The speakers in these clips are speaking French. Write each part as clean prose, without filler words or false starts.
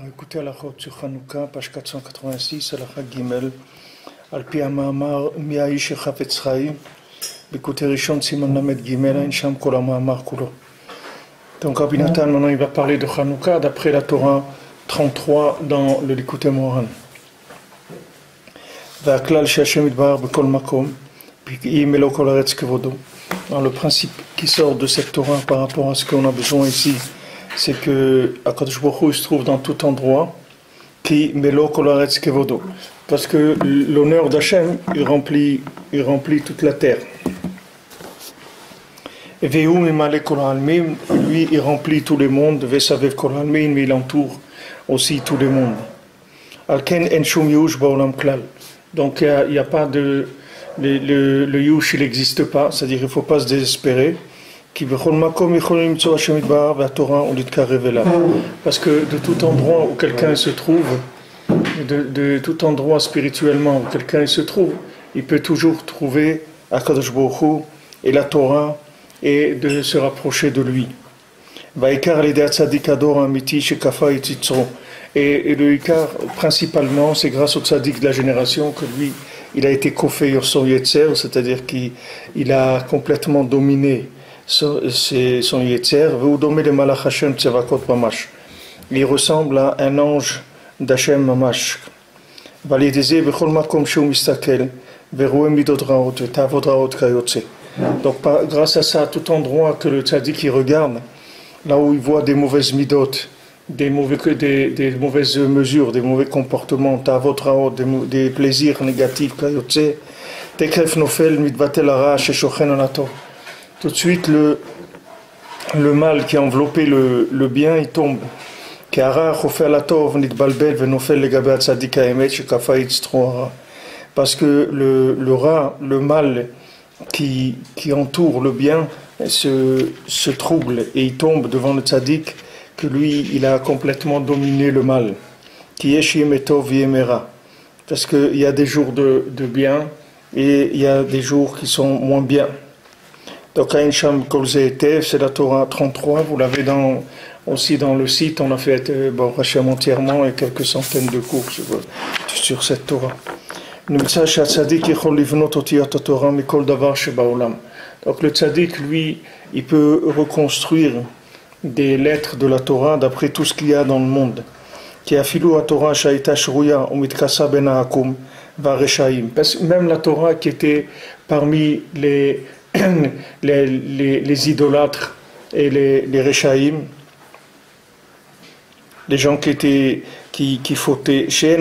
Écoutez Halachot sur Hanouka, page 486, Halakha Gimel, Al Pi HaMa'amar Mi'a'ish Chafetz Chaim, B'Kutei Rishon Siman Lamed Gimel, Ein Sham Kol HaMa'amar Kulo. Donc Rabbi Nathan maintenant il va parler de Hanouka d'après la Torah 33 dans le Likutei Moharan. V'Haklal She'Hashem Yitbarach B'Kol Makom, B'Im Elo Kol Haaretz Kevodo. Alors le principe qui sort de cette Torah par rapport à ce qu'on a besoin ici, c'est que Akadosh Baruch Hu se trouve dans tout endroit, qui melo kol haaretz kevodo, parce que l'honneur d'Hachem il remplit toute la terre. Et Vehu mimale kol ha'almim, lui il remplit tous les mondes, Vesavev kol ha'almim, mais il entoure aussi tous les mondes. Alken en shum yush ba'olam klal. Donc il n'y a pas de le yush il n'existe pas, c'est-à-dire il ne faut pas se désespérer. Parce que de tout endroit où quelqu'un se trouve, de tout endroit spirituellement où quelqu'un se trouve, il peut toujours trouver Akadosh Baruch Hu et la Torah et de se rapprocher de lui. Et le Ikar, principalement, c'est grâce au tzaddik de la génération que lui, il a été kofé sur Yetzer, c'est-à-dire qu'il a complètement dominé son Yetzer. Il ressemble à un ange d'Hachem Mamash. Donc grâce à ça, à tout endroit que le tzaddik il regarde, là où il voit des mauvaises midot, des mauvaises mesures, des mauvais comportements, des plaisirs négatifs, tout de suite le mal qui a enveloppé le bien, il tombe. Parce que le rat, le mal qui entoure le bien se trouble et il tombe devant le tzaddik, que lui il a complètement dominé le mal. Parce qu'il y a des jours de bien et il y a des jours qui sont moins bien. Donc Ein Sham Kol Ze Etev, c'est la Torah 33, vous l'avez aussi dans le site, on a fait Hachem entièrement et quelques centaines de cours sur cette Torah. Donc le tzaddik, lui, il peut reconstruire des lettres de la Torah d'après tout ce qu'il y a dans le monde. Même la Torah qui était parmi les idolâtres et les Rechaïm, les gens qui fautaient. C'est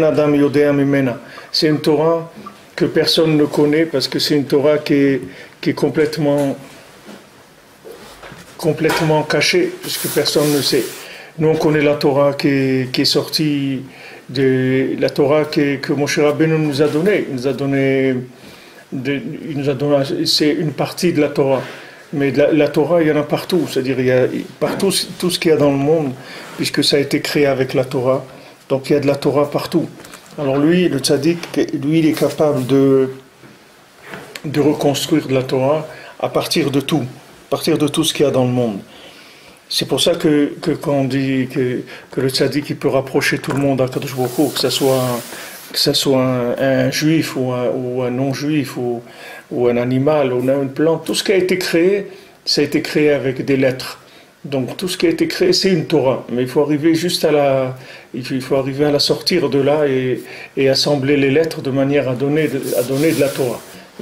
une Torah que personne ne connaît parce que c'est une Torah qui est complètement cachée, puisque personne ne sait. Nous on connaît la Torah qui est sortie de la Torah que Moshe Rabbeinu nous a donnée. C'est une partie de la Torah, mais la Torah il y en a partout, c'est-à-dire il y a partout tout ce qu'il y a dans le monde, puisque ça a été créé avec la Torah, donc il y a de la Torah partout. Alors lui, le tzaddik, lui il est capable de reconstruire de la Torah à partir de tout ce qu'il y a dans le monde. C'est pour ça que quand on dit que le tzaddik il peut rapprocher tout le monde à Kadosh Baruch Hu, que ce soit un juif ou un non-juif ou un animal ou une plante, tout ce qui a été créé, ça a été créé avec des lettres. Donc tout ce qui a été créé, c'est une Torah. Mais il faut arriver à la sortir de là et assembler les lettres de manière à donner de la Torah.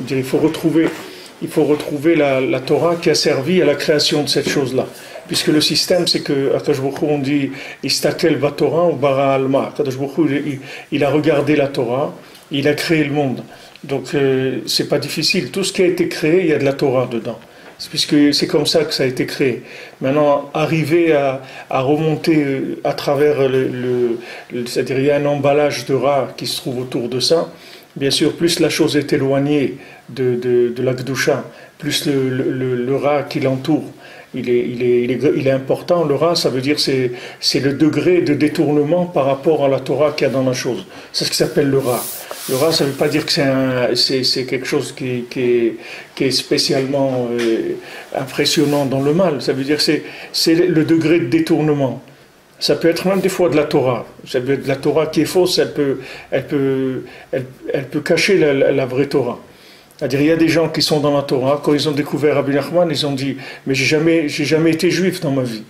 Il faut retrouver la Torah qui a servi à la création de cette chose-là. Puisque le système, c'est que Akadosh Baruch Hu, on dit Istakel va Torah ou bara alma. Akadosh Baruch Hu, il a regardé la Torah, il a créé le monde. Donc c'est pas difficile. Tout ce qui a été créé, il y a de la Torah dedans. puisque c'est comme ça que ça a été créé. Maintenant, arriver à remonter à travers c'est-à-dire il y a un emballage de rats qui se trouve autour de ça. Bien sûr, plus la chose est éloignée de la Kedusha, plus le rat qui l'entoure, il est important. Le rat, ça veut dire c'est le degré de détournement par rapport à la Torah qu'il y a dans la chose. C'est ce qui s'appelle le rat. Le rat, ça ne veut pas dire que c'est quelque chose qui est spécialement impressionnant dans le mal. Ça veut dire que c'est le degré de détournement. Ça peut être même des fois de la Torah. Ça peut être de la Torah qui est fausse, elle peut cacher la vraie Torah. C'est-à-dire, il y a des gens qui sont dans la Torah, quand ils ont découvert Rabbi Nachman, ils ont dit, mais j'ai jamais été juif dans ma vie.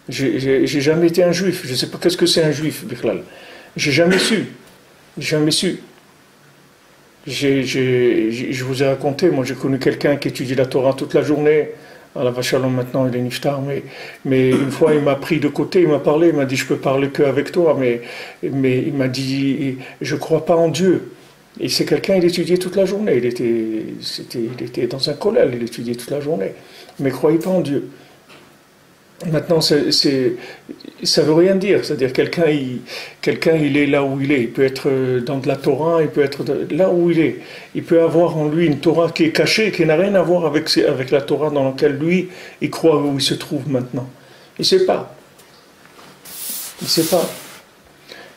J'ai jamais été un juif. Je ne sais pas qu'est-ce que c'est un juif, Bichlal. J'ai jamais su. Jamais su. Je vous ai raconté, moi j'ai connu quelqu'un qui étudie la Torah toute la journée. À la Vachalom maintenant il est niftar, mais une fois il m'a pris de côté, il m'a parlé, il m'a dit je peux parler qu'avec toi, mais il m'a dit je crois pas en Dieu. Et c'est quelqu'un, il étudiait toute la journée, il était dans un collège, il étudiait toute la journée, mais il ne croyait pas en Dieu. Maintenant, ça ne veut rien dire, c'est-à-dire quelqu'un il est là où il est, il peut être dans de la Torah, il peut être là où il est, il peut avoir en lui une Torah qui est cachée, qui n'a rien à voir avec la Torah dans laquelle lui, il croit où il se trouve maintenant. Il ne sait pas. Il ne sait pas.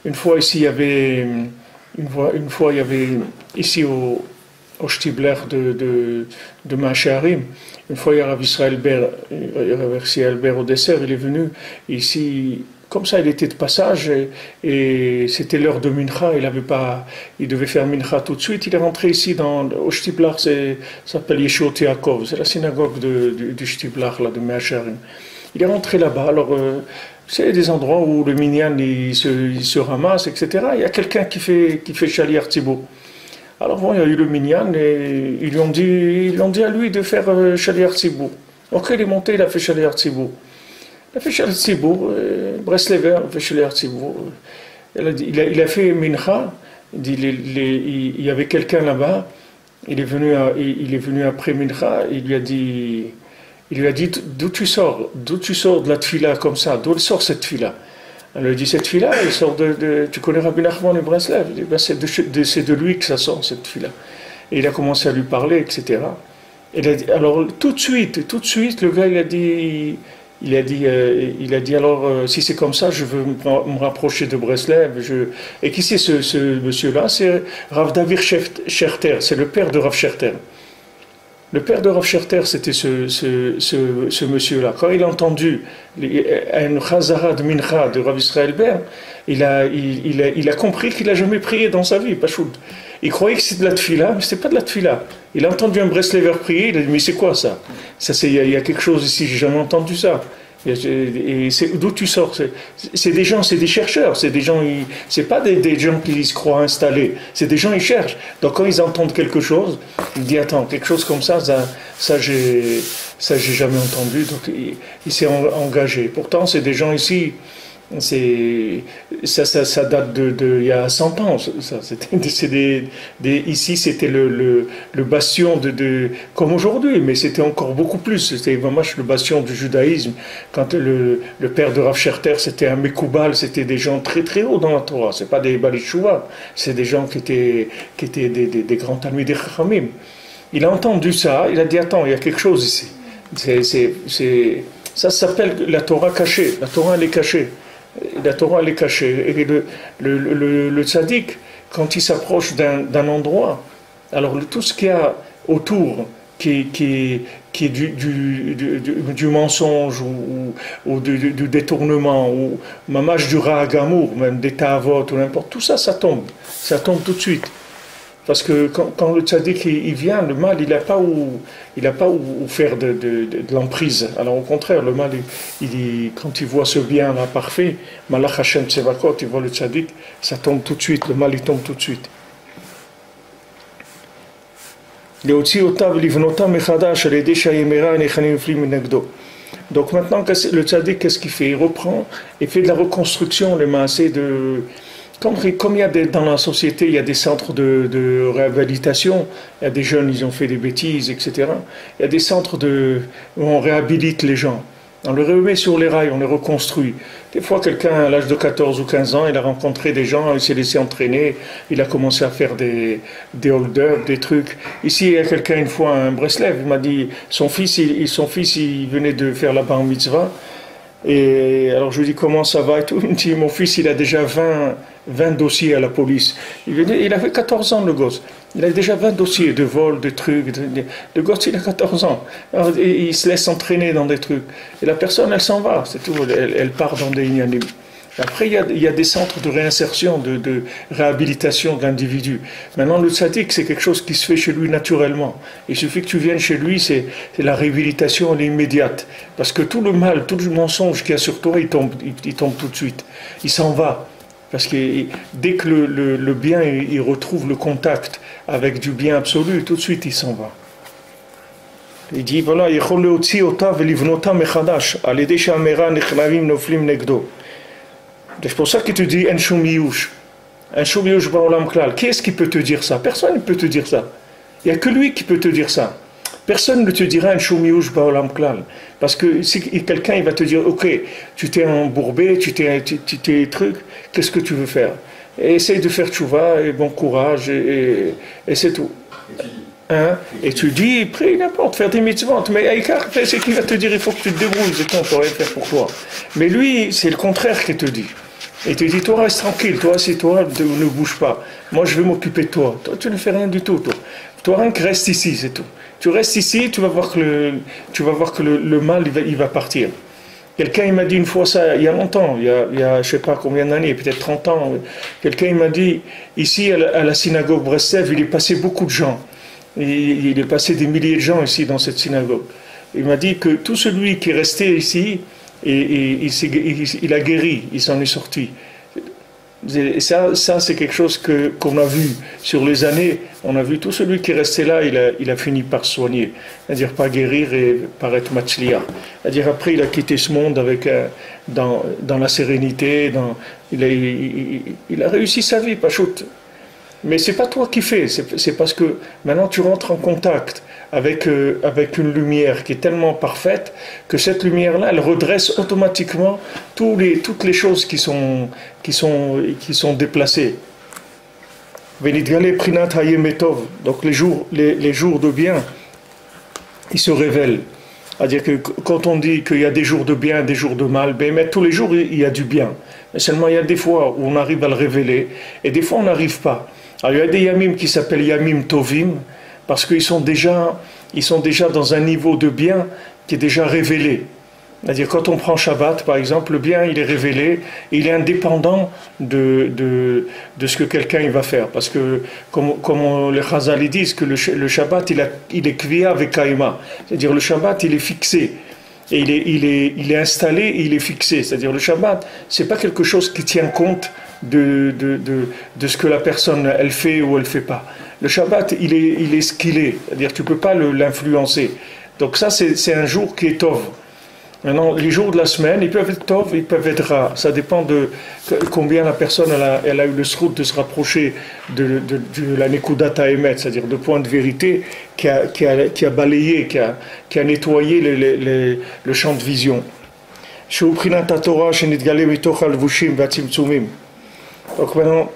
Une fois ici, il y avait, ici au Shtibler de Macharim, une fois il y a Rav Israël Ber au dessert, il est venu ici, comme ça il était de passage et c'était l'heure de Mincha, il devait faire Mincha tout de suite, il est rentré ici au Shtibler, ça s'appelle Yeshua Yaakov, c'est la synagogue du Shtibler là, de Macharim. Il est rentré là-bas, alors c'est des endroits où le minyan il se ramasse, etc. Il y a quelqu'un qui fait Shaliach Tzibur. Alors bon, il y a eu le minyan et ils lui ont dit à lui de faire Shaliach Tzibur. Donc il est monté, il a fait Shaliach Tzibur. Il a fait Shaliach Tzibur, Breslever a fait Shaliach Tzibur. Il a fait Mincha, il y avait quelqu'un là-bas, il est venu après Mincha, il lui a dit d'où tu sors de la tfila comme ça, d'où sort cette tfila? Elle lui a dit cette fille-là, elle sort tu connais Rabbi Nachman et Breslev? Ben, c'est de lui que ça sort cette fille-là. Et il a commencé à lui parler, etc. Alors tout de suite, le gars il a dit alors si c'est comme ça, je veux me rapprocher de Breslev. Et qui c'est ce monsieur-là? C'est Rav David Scherter, c'est le père de Rav Scherter. Le père de Rav Scherter, c'était ce monsieur-là. Quand il a entendu un Chazara de Mincha de Rav Israël Ber, il a compris qu'il n'a jamais prié dans sa vie, Pachoud. Il croyait que c'était de la tfila, mais ce n'était pas de la tfila. Il a entendu un Breslever prier, il a dit mais c'est quoi ça? Il y a quelque chose ici, j'ai jamais entendu ça. Et d'où tu sors? C'est des gens, c'est des chercheurs, c'est des gens, c'est pas des gens qui se croient installés, c'est des gens, ils cherchent. Donc quand ils entendent quelque chose, ils disent attends, quelque chose comme ça j'ai jamais entendu, donc il s'est engagé. Pourtant, c'est des gens ici, ça date de il y a 100 ans. Ici, c'était le bastion comme aujourd'hui, mais c'était encore beaucoup plus. C'était vraiment le bastion du judaïsme. Quand le père de Rav Scherter, c'était un Mekoubal, c'était des gens très très hauts dans la Torah. C'est pas des Balishoua, c'est des gens qui étaient des grands Talmidei Chachamim. Il a entendu ça, il a dit attends, il y a quelque chose ici. Ça s'appelle la Torah cachée. La Torah, elle est cachée. La Torah, elle est cachée. Et le tzaddik, quand il s'approche d'un endroit, alors tout ce qu'il y a autour, qui est du mensonge ou du détournement, ou mamash du ra'agamour, même des ta'avot ou n'importe, tout ça, ça tombe tout de suite. Parce que quand le tzaddik il vient, le mal il n'a pas où faire de l'emprise. Alors au contraire, le mal quand il voit ce bien là parfait, Malach Hashem Tsevakot, il voit le tzaddik, ça tombe tout de suite, le mal il tombe tout de suite. Donc maintenant le tzaddik qu'est-ce qu'il fait? Il reprend et fait de la reconstruction, le maasé Comme il y a dans la société, il y a des centres de réhabilitation, il y a des jeunes, ils ont fait des bêtises, etc. Il y a des centres où on réhabilite les gens. On les remet sur les rails, on les reconstruit. Des fois, quelqu'un, à l'âge de 14 ou 15 ans, il a rencontré des gens, il s'est laissé entraîner, il a commencé à faire des hold-up, des trucs. Ici, il y a quelqu'un, une fois, un Breslev, il m'a dit, son fils, il venait de faire la bar mitzvah. Et alors je lui dis comment ça va et tout. Il me dit mon fils il a déjà 20 dossiers à la police. Il avait 14 ans le gosse. Il a déjà 20 dossiers de vol, de trucs. Le gosse il a 14 ans. Alors, il se laisse entraîner dans des trucs. Et la personne elle s'en va, c'est tout. Elle part dans des inanimes. Après, il y a des centres de réinsertion, de réhabilitation de l'individu. Maintenant, le tzaddik, c'est quelque chose qui se fait chez lui naturellement. Il suffit que tu viennes chez lui, c'est la réhabilitation, elle est immédiate. Parce que tout le mal, tout le mensonge qu'il y a sur toi, il tombe tout de suite. Il s'en va. Parce que dès que le bien, il retrouve le contact avec du bien absolu, tout de suite, il s'en va. Il dit, voilà, c'est pour ça qu'il te dit un choumiyouch ba'olam klal. Qui est-ce qui peut te dire ça? Personne ne peut te dire ça. Il n'y a que lui qui peut te dire ça. Personne ne te dira un choumiyouch ba'olam klal. Parce que si quelqu'un il va te dire, ok, tu t'es embourbé, tu t'es truc, qu'est-ce que tu veux faire? Et essaye de faire tchouva et bon courage et c'est tout. Hein? Et tu dis, prie n'importe, faire des mitzvot. Mais Aïkar, c'est qui va te dire, il faut que tu te débrouilles, c'est tout, on ne peut rien faire pour toi. Mais lui, c'est le contraire qu'il te dit. Il te dit, toi reste tranquille, toi assieds-toi, ne bouge pas. Moi je vais m'occuper de toi. Toi tu ne fais rien du tout, toi. Toi rien que reste ici, c'est tout. Tu restes ici, tu vas voir que le mal il va partir. Quelqu'un il m'a dit une fois ça, il y a longtemps, il y a je ne sais pas combien d'années, peut-être 30 ans. Quelqu'un il m'a dit, ici à la synagogue Breslev, il est passé beaucoup de gens. Il est passé des milliers de gens ici dans cette synagogue. Il m'a dit que tout celui qui est resté ici, il a guéri, il s'en est sorti. Et ça c'est quelque chose qu'on a vu sur les années. On a vu tout celui qui est resté là, il a fini par soigner. C'est-à-dire par guérir et par être matzliah. C'est-à-dire après il a quitté ce monde avec, dans la sérénité, il a réussi sa vie, pas shoot. Mais c'est pas toi qui fais, c'est parce que maintenant tu rentres en contact avec une lumière qui est tellement parfaite que cette lumière-là, elle redresse automatiquement toutes les choses qui sont déplacées. Donc les jours de bien, ils se révèlent. C'est-à-dire que quand on dit qu'il y a des jours de bien, des jours de mal, mais tous les jours il y a du bien. Mais seulement il y a des fois où on arrive à le révéler et des fois on n'arrive pas. Alors il y a des yamim qui s'appellent yamim tovim parce qu'ils sont déjà dans un niveau de bien qui est déjà révélé. C'est-à-dire quand on prend Shabbat par exemple, le bien il est révélé, il est indépendant de ce que quelqu'un il va faire. Parce que comme les Chazal disent que le Shabbat il est kviya avec kaima. C'est-à-dire le Shabbat il est fixé. Et il est installé et il est fixé. C'est-à-dire le Shabbat, c'est pas quelque chose qui tient compte de ce que la personne elle fait ou elle fait pas. Le Shabbat, il est ce qu'il est. C'est-à-dire tu peux pas l'influencer. Donc ça, c'est un jour qui est tov. Maintenant, les jours de la semaine, ils peuvent être tov, ils peuvent être rares. Ça dépend de combien la personne elle a eu le srout de se rapprocher de la nekudat haemet, c'est-à-dire de point de vérité qui a balayé, qui a nettoyé le champ de vision. Donc maintenant,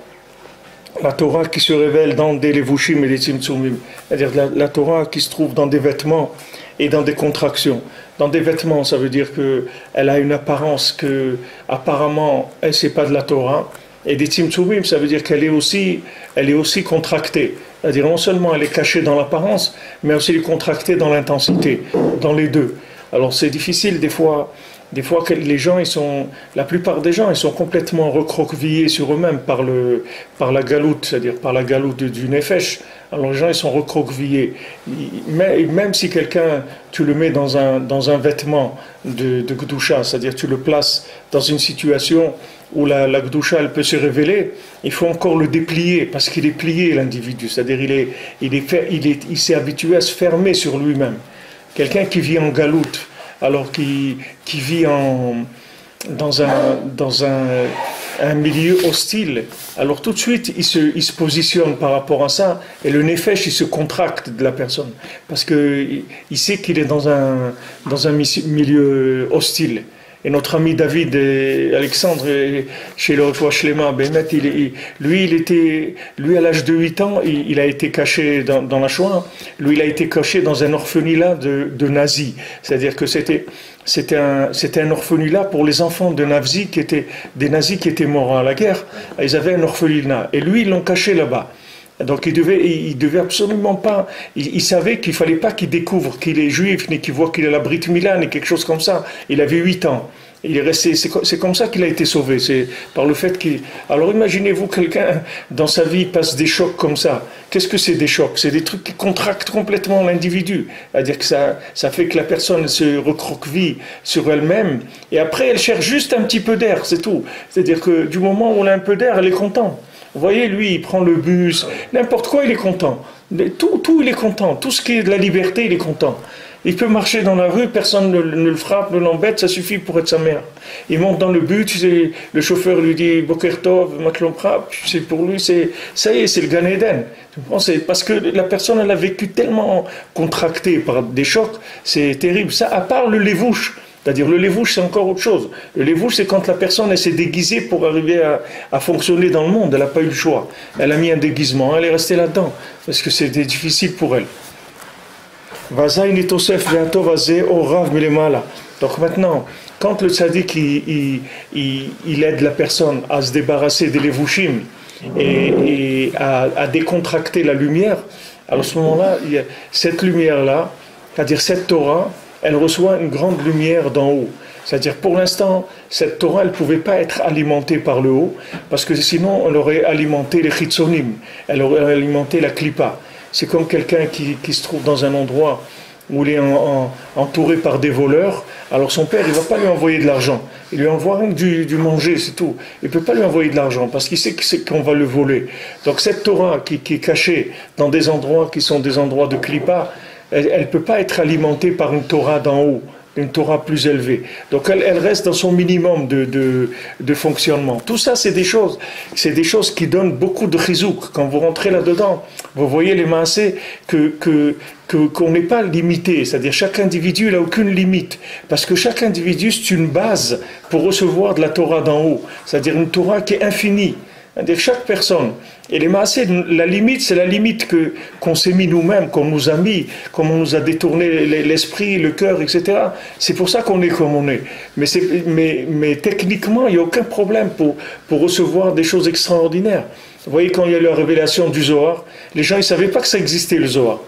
la Torah qui se révèle dans des levushim et des tzimtzumim, c'est-à-dire la Torah qui se trouve dans des vêtements et dans des contractions. Dans des vêtements, ça veut dire qu'elle a une apparence que, apparemment, c'est pas de la Torah. Et des tzimtzumim, ça veut dire qu'elle est aussi contractée. C'est-à-dire non seulement elle est cachée dans l'apparence, mais aussi elle est contractée dans l'intensité, dans les deux. Alors c'est difficile des fois que les gens, la plupart des gens, ils sont complètement recroquevillés sur eux-mêmes par la galoute, c'est-à-dire par la galoute du nefesh. Alors les gens, ils sont recroquevillés. Même si quelqu'un, tu le mets dans un vêtement de Gdusha, c'est-à-dire tu le places dans une situation où la Gdusha, elle peut se révéler, il faut encore le déplier, parce qu'il est plié, l'individu. C'est-à-dire il s'est habitué à se fermer sur lui-même. Quelqu'un qui vit en galoute, alors qui vit dans un un milieu hostile, alors tout de suite il se positionne par rapport à ça et le nefesh il se contracte de la personne parce qu'il sait qu'il est dans un milieu hostile. Et notre ami David et Alexandre, chez le Refoua Shlema, lui à l'âge de 8 ans, il a été caché dans la Shoah, lui il a été caché dans un orphelinat de nazis. C'est-à-dire que c'était un orphelinat pour les enfants de nazis des nazis qui étaient morts à la guerre. Ils avaient un orphelinat. Et lui, ils l'ont caché là-bas. Donc il devait absolument pas. Il savait qu'il fallait pas qu'il découvre qu'il est juif, ni qu'il voit qu'il a la Brit Mila, ni quelque chose comme ça. Il avait 8 ans. Il est resté. C'est comme ça qu'il a été sauvé. C'est par le fait qu'il. Alors imaginez-vous quelqu'un dans sa vie passe des chocs comme ça. Qu'est-ce que c'est des chocs? C'est des trucs qui contractent complètement l'individu. C'est-à-dire que ça fait que la personne se recroqueville sur elle-même. Et après, elle cherche juste un petit peu d'air, c'est tout. C'est-à-dire que du moment où elle a un peu d'air, elle est contente. Vous voyez, lui, il prend le bus, n'importe quoi, il est content. Tout, il est content. Tout ce qui est de la liberté, il est content. Il peut marcher dans la rue, personne ne le frappe, ne l'embête, ça suffit pour être sa mère. Il monte dans le bus, le chauffeur lui dit Boker Tov, Matlon Prap, c'est pour lui, ça y est, c'est le Gan Eden. C'est parce que la personne, elle a vécu tellement contractée par des chocs, c'est terrible. Ça, à part le lévouche. C'est-à-dire le lévouche, c'est encore autre chose. Le lévouche, c'est quand la personne elle s'est déguisée pour arriver à fonctionner dans le monde. Elle n'a pas eu le choix. Elle a mis un déguisement, elle est restée là-dedans. Parce que c'était difficile pour elle. Donc maintenant, quand le tzaddik il aide la personne à se débarrasser des lévouchim et à décontracter la lumière, alors à ce moment-là, cette lumière-là, c'est-à-dire cette Torah, elle reçoit une grande lumière d'en haut. C'est-à-dire, pour l'instant, cette Torah, elle ne pouvait pas être alimentée par le haut, parce que sinon, elle aurait alimenté les chitzonim, elle aurait alimenté la klipa. C'est comme quelqu'un qui se trouve dans un endroit où il est entouré par des voleurs, alors son père, il ne va pas lui envoyer de l'argent. Il lui envoie rien que du manger, c'est tout. Il ne peut pas lui envoyer de l'argent, parce qu'il sait qu'on va le voler. Donc cette Torah qui est cachée dans des endroits qui sont des endroits de klipa, elle ne peut pas être alimentée par une Torah d'en haut, une Torah plus élevée. Donc elle reste dans son minimum de fonctionnement. Tout ça, c'est des choses qui donnent beaucoup de chizouk. Quand vous rentrez là-dedans, vous voyez les maasés qu'on n'est pas limité. C'est-à-dire chaque individu n'a aucune limite. Parce que chaque individu, c'est une base pour recevoir de la Torah d'en haut. C'est-à-dire une Torah qui est infinie. C'est-à-dire chaque personne. Et les maasés, la limite, c'est la limite qu'on s'est mis nous-mêmes, qu'on nous a mis, comme on nous a détourné l'esprit, le cœur, etc. C'est pour ça qu'on est comme on est. Mais techniquement, il n'y a aucun problème pour recevoir des choses extraordinaires. Vous voyez, quand il y a eu la révélation du Zohar, les gens ne savaient pas que ça existait, le Zohar.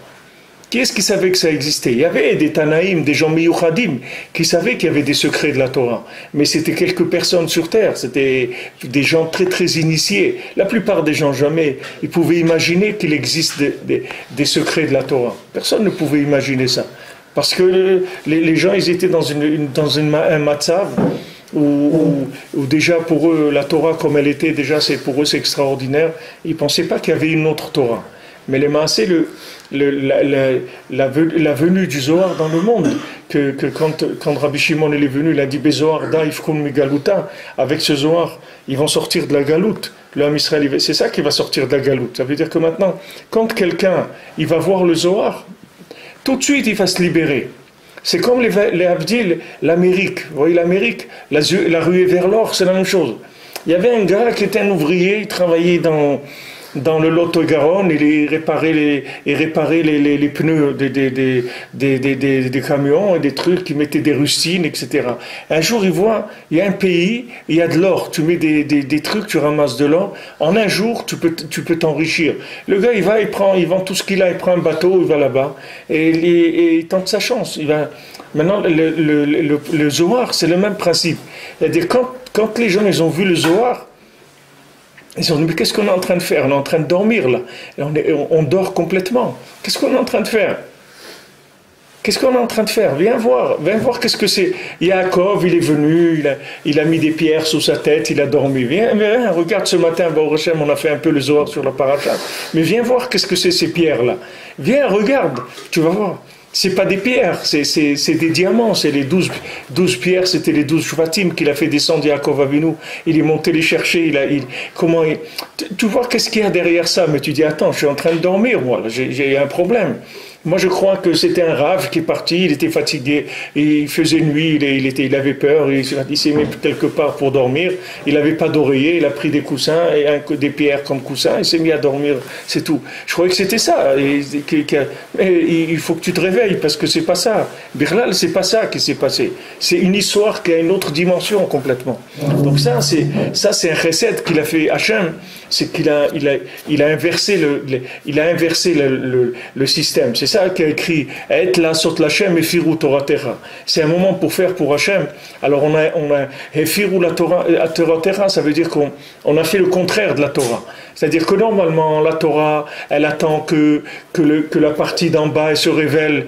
Qui est-ce qui savait que ça existait? Il y avait des Tanaïm, des gens Miyuchadim, qui savaient qu'il y avait des secrets de la Torah. Mais c'était quelques personnes sur terre, c'était des gens très très initiés. La plupart des gens, jamais, ils pouvaient imaginer qu'il existe des secrets de la Torah. Personne ne pouvait imaginer ça. Parce que les gens, ils étaient dans un matzav, où déjà pour eux, la Torah comme elle était, déjà pour eux c'est extraordinaire. Ils ne pensaient pas qu'il y avait une autre Torah. Mais les maasés, la venue du Zohar dans le monde, que quand Rabbi Shimon est venu, il a dit Bezohar daifkun migaluta, avec ce Zohar, ils vont sortir de la galoute. L'homme Israël, c'est ça qui va sortir de la galoute. Ça veut dire que maintenant, quand quelqu'un il va voir le Zohar, tout de suite il va se libérer. C'est comme les Abdil, l'Amérique. Vous voyez l'Amérique, la ruée vers l'or, c'est la même chose. Il y avait un gars qui était un ouvrier, il travaillait dans le Lot-et-Garonne, il réparait les pneus des camions et des trucs, qui mettaient des rustines, etc. Un jour, il voit, il y a un pays, il y a de l'or, tu mets des trucs, tu ramasses de l'or, en un jour, tu peux t'enrichir. Le gars, il vend tout ce qu'il a, il prend un bateau, il va là-bas, et il tente sa chance. Maintenant, le Zohar, c'est le même principe. C'est-à-dire, quand les gens ils ont vu le Zohar, ils se sont dit, mais qu'est-ce qu'on est en train de faire? On est en train de dormir là. On dort complètement. Qu'est-ce qu'on est en train de faire? Qu'est-ce qu'on est en train de faire? Viens voir qu'est-ce que c'est. Yaakov, il est venu, il a mis des pierres sous sa tête, il a dormi. Viens, regarde ce matin, Baruch Hashem, on a fait un peu le Zohar sur la paracha. Mais viens voir qu'est-ce que c'est ces pierres-là. Viens, regarde, tu vas voir. C'est pas des pierres, c'est des diamants, c'est les 12 pierres, c'était les 12 Shvatim qu'il a fait descendre Yaakov Avinu. Il est monté les chercher, tu vois qu'est-ce qu'il y a derrière ça, mais tu dis, attends, je suis en train de dormir, moi, j'ai un problème. Moi, je crois que c'était un rave qui est parti, il était fatigué, il faisait nuit, il avait peur, il s'est mis quelque part pour dormir, il n'avait pas d'oreiller, il a pris des coussins, et des pierres comme coussins, il s'est mis à dormir, c'est tout. Je croyais que c'était ça, mais il faut que tu te réveilles, parce que c'est pas ça. Birlal, c'est pas ça qui s'est passé. C'est une histoire qui a une autre dimension complètement. Donc ça, c'est un chesed qu'il a fait Hachem, c'est qu'il a inversé le système. C'est ça qui a écrit Et la sot l'Hachem et firu Torah Terra. C'est un moment pour faire pour Hachem. Alors on a firu la Torah Terra, ça veut dire qu'on a fait le contraire de la Torah. C'est-à-dire que normalement la Torah, elle attend que la partie d'en bas elle se révèle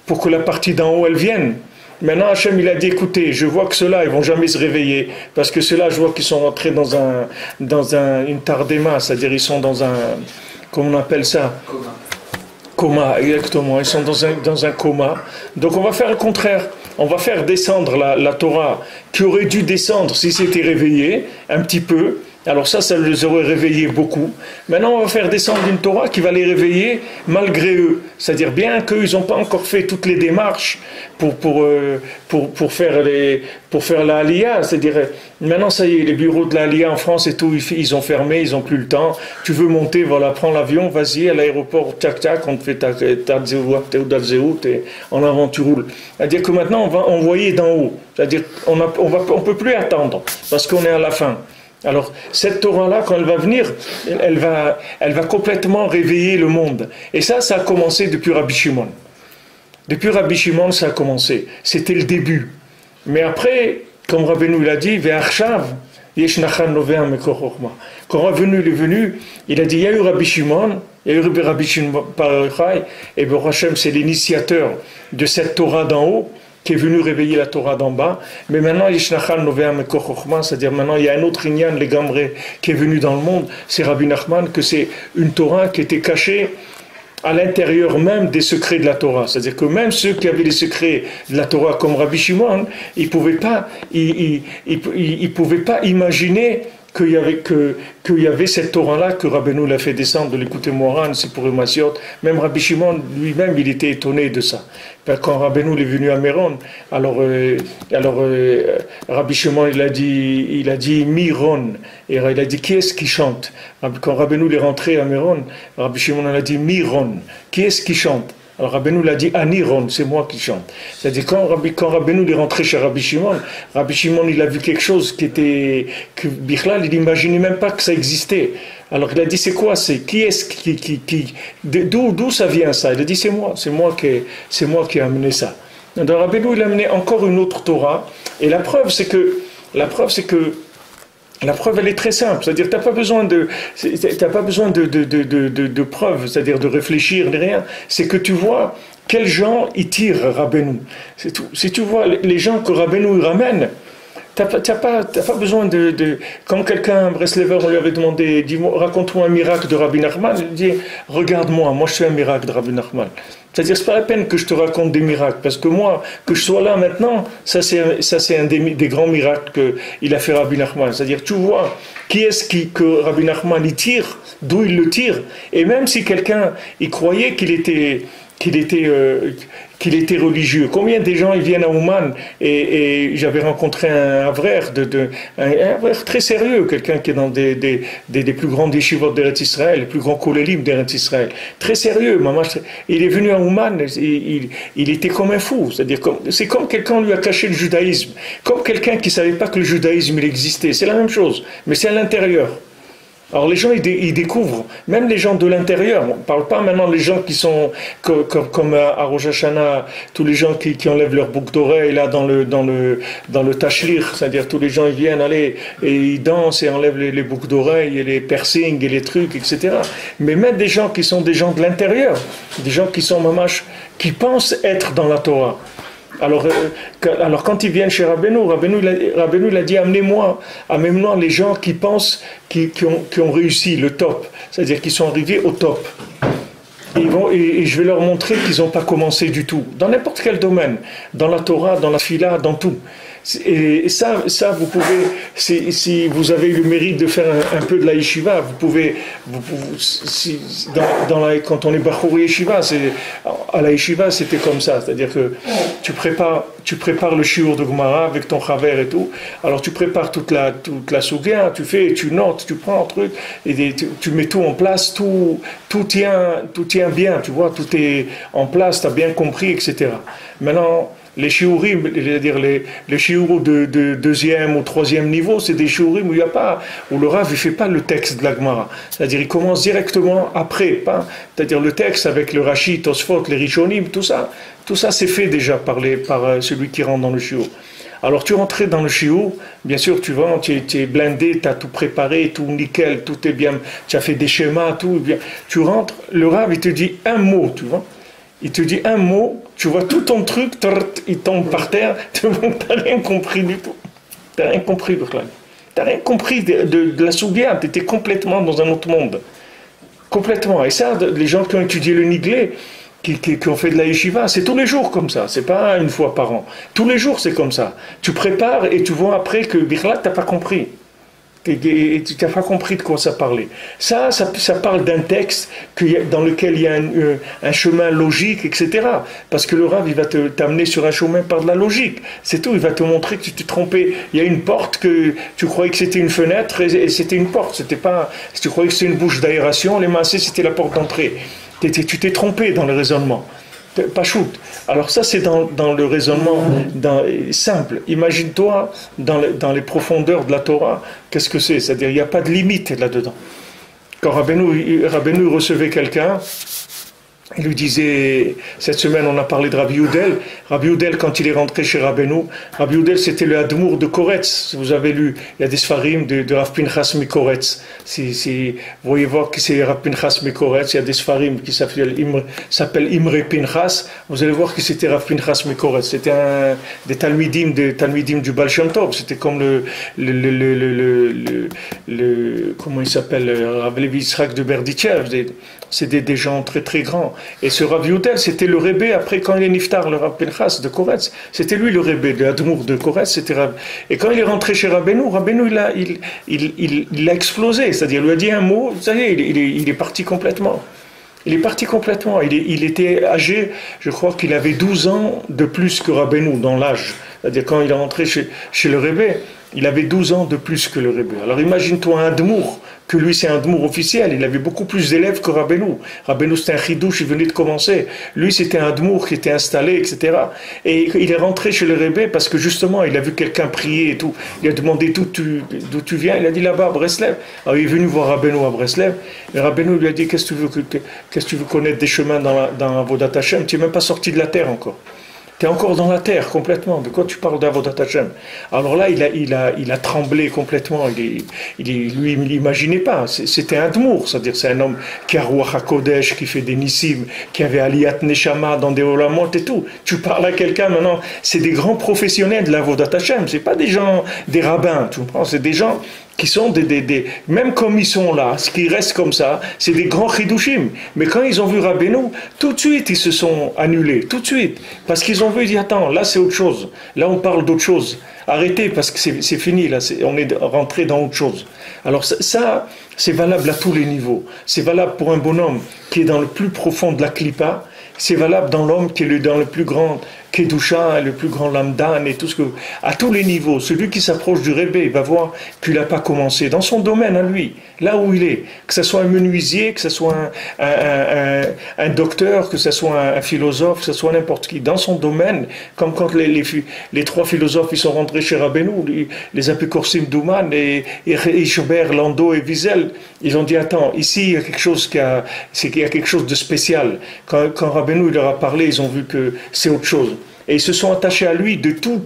pour que la partie d'en haut elle vienne. Maintenant, Hachem, il a dit, écoutez, je vois que ceux-là, ils vont jamais se réveiller, parce que ceux-là, je vois qu'ils sont rentrés dans une tardema, c'est-à-dire ils sont dans un, comment on appelle ça? Coma, exactement. Ils sont dans un coma. Donc on va faire le contraire. On va faire descendre la Torah, qui aurait dû descendre si c'était réveillé, un petit peu. Alors ça les aurait réveillés beaucoup. Maintenant, on va faire descendre une Torah qui va les réveiller malgré eux. C'est-à-dire bien qu'ils n'ont pas encore fait toutes les démarches pour faire la Aliyah. C'est-à-dire, maintenant, ça y est, les bureaux de la Aliyah en France et tout, ils ont fermé, ils n'ont plus le temps. Tu veux monter, voilà, prends l'avion, vas-y, à l'aéroport, tac, tac, on te fait ta zéout, et en avant, tu roules. C'est-à-dire que maintenant, on va envoyer d'en haut. C'est-à-dire, on ne peut plus attendre, parce qu'on est à la fin. Alors, cette Torah-là, quand elle va venir, elle va complètement réveiller le monde. Et ça a commencé depuis Rabbi Shimon. Depuis Rabbi Shimon, ça a commencé. C'était le début. Mais après, comme Rabbeinu l'a dit, Ve'achshav, yesh nachan novea mekor chokhma. Quand Rabbeinu est venu, il a dit, il y a eu Rabbi Shimon, il y a eu Rabbi Shimon par Yochai, et Baruch Hashem, c'est l'initiateur de cette Torah d'en haut, qui est venu réveiller la Torah d'en bas. Mais maintenant, c'est-à-dire maintenant, il y a un autre Inyan, les Gamré, qui est venu dans le monde, c'est Rabbi Nachman, que c'est une Torah qui était cachée à l'intérieur même des secrets de la Torah. C'est-à-dire que même ceux qui avaient les secrets de la Torah, comme Rabbi Shimon, ils ne pouvaient pas imaginer qu'il y avait cette Torah-là que Rabbeinu l'a fait descendre de l'écouter Moran, c'est pour Masiot. Même Rabbi Shimon lui-même, il était étonné de ça. Quand Rabbeinu est venu à Méron, alors Rabbi Shimon, il a dit Miron. Et il a dit, qui est-ce qui chante? Quand Rabbeinu est rentré à Méron, Rabbi Shimon a dit Miron. Qui est-ce qui chante? Alors Rabbeinu l'a dit Aniron, c'est moi qui chante. C'est-à-dire quand Rabbeinu est rentré chez Rabbi Shimon, il a vu quelque chose que Bichlal, il n'imaginait même pas que ça existait. Alors il a dit c'est quoi, qui est-ce d'où ça vient ça? Il a dit c'est moi qui ai amené ça. Donc Rabbeinu il a amené encore une autre Torah, et la preuve c'est que la preuve, elle est très simple. C'est-à-dire, tu n'as pas besoin de preuves, c'est-à-dire de réfléchir, ni rien. C'est que tu vois quels gens y tirent Rabbeinu. C'est tout. Si tu vois les gens que Rabbeinu ramène, tu n'as pas besoin de... Quand quelqu'un, Breslever, on lui avait demandé, raconte-moi un miracle de Rabbi Nachman, il dit, regarde-moi, moi je suis un miracle de Rabbi Nachman. C'est-à-dire, c'est pas la peine que je te raconte des miracles, parce que moi, que je sois là maintenant, ça c'est un des grands miracles qu'il a fait Rabbi Nachman. C'est-à-dire, tu vois, qui est-ce que Rabbi Nachman y tire, d'où il le tire, et même si quelqu'un y croyait qu'il était religieux. Combien de gens ils viennent à Ouman et j'avais rencontré un Avrer très sérieux, quelqu'un qui est dans des plus grands yeshivot d'Eretz Israël, les plus grands kolélim d'Eretz Israël. Très sérieux, maman. Il est venu à Ouman, il était comme un fou. C'est comme quelqu'un lui a caché le judaïsme, comme quelqu'un qui ne savait pas que le judaïsme il existait. C'est la même chose, mais c'est à l'intérieur. Alors les gens, ils découvrent, même les gens de l'intérieur, on ne parle pas maintenant des gens qui sont comme à Rosh Hashanah, tous les gens qui enlèvent leur boucle d'oreille là dans le tachlir, c'est-à-dire tous les gens ils viennent aller et ils dansent et enlèvent les boucles d'oreilles et les piercings et les trucs, etc. Mais même des gens qui sont des gens de l'intérieur, des gens qui sont mamash, qui pensent être dans la Torah. Alors quand ils viennent chez Rabbeinu il a dit amenez-moi les gens qui pensent, qui ont réussi le top, c'est-à-dire qui sont arrivés au top. Et je vais leur montrer qu'ils n'ont pas commencé du tout, dans n'importe quel domaine, dans la Torah, dans la Fila, dans tout. Et ça, vous pouvez, si vous avez eu le mérite de faire un peu de la yeshiva, quand on est Bachur Yeshiva, à la yeshiva, c'était comme ça, c'est-à-dire que tu prépares le shiur de Gemara avec ton chaver et tout, alors tu prépares toute la sugya, tu notes, tu prends un truc, et tu mets tout en place, tout tient bien, tu vois, tout est en place, tu as bien compris, etc. Maintenant, les shiurim, c'est-à-dire les shiurim de deuxième ou troisième niveau, c'est des shiurim où le Rav ne fait pas le texte de la Gemara. C'est-à-dire il commence directement après, c'est-à-dire le texte avec le Rashi, Tosfot, les Rishonim, tout ça c'est fait déjà par celui qui rentre dans le shiur. Alors tu rentrais dans le shiur, bien sûr tu es blindé, tu as tout préparé, tout nickel, tout est bien, tu as fait des schémas, tout bien. Tu rentres, le Rav il te dit un mot, tu vois. Il te dit un mot, tu vois tout ton truc, il tombe par terre, tu n'as rien compris du tout. Tu n'as rien compris, Berlin. Tu n'as rien compris de la Sougia, tu étais complètement dans un autre monde. Complètement. Et ça, les gens qui ont étudié le Niglé, qui ont fait de la yeshiva, c'est tous les jours comme ça, c'est pas une fois par an. Tous les jours c'est comme ça. Tu prépares et tu vois après que Birla, tu n'as pas compris. Et tu n'as pas compris de quoi ça parlait. Ça parle d'un texte dans lequel il y a un chemin logique, etc. Parce que le Rav, il va t'amener sur un chemin par de la logique. C'est tout, il va te montrer que tu t'es trompé. Il y a une porte que tu croyais que c'était une fenêtre et c'était une porte. C'était pas, si tu croyais que c'était une bouche d'aération, les massés, c'était la porte d'entrée. Tu t'es trompé dans le raisonnement. Pas shoot. Alors ça c'est dans le raisonnement simple. Imagine-toi dans les profondeurs de la Torah, qu'est-ce que c'est? C'est-à-dire il n'y a pas de limite là-dedans. Quand Rabbeinu recevait quelqu'un, il lui disait, cette semaine on a parlé de Rabbi Youdel. Rabbi Youdel, quand il est rentré chez Rabbeinu, Rabbi Youdel c'était le Admour de Koretz. Vous avez lu, il y a des Sfarim de Rav Pinchas Mikoretz. Vous voyez voir que c'est Rav Pinchas Mikoretz, il y a des Sfarim qui s'appellent Imre Pinchas. Vous allez voir que c'était Rav Pinchas Mikoretz. C'était des Talmidim du Baal Shem Tov. C'était comme comment il s'appelle, Rav Levi Yitzhak de Berditchev. C'est des gens très très grands. Et ce Rav Youdel, c'était le Rebbe, après quand il est niftar, le Rav Pinchas de Koretz, c'était lui le Rebbe, le Admour de Koretz, c'était Rav. Et quand il est rentré chez Rabbeinu, il a explosé, c'est-à-dire il lui a dit un mot, vous savez, il est parti complètement. Il est parti complètement. Il était âgé, je crois qu'il avait 12 ans de plus que Rabbeinu dans l'âge. C'est-à-dire quand il est rentré chez le Rebbe, il avait 12 ans de plus que le Rebbe. Alors imagine-toi un Admour, que lui c'est un Admour officiel, il avait beaucoup plus d'élèves que Rabbeinu. Rabbeinu c'était un chidouche, il venait de commencer. Lui c'était un Admour qui était installé, etc. Et il est rentré chez le Rebbe parce que justement il a vu quelqu'un prier et tout. Il a demandé d'où tu viens, il a dit là-bas à Breslev. Alors il est venu voir Rabbeinu à Breslev. Et Rabbeinu lui a dit qu'est-ce que tu veux connaître des chemins dans Avodat Hashem? Tu n'es même pas sorti de la terre encore. Tu es encore dans la terre complètement. De quoi tu parles d'Avodat Hashem? Alors là, il a tremblé complètement. Lui, il ne l'imaginait pas. C'était un Dmour, c'est-à-dire c'est un homme qui a Ruach HaKodesh, qui fait des Nissim, qui avait Aliyat Neshama dans des Olamot et tout. Tu parles à quelqu'un maintenant, c'est des grands professionnels de l'Avodat Hashem. Ce n'est pas des gens, des rabbins, tu comprends? C'est des gens qui sont même comme ils sont là, ce qui reste comme ça, c'est des grands chidushim. Mais quand ils ont vu Rabbeinu, tout de suite ils se sont annulés, tout de suite. Parce qu'ils ont vu, ils disent attends, là c'est autre chose, là on parle d'autre chose. Arrêtez parce que c'est fini, là on est rentré dans autre chose. Alors ça, c'est valable à tous les niveaux. C'est valable pour un bonhomme qui est dans le plus profond de la klipa, c'est valable dans l'homme qui est dans le plus grand Kedusha, le plus grand Lamdan et tout ce que... À tous les niveaux, celui qui s'approche du Rebbe, il va voir qu'il n'a pas commencé dans son domaine à lui, là où il est. Que ce soit un menuisier, que ce soit un docteur, que ce soit un philosophe, que ce soit n'importe qui. Dans son domaine, comme quand les trois philosophes ils sont rentrés chez Rabbeinu, les Apikorsim Douman et Schubert, Landau et Wiesel, ils ont dit attends, ici il y a quelque chose quelque chose de spécial. Quand Rabbeinu il leur a parlé, ils ont vu que c'est autre chose. Et ils se sont attachés à lui de tout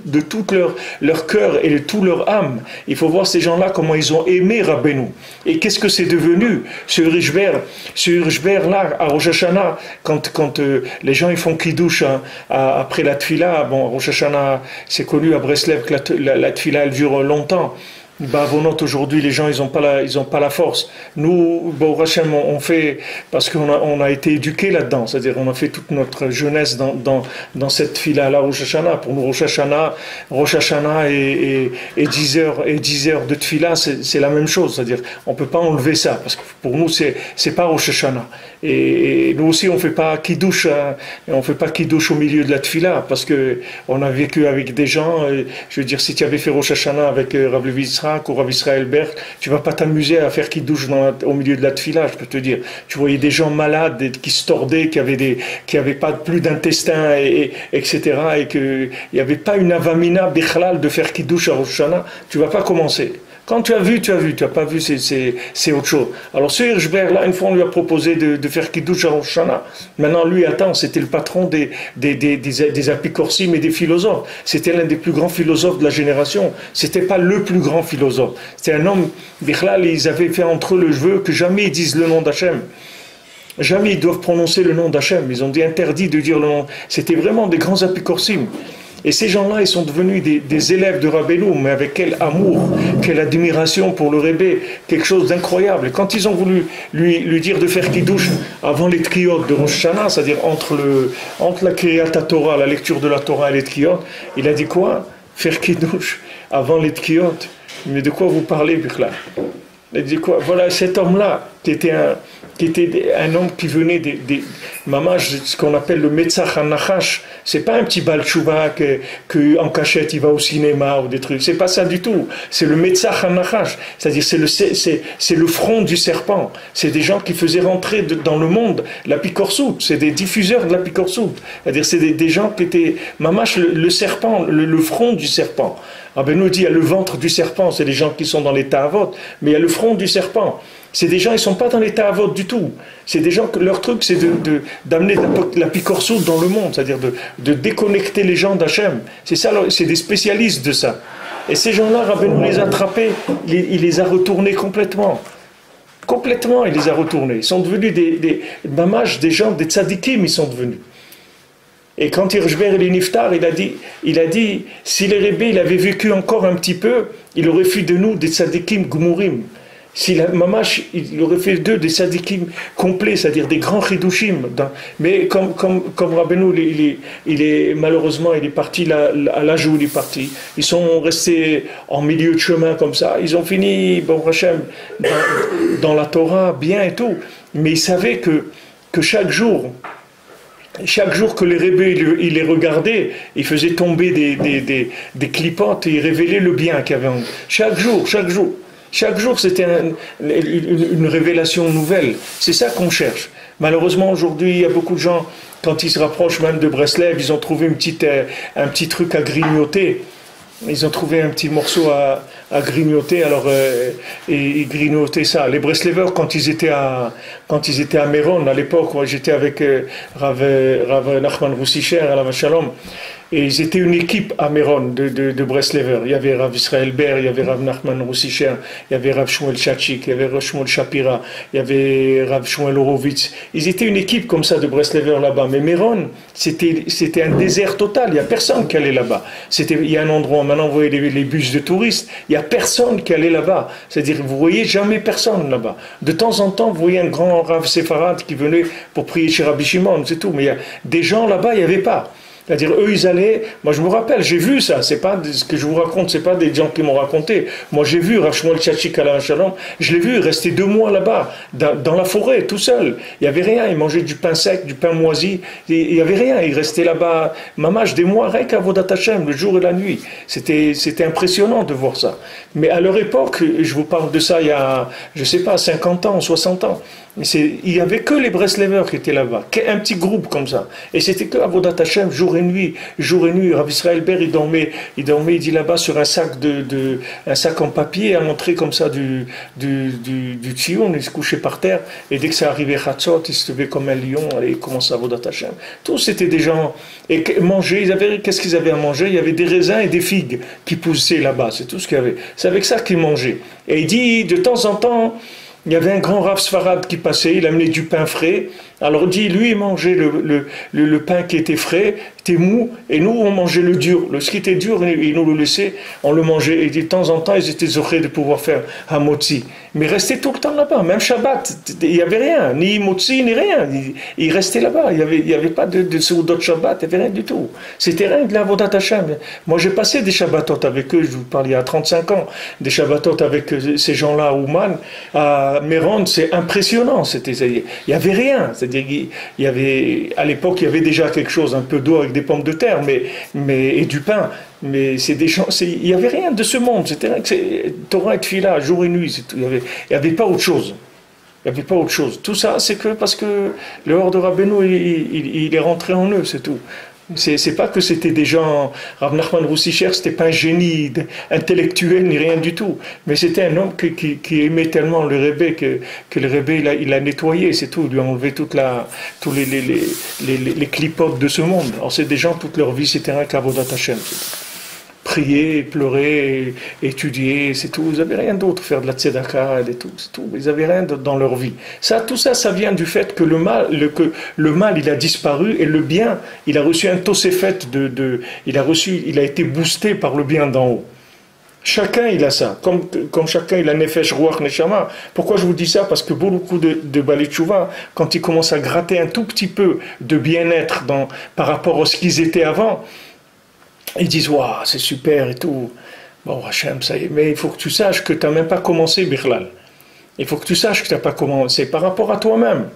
leur cœur et de toute leur âme. Il faut voir ces gens-là, comment ils ont aimé Rabbeinu. Et qu'est-ce que c'est devenu, ce Rishber-là, à Rosh Hashanah, quand les gens ils font Kiddush après la Tfila. Bon, Rosh Hashanah, c'est connu à Breslev que la Tfila, elle dure longtemps. Bavonot, aujourd'hui, les gens, ils ont pas la force. Nous, bon, Hachem, on fait, parce on a été éduqués là-dedans, c'est-à-dire on a fait toute notre jeunesse dans cette fila-là, Rosh Hashanah. Pour nous, Rosh Hashanah et 10 heures, et 10 heures de tfila, c'est la même chose, c'est-à-dire on peut pas enlever ça, parce que pour nous, c'est pas Rosh Hashanah. Et nous aussi, on fait pas kiddush, hein, on fait pas kiddush au milieu de la tfila, parce que on a vécu avec des gens, je veux dire, si tu avais fait Rosh Hashanah avec Rav Levi Yitzhak ou Rav Israël Berg, tu vas pas t'amuser à faire kiddush au milieu de la tfila, je peux te dire. Tu voyais des gens malades qui se tordaient, qui avaient pas plus d'intestin, etc., et qu'il n'y avait pas une avamina bichlal de faire kiddush à Rosh Hashanah, tu vas pas commencer. Quand tu as vu, tu as vu. Tu n'as pas vu, c'est autre chose. Alors ce Hirschberg, là, une fois, on lui a proposé de faire Kiddush à Rosh Hashanah. Maintenant, lui, attends, c'était le patron des apicorsim et des philosophes. C'était l'un des plus grands philosophes de la génération. C'était pas le plus grand philosophe. C'était un homme, Bichlal, ils avaient fait entre eux le vœu que jamais ils disent le nom d'Hachem. Jamais ils doivent prononcer le nom d'Hachem. Ils ont dit interdit de dire le nom. C'était vraiment des grands apicorsim. Et ces gens-là, ils sont devenus des élèves de Rabbeinu, mais avec quel amour, quelle admiration pour le Rebbe, quelque chose d'incroyable. Et quand ils ont voulu lui dire de faire Kiddush avant les Tkiyot de Rosh Hashanah, c'est-à-dire entre la Kriyat Torah, la lecture de la Torah et les Tkiyot, il a dit quoi? Faire Kiddush avant les Tkiyot. Mais de quoi vous parlez, Bichlal? Il a dit quoi? Voilà, cet homme-là, qui était un homme qui venait mamash, ce qu'on appelle le Metzach HaNachash. C'est pas un petit balchouva que en cachette il va au cinéma ou des trucs. C'est pas ça du tout. C'est le Metzach HaNachash. C'est-à-dire c'est le front du serpent. C'est des gens qui faisaient rentrer dans le monde la picorsoute. C'est des diffuseurs de la picorsoute. C'est-à-dire c'est des gens qui étaient mamash le serpent, le front du serpent. Rabbeinu nous dit il y a le ventre du serpent, c'est des gens qui sont dans les ta'avot, mais il y a le front du serpent. C'est des gens, ils ne sont pas dans les ta'avot du tout. C'est des gens que leur truc, c'est d'amener la picorsoute dans le monde, c'est-à-dire de déconnecter les gens d'Hachem. C'est ça, c'est des spécialistes de ça. Et ces gens-là, Rabbeinu les a attrapés, il les a retournés complètement. Complètement, il les a retournés. Ils sont devenus des mamash, des gens, des tzadikim, ils sont devenus. Et quand Hirschberg est niftar, il a dit, si les Rebbe il avait vécu encore un petit peu, il aurait fait de nous des tzadikim gmurim. Si la mamash, il aurait fait d'eux des tzadikim complets, c'est-à-dire des grands chidushim. Mais comme Rabbeinu, malheureusement, il est parti à l'âge où il est parti. Ils sont restés en milieu de chemin comme ça. Ils ont fini, bon Hachem, dans la Torah, bien et tout. Mais ils savaient que chaque jour que les Rebbe il les regardait, il faisait tomber des clipotes et il révélait le bien qu'il y avait en eux. Chaque jour, c'était une révélation nouvelle. C'est ça qu'on cherche. Malheureusement, aujourd'hui, il y a beaucoup de gens, quand ils se rapprochent même de Breslev, ils ont trouvé un petit truc à grignoter. Ils ont trouvé un petit morceau à grignoter, alors ils grignotaient ça. Les Breslevers, quand ils étaient à Méron, à l'époque, moi j'étais avec Rav Nachman Roussicher, à la Shalom, et ils étaient une équipe à Méron de Breslever. Il y avait Rav Israël Ber, il y avait Rav Nachman Roussicher, il y avait Rav Shmuel Chachik, il y avait Rav Shmuel Shapira, il y avait Rav Shmuel Horowitz. Ils étaient une équipe comme ça de Breslever là-bas. Mais Méron, c'était un désert total. Il n'y a personne qui allait là-bas. Il y a un endroit, maintenant vous voyez les bus de touristes, il n'y a personne qui allait là-bas. C'est-à-dire vous voyez jamais personne là-bas. De temps en temps, vous voyez un grand Rav Séfarad qui venait pour prier chez Rabbi Shimon, c'est tout. Mais il y a des gens là-bas, il n'y avait pas. C'est-à-dire, eux, ils allaient... Moi, je me rappelle, j'ai vu ça. C'est pas ce que je vous raconte, c'est pas des gens qui m'ont raconté. Moi, j'ai vu Rav Shmuel Tchachik à la Shalom. Je l'ai vu rester 2 mois là-bas, dans la forêt, tout seul. Il n'y avait rien. Il mangeait du pain sec, du pain moisi. Il n'y avait rien. Il restait là-bas, mamash, des mois, rien qu'à Vodat Hashem, le jour et la nuit. C'était impressionnant de voir ça. Mais à leur époque, je vous parle de ça il y a, je sais pas, 50 ans, 60 ans. Il n'y avait que les Breslevers qui étaient là-bas, un petit groupe comme ça. Et c'était que Avodat Hashem, jour et nuit. Rav Israël Ber, il dormait, il dit là-bas sur un sac un sac en papier, à l'entrée comme ça du Tzion, il se couchait par terre. Et dès que ça arrivait Chatzot, il se levait comme un lion, et il commençait à Avodat Hashem. Tous c'était des gens, et manger, qu'est-ce qu'ils avaient à manger? Il y avait des raisins et des figues qui poussaient là-bas, c'est tout ce qu'il y avait. C'est avec ça qu'ils mangeaient. Et il dit, de temps en temps, il y avait un grand Rav Sfarad qui passait, il amenait du pain frais Alors dit, lui, il mangeait le pain qui était frais, était mou, et nous, on mangeait le dur. Ce qui était dur, il nous le laissait, on le mangeait. Et de temps en temps, ils étaient heureux de pouvoir faire un motzi. Mais ils restaient tout le temps là-bas, même Shabbat, il n'y avait rien, ni motzi, ni rien. Ils restaient là-bas, il n'y avait pas de Seudot Shabbat, il n'y avait rien du tout. C'était rien de la Vodat Hashem. Moi, j'ai passé des Shabbatot avec eux, je vous parle il y a 35 ans, des Shabbatot avec ces gens-là à Ouman, à Méron, c'est impressionnant. Il n'y avait rien. C'est-à-dire, à l'époque, il y avait déjà quelque chose, un peu d'eau avec des pommes de terre, et du pain. Mais c'est des gens, il n'y avait rien de ce monde. C'était Torah et Tfila, jour et nuit. Il n'y avait pas autre chose. Il n'y avait pas autre chose. Tout ça, c'est que parce que le hors de Rabbeinu, il est rentré en eux, c'est tout. C'est pas que c'était des gens, Rav Nachman Roussicher, c'était pas un génie intellectuel ni rien du tout, mais c'était un homme qui aimait tellement le Rebbe que le Rebbe il a nettoyé, c'est tout, il lui a enlevé tous les clipotes de ce monde. Alors c'est des gens, toute leur vie c'était un Kavodat Hashem. Prier, pleurer, étudier, c'est tout. Ils n'avaient rien d'autre, faire de la tzedaka, et tout, c'est tout. Ils n'avaient rien dans leur vie. Tout ça, ça vient du fait que le mal, il a disparu et le bien, il a reçu un tosefet il a été boosté par le bien d'en haut. Chacun, il a ça. Comme chacun, il a nefesh, ruach, neshama. Pourquoi je vous dis ça? Parce que beaucoup de Balei Tshuva, quand ils commencent à gratter un tout petit peu de bien-être par rapport à ce qu'ils étaient avant, ils disent, waouh, c'est super et tout. Bon, Hachem, ça y est. Mais il faut que tu saches que tu n'as même pas commencé, Bichlal. Il faut que tu saches que tu n'as pas commencé par rapport à toi-même.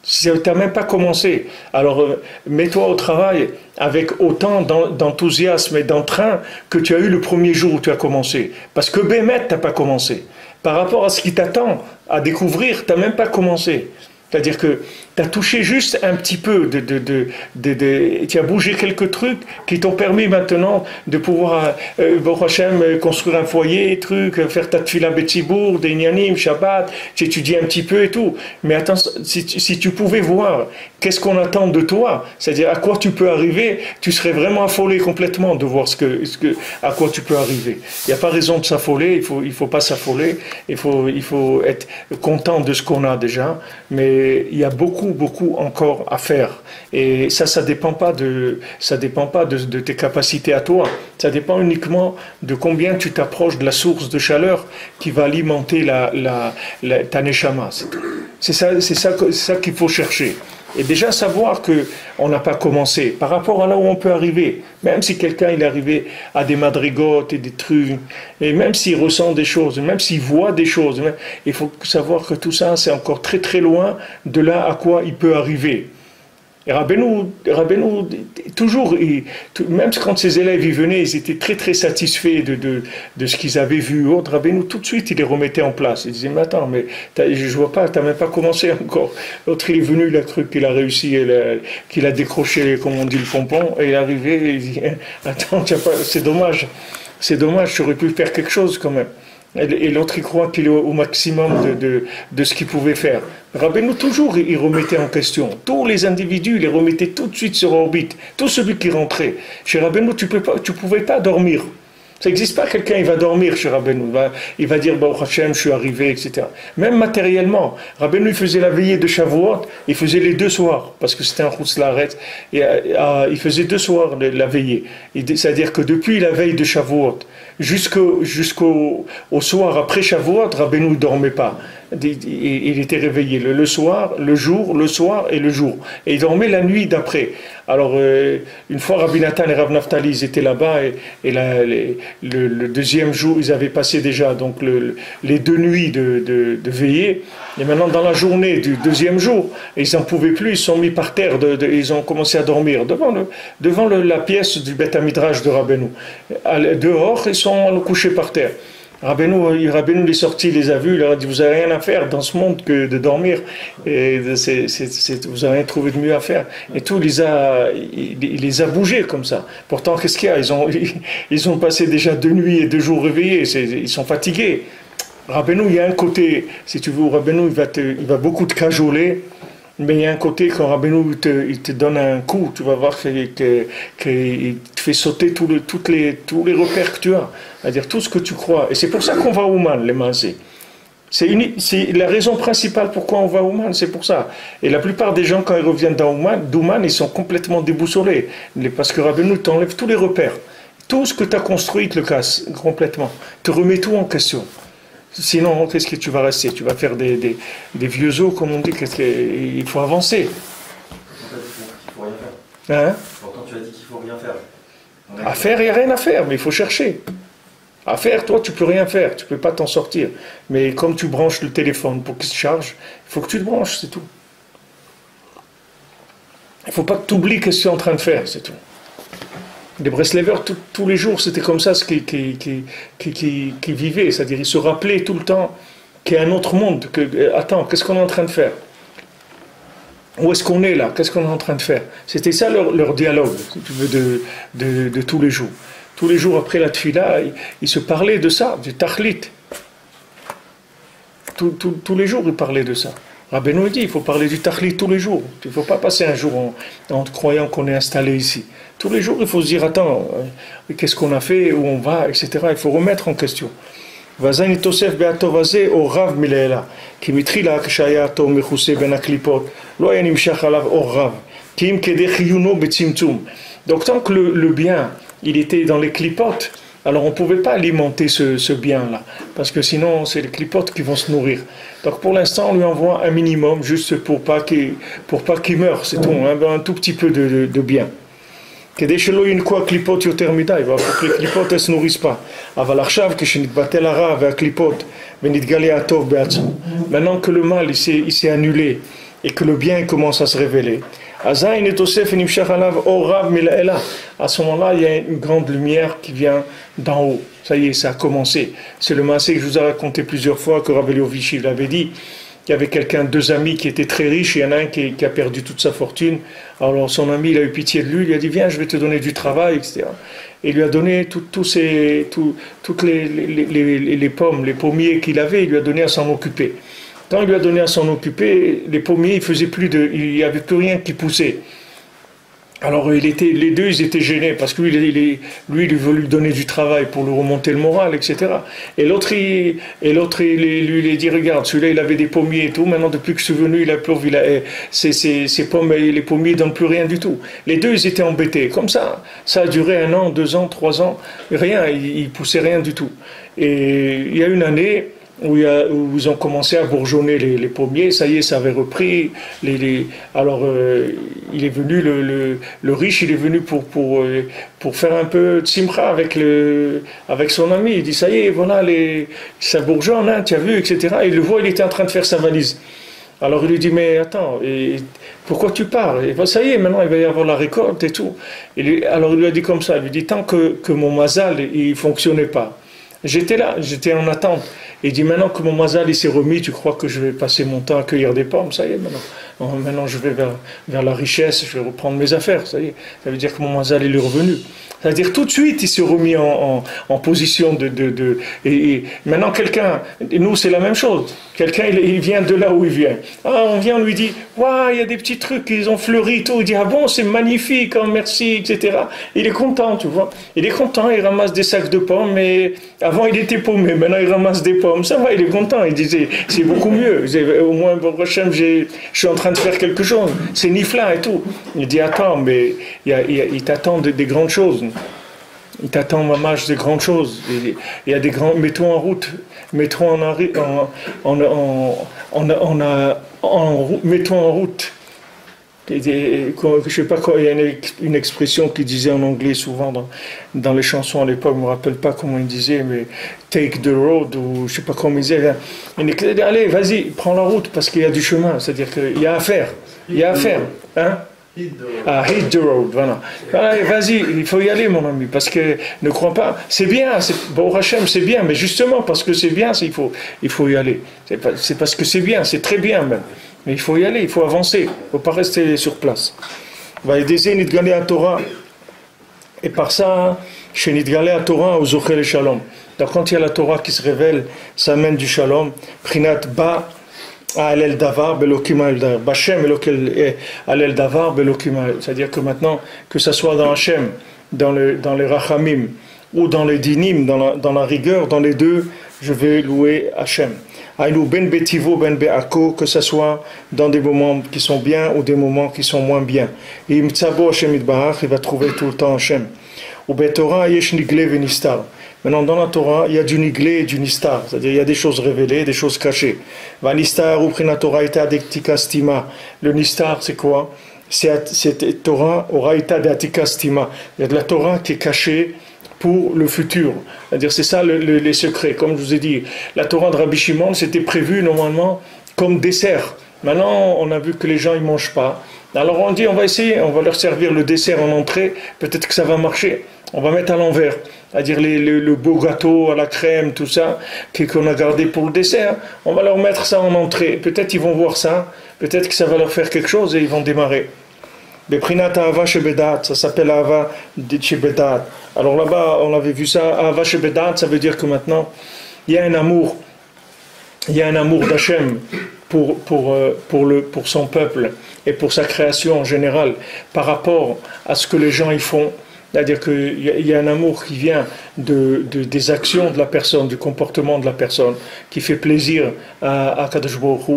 Si tu n'as même pas commencé, alors mets-toi au travail avec autant d'enthousiasme et d'entrain que tu as eu le premier jour où tu as commencé. Parce que Bémet, tu n'as pas commencé. Par rapport à ce qui t'attend à découvrir, tu n'as même pas commencé. C'est-à-dire que tu as touché juste un petit peu, tu as bougé quelques trucs qui t'ont permis maintenant de pouvoir, Baruch Hashem, construire un foyer, faire ta tfila betzibour, des inyanim, Shabbat, tu étudies un petit peu et tout. Mais attends, si tu pouvais voir qu'est-ce qu'on attend de toi, c'est-à-dire à quoi tu peux arriver, tu serais vraiment affolé complètement de voir à quoi tu peux arriver. Il n'y a pas raison de s'affoler, il faut pas s'affoler, il faut être content de ce qu'on a déjà, mais il y a beaucoup encore à faire. Et ça dépend pas de tes capacités à toi. Ça dépend uniquement de combien tu t'approches de la source de chaleur qui va alimenter ta neshama. C'est ça qu'il faut chercher. Et déjà savoir qu'on n'a pas commencé par rapport à là où on peut arriver. Même si quelqu'un il est arrivé à des madrigotes et des trucs, et même s'il ressent des choses, même s'il voit des choses, il faut savoir que tout ça c'est encore très très loin de là à quoi il peut arriver. Et Rabbeinu, toujours, même quand ses élèves y venaient, ils étaient très très satisfaits de ce qu'ils avaient vu. Rabbeinu, tout de suite, il les remettait en place. Il disait, mais attends, mais je vois pas, tu n'as même pas commencé encore. L'autre, il est venu, il a cru qu'il a réussi, qu'il a décroché, comme on dit, le pompon, et il est arrivé, et il dit, attends, c'est dommage, tu aurais pu faire quelque chose quand même. Et l'autre, il croit qu'il est au maximum de ce qu'il pouvait faire. Rabbeinu, toujours, il remettait en question. Tous les individus, il les remettait tout de suite sur orbite. Tout celui qui rentrait. Chez Rabbeinu, tu pouvais pas dormir. Ça n'existe pas, quelqu'un, il va dormir chez Rabbeinu. Il va dire, Baruch Hashem, je suis arrivé, etc. Même matériellement. Rabbeinu, il faisait la veillée de Shavuot, il faisait les 2 soirs, parce que c'était un Chutz Laaretz. Il faisait 2 soirs la veillée. C'est-à-dire que depuis la veille de Shavuot, jusqu'au soir après Shavuot, Rabbeinu ne dormait pas. Il était réveillé le soir, le jour, le soir et le jour. Et il dormait la nuit d'après. Alors, une fois, Rabbi Nathan et Rav Naftali, ils étaient là-bas, et le deuxième jour, ils avaient passé déjà donc les 2 nuits de veillée. Et maintenant, dans la journée du deuxième jour, ils n'en pouvaient plus, ils se sont mis par terre, ils ont commencé à dormir devant la pièce du Beth Midrash de Rabbeinu. Dehors, ils sont couchés par terre. Rabbeinu est sorti, il les a vus, il leur a dit, vous n'avez rien à faire dans ce monde que de dormir, et vous n'avez rien trouvé de mieux à faire. Et tout, il les a bougés comme ça. Pourtant, qu'est-ce qu'il y a? Ils ont passé déjà 2 nuits et 2 jours réveillés, ils sont fatigués. Rabbeinu, il y a un côté, si tu veux, Rabbeinu, il va beaucoup te cajoler, mais il y a un côté, quand Rabbeinu il te donne un coup, tu vas voir qu'il te fait sauter tous les repères que tu as, c'est-à-dire tout ce que tu crois. Et c'est pour ça qu'on va au Ouman, les Mazé. C'est la raison principale pourquoi on va à Ouman, c'est pour ça. Et la plupart des gens, quand ils reviennent d'Ouman, ils sont complètement déboussolés. Parce que Rabbeinu t'enlève tous les repères. Tout ce que tu as construit, il te le casse complètement. Te remet tout en question. Sinon, qu'est-ce que tu vas rester? Tu vas faire des vieux os, comme on dit. Il faut avancer. En fait, il faut rien faire. Hein? Pourtant, tu as dit qu'il faut rien faire. À faire, il n'y a rien à faire, mais il faut chercher. À faire, toi, tu peux rien faire, tu peux pas t'en sortir. Mais comme tu branches le téléphone pour qu'il se charge, il faut que tu le branches, c'est tout. Il ne faut pas que tu oublies ce que tu es en train de faire, c'est tout. Les Breslevers, tous les jours, c'était comme ça ce qui vivaient, c'est-à-dire ils se rappelaient tout le temps qu'il y a un autre monde. Attends, qu'est-ce qu'on est en train de faire? Où est-ce qu'on est là? Qu'est-ce qu'on est en train de faire? C'était ça leur dialogue, si tu veux, de tous les jours. Tous les jours après la tfila, ils se parlaient de ça, du tachlit. Tous les jours, ils parlaient de ça. Rabbeinu dit, il faut parler du tachlit tous les jours. Il ne faut pas passer un jour en croyant qu'on est installé ici. Tous les jours, il faut se dire, attends, qu'est-ce qu'on a fait, où on va, etc. Il faut remettre en question. Vazan itosef be'atov hazeh or rav mileela, ki mitrila kshaya atov mechuse ben haklipot, lo haya nimshach alav or rav, ki im kedei chiyuno betzimtzum. Donc tant que le bien, il était dans les clipotes, alors on ne pouvait pas alimenter ce bien-là, parce que sinon c'est les clipotes qui vont se nourrir. Donc pour l'instant on lui envoie un minimum, juste pour pas qu'il meure, c'est tout, un tout petit peu de bien. Pour que les clipotes ne se nourrissent pas. Maintenant que le mal il s'est annulé et que le bien commence à se révéler, à ce moment-là, il y a une grande lumière qui vient d'en haut. Ça y est, ça a commencé. C'est le massé que je vous ai raconté plusieurs fois, que Rav Eliovitch l'avait dit. Il y avait deux amis qui étaient très riches, et il y en a un qui a perdu toute sa fortune. Alors son ami, il a eu pitié de lui, il lui a dit, viens, je vais te donner du travail, etc. Et il lui a donné toutes les pommes, les pommiers qu'il avait, il lui a donné à s'en occuper. Quand il lui a donné à s'en occuper, les pommiers, il n'y avait plus rien qui poussait. Alors les deux, ils étaient gênés parce que lui, il veut lui donner du travail pour lui remonter le moral, etc. Et l'autre, il lui a dit, regarde, celui-là, il avait des pommiers et tout. Maintenant, depuis que je suis venu, ses pommes, les pommiers ne donnent plus rien du tout. Les deux, ils étaient embêtés. Comme ça a duré 1 an, 2 ans, 3 ans. Rien, ils poussaient rien du tout. Et il y a une année où ils ont commencé à bourgeonner les pommiers, ça y est, ça avait repris. Alors, il est venu, le riche, il est venu pour faire un peu de simcha avec son ami. Il dit, ça y est, voilà, ça bourgeonne, hein, tu as vu, etc. Et il le voit, il était en train de faire sa valise. Alors, il lui dit, mais attends, pourquoi tu pars? Et ben, ça y est, maintenant, il va y avoir la récolte et tout. Alors, il lui a dit comme ça, il lui dit, tant que mon mazal, il fonctionnait pas. J'étais là, j'étais en attente. Il dit, maintenant que mon mazal il s'est remis, tu crois que je vais passer mon temps à cueillir des pommes? Ça y est, maintenant je vais vers la richesse, je vais reprendre mes affaires, ça y est. Ça veut dire que mon mazal il est revenu. C'est-à-dire tout de suite il s'est remis en position et maintenant quelqu'un, et nous c'est la même chose, quelqu'un il vient de là où il vient. Ah, on vient, on lui dit, waouh, il y a des petits trucs, ils ont fleuri, tout. Il dit, ah bon, c'est magnifique, hein, merci, etc. Il est content, tu vois. Il est content, il ramasse des sacs de pommes, mais avant il était paumé, maintenant il ramasse des pommes. Ça va, il est content, il disait, c'est beaucoup mieux. Au moins, prochain, je suis en train de faire quelque chose. C'est nifla et tout. Il dit, attends, mais il t'attend des grandes choses. Il t'attend, mamage, des grandes choses. Il y a des grands. Mettons en route. Mettons en route. Je ne sais pas quoi, il y a une expression qui disait en anglais souvent dans les chansons à l'époque, je ne me rappelle pas comment il disait, mais take the road, ou je ne sais pas comment il disait. Il disait, allez, vas-y, prends la route, parce qu'il y a du chemin, c'est-à-dire qu'il y a à faire. Il y a à faire. Hein? Hit the road, voilà. Allez, vas-y, il faut y aller, mon ami, parce que ne crois pas, c'est bien, bon, Hachem, c'est bien, mais justement, parce que c'est bien, il faut y aller. C'est parce que c'est bien, c'est très bien même. Mais il faut y aller, il faut avancer, il ne faut pas rester sur place. Et par ça, chez Nidgalé à Torah, aux Zoché le Shalom. Donc quand il y a la Torah qui se révèle, ça amène du Shalom. Prinat Ba Alel Davar Belokim Alel Bachem Alel Davar Belokim. C'est-à-dire que maintenant, que ce soit dans Hachem, dans les Rachamim, ou dans les dinim, dans la rigueur, dans les deux, je vais louer Hachem. Aïnou ben betivo ben be'ako, que ce soit dans des moments qui sont bien ou des moments qui sont moins bien. Et imtsabo Hachem itbarach, il va trouver tout le temps Hachem. Ou betorah yesh nigle venistar. Maintenant, dans la Torah, il y a du niglé et du nistar, c'est-à-dire il y a des choses révélées, des choses cachées. Va nistar ou prina Torah ita adektika stima. Le nistar, c'est quoi? C'est Torah oraita adektika stima. Il y a de la Torah qui est cachée pour le futur. C'est-à-dire, c'est ça les secrets. Comme je vous ai dit, la Torah de Rabbi Shimon, c'était prévu normalement comme dessert. Maintenant, on a vu que les gens ils mangent pas. Alors on dit, on va essayer, on va leur servir le dessert en entrée, peut-être que ça va marcher. On va mettre à l'envers, c'est-à-dire le beau gâteau à la crème, tout ça, qu'on a gardé pour le dessert, on va leur mettre ça en entrée. Peut-être ils vont voir ça, peut-être que ça va leur faire quelque chose et ils vont démarrer. Beprinat Ahava Shebedat, ça s'appelle Ahava Shebedat. Alors là-bas, on avait vu ça, Ahava Shebedat, ça veut dire que maintenant, il y a un amour d'Hachem pour son peuple et pour sa création en général par rapport à ce que les gens y font. C'est-à-dire qu'il y a un amour qui vient des actions de la personne, du comportement de la personne, qui fait plaisir à Kadosh Baruch Hu.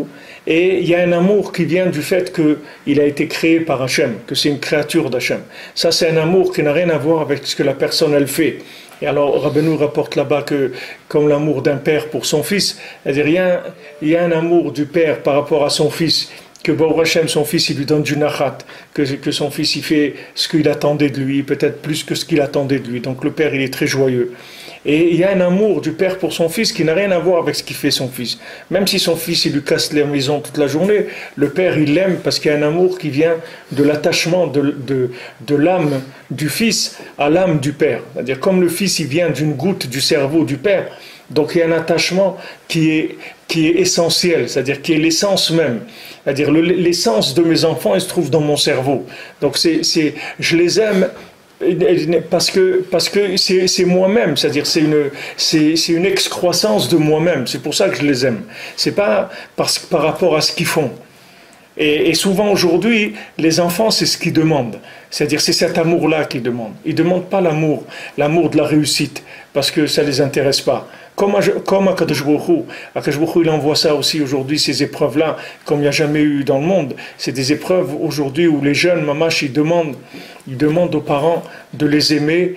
Et il y a un amour qui vient du fait qu'il a été créé par Hachem, que c'est une créature d'Hachem. Ça, c'est un amour qui n'a rien à voir avec ce que la personne, elle fait. Et alors, Rabbeinu rapporte là-bas que, comme l'amour d'un père pour son fils, c'est-à-dire il y a un amour du père par rapport à son fils, que Baruch Hashem, son fils, il lui donne du nachat, que son fils, il fait ce qu'il attendait de lui, peut-être plus que ce qu'il attendait de lui. Donc le père, il est très joyeux. Et il y a un amour du père pour son fils qui n'a rien à voir avec ce qu'il fait son fils. Même si son fils, il lui casse la maison toute la journée, le père, il l'aime parce qu'il y a un amour qui vient de l'attachement de l'âme du fils à l'âme du père. C'est-à-dire, comme le fils, il vient d'une goutte du cerveau du père, donc il y a un attachement qui est essentiel, c'est-à-dire qui est l'essence même. C'est-à-dire l'essence de mes enfants, elle se trouve dans mon cerveau. Donc je les aime parce que c'est moi-même, c'est-à-dire c'est une excroissance de moi-même. C'est pour ça que je les aime. C'est pas par rapport à ce qu'ils font. Et souvent aujourd'hui, les enfants, c'est ce qu'ils demandent. C'est-à-dire c'est cet amour-là qu'ils demandent. Ils ne demandent pas l'amour de la réussite, parce que ça ne les intéresse pas. Comme à Kadosh Baruch Hu. Kadosh Baruch Hu, il envoie ça aussi aujourd'hui, ces épreuves-là, comme il n'y a jamais eu dans le monde. C'est des épreuves aujourd'hui où les jeunes, mamash, ils demandent aux parents de les aimer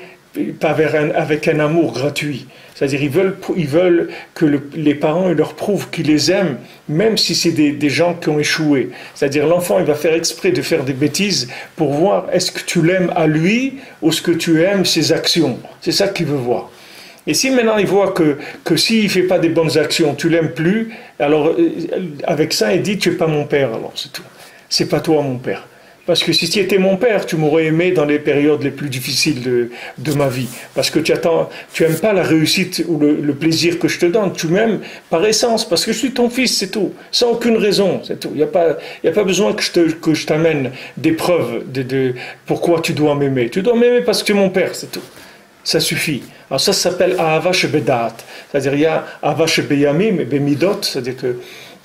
avec un amour gratuit. C'est-à-dire ils veulent que les parents ils leur prouvent qu'ils les aiment, même si c'est des gens qui ont échoué. C'est-à-dire l'enfant il va faire exprès de faire des bêtises pour voir est-ce que tu l'aimes à lui ou est-ce que tu aimes ses actions. C'est ça qu'il veut voir. Et si maintenant il voit que s'il ne fait pas des bonnes actions, tu l'aimes plus, alors avec ça il dit tu n'es pas mon père, alors c'est tout. C'est pas toi mon père. Parce que si tu étais mon père, tu m'aurais aimé dans les périodes les plus difficiles de ma vie. Parce que tu n'aimes pas la réussite ou le plaisir que je te donne. Tu m'aimes par essence, parce que je suis ton fils, c'est tout. Sans aucune raison, c'est tout. Il n'y a pas besoin que je t'amène des preuves de pourquoi tu dois m'aimer. Tu dois m'aimer parce que tu es mon père, c'est tout. Ça suffit. Alors ça s'appelle Ahava Shebedat. C'est-à-dire il y a Ahava Shebeyamim et Bemidot, c'est-à-dire que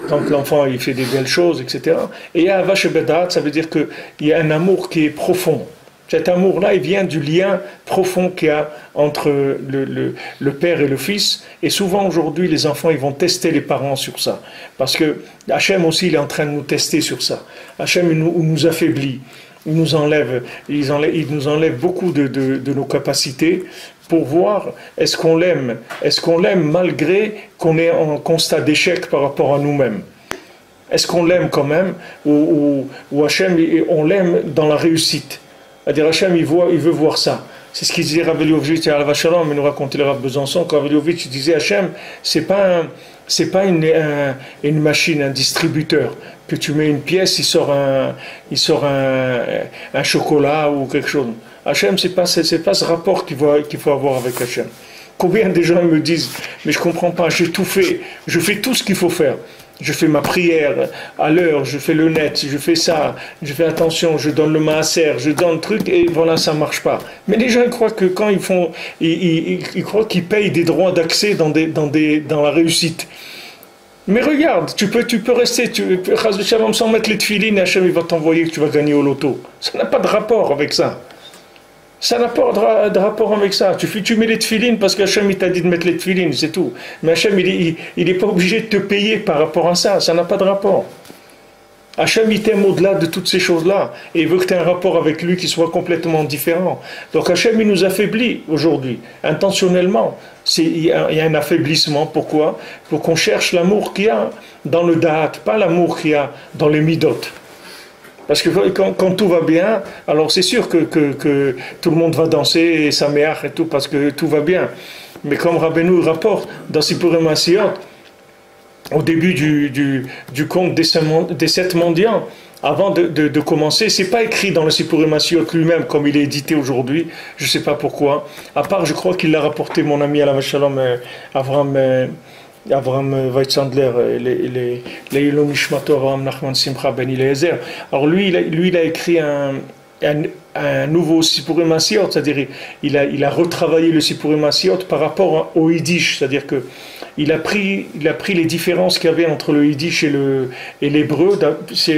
quand l'enfant il fait des belles choses, etc. Et Ahava Shebedat, ça veut dire qu'il y a un amour qui est profond. Cet amour-là, il vient du lien profond qu'il y a entre le père et le fils. Et souvent aujourd'hui, les enfants ils vont tester les parents sur ça. Parce que Hachem aussi, il est en train de nous tester sur ça. Hachem nous affaiblit. Il nous enlève beaucoup de nos capacités pour voir est-ce qu'on l'aime malgré qu'on est en constat d'échec par rapport à nous-mêmes. Est-ce qu'on l'aime quand même ou Hachem, on l'aime dans la réussite. C'est-à-dire Hachem, il veut voir ça. C'est ce qu'il disait Rav Eliovitch à Alav Shalom, il nous racontait le Rav Besançon, quand Rav Eliovitch disait Hachem, c'est pas une machine, un distributeur, que tu mets une pièce, il sort un chocolat ou quelque chose. Hachem, c'est pas ce rapport qu'il faut avoir avec Hachem. Combien de gens me disent, mais je comprends pas, j'ai tout fait, je fais tout ce qu'il faut faire. Je fais ma prière à l'heure, je fais le net, je fais ça, je fais attention, je donne le maaser, je donne le truc et voilà, ça marche pas. Mais les gens ils croient que quand ils croient qu'ils payent des droits d'accès dans la réussite. Mais regarde, tu peux rester, sans mettre les tefilines, Hachem il va t'envoyer que tu vas gagner au loto. Ça n'a pas de rapport avec ça. Ça n'a pas de rapport avec ça. Tu mets les tefilines parce qu'Hachem il t'a dit de mettre les tefilines, c'est tout. Mais Hachem il est pas obligé de te payer par rapport à ça. Ça n'a pas de rapport. Hachem il t'aime au-delà de toutes ces choses-là. Et il veut que tu aies un rapport avec lui qui soit complètement différent. Donc Hachem il nous affaiblit aujourd'hui, intentionnellement. Il y a un affaiblissement. Pourquoi? Pour qu'on cherche l'amour qu'il y a dans le da'at, pas l'amour qu'il y a dans les midot. Parce que quand tout va bien, alors c'est sûr que tout le monde va danser et s'améach et tout, parce que tout va bien. Mais comme Rabbeinu rapporte dans Sipurim Asiyot, au début du conte des 7 mendiants, avant de commencer, c'est pas écrit dans le Sipurim Asiyot lui-même comme il est édité aujourd'hui, je sais pas pourquoi, à part je crois qu'il l'a rapporté mon ami Alav Shalom Avraham Weizsändler, les Ilom Nishmato Avraham Nachman Simcha Ben Eliezer. Alors lui il a écrit un nouveau Sipurim Asiyot, c'est-à-dire il a retravaillé le Sipurim Asiyot par rapport au Yiddish, c'est-à-dire que il a pris les différences qu'il y avait entre le Yiddish et l'hébreu.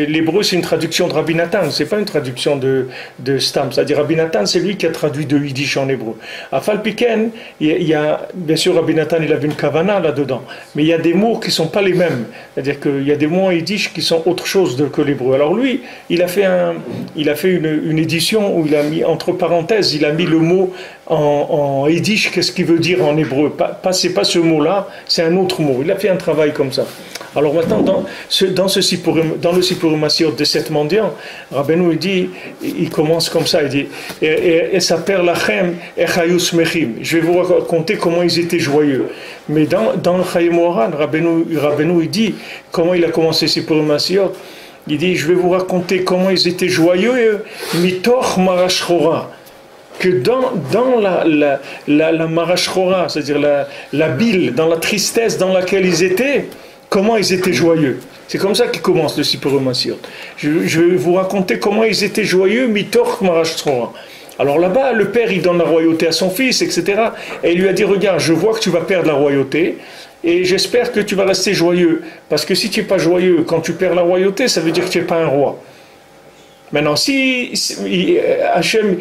L'hébreu, c'est une traduction de Rabbi Nathan, c'est pas une traduction de Stam. C'est-à-dire Rabbi Nathan, c'est lui qui a traduit de Yiddish en hébreu. À Falpiken, il y a, bien sûr, Rabbi Nathan, il avait une kavana là-dedans, mais il y a des mots qui sont pas les mêmes. C'est-à-dire qu'il y a des mots en Yiddish qui sont autre chose que l'hébreu. Alors lui, il a fait une édition où il a mis, entre parenthèses, il a mis le mot en Yiddish, qu'est-ce qu'il veut dire en hébreu. C'est pas ce mot-là, c'est un autre mot. Il a fait un travail comme ça. Alors maintenant, dans le Sipurim Asiyot de 7 mendiants, Rabbeinu il commence comme ça, il dit et ça perd lachem echayus mechim. Je vais vous raconter comment ils étaient joyeux. Mais dans le Chayei Moharan, Rabbeinu il dit comment il a commencé Sipurim Asiyot. Il dit je vais vous raconter comment ils étaient joyeux mitoch marashchora. Que dans la marashchora, c'est-à-dire la bile, dans la tristesse dans laquelle ils étaient, comment ils étaient joyeux. C'est comme ça qu'il commence le Sipurim Asiyot. Je vais vous raconter comment ils étaient joyeux, mitoch marashchora. Alors là-bas, le père, il donne la royauté à son fils, etc. Et il lui a dit, regarde, je vois que tu vas perdre la royauté, et j'espère que tu vas rester joyeux. Parce que si tu n'es pas joyeux, quand tu perds la royauté, ça veut dire que tu n'es pas un roi. Maintenant, si Hachem,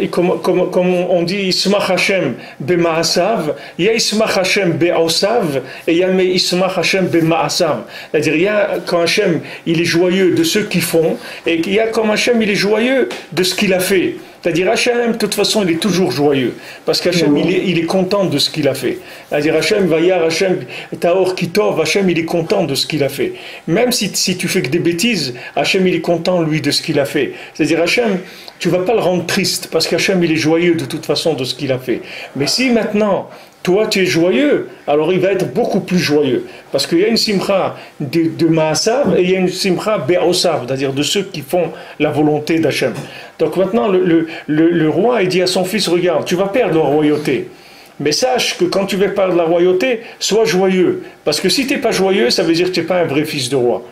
comme on dit, Ismach Hachem b'ma'asav, il y a Ismach Hachem be'osav, et il y a Ismach Hachem b'ma'asav. C'est-à-dire, il y a quand Hachem, il est joyeux de ceux qui font, et il y a quand Hachem, il est joyeux de ce qu'il a fait. C'est-à-dire Hachem, de toute façon, il est toujours joyeux. Parce qu'Hachem, il est content de ce qu'il a fait. C'est-à-dire Hachem, Vayar, Hachem, Taor, Kitov, Hachem, il est content de ce qu'il a fait. Même si tu fais que des bêtises, Hachem, il est content, lui, de ce qu'il a fait. C'est-à-dire Hachem, tu ne vas pas le rendre triste, parce qu'Hachem, il est joyeux de toute façon de ce qu'il a fait. Mais si maintenant, toi, tu es joyeux, alors il va être beaucoup plus joyeux. Parce qu'il y a une simcha de Maasav et il y a une simcha Be'osav, c'est-à-dire de ceux qui font la volonté d'Hachem. Donc maintenant, le roi, il dit à son fils, regarde, tu vas perdre la royauté. Mais sache que quand tu vas perdre la royauté, sois joyeux. Parce que si tu n'es pas joyeux, ça veut dire que tu n'es pas un vrai fils de roi.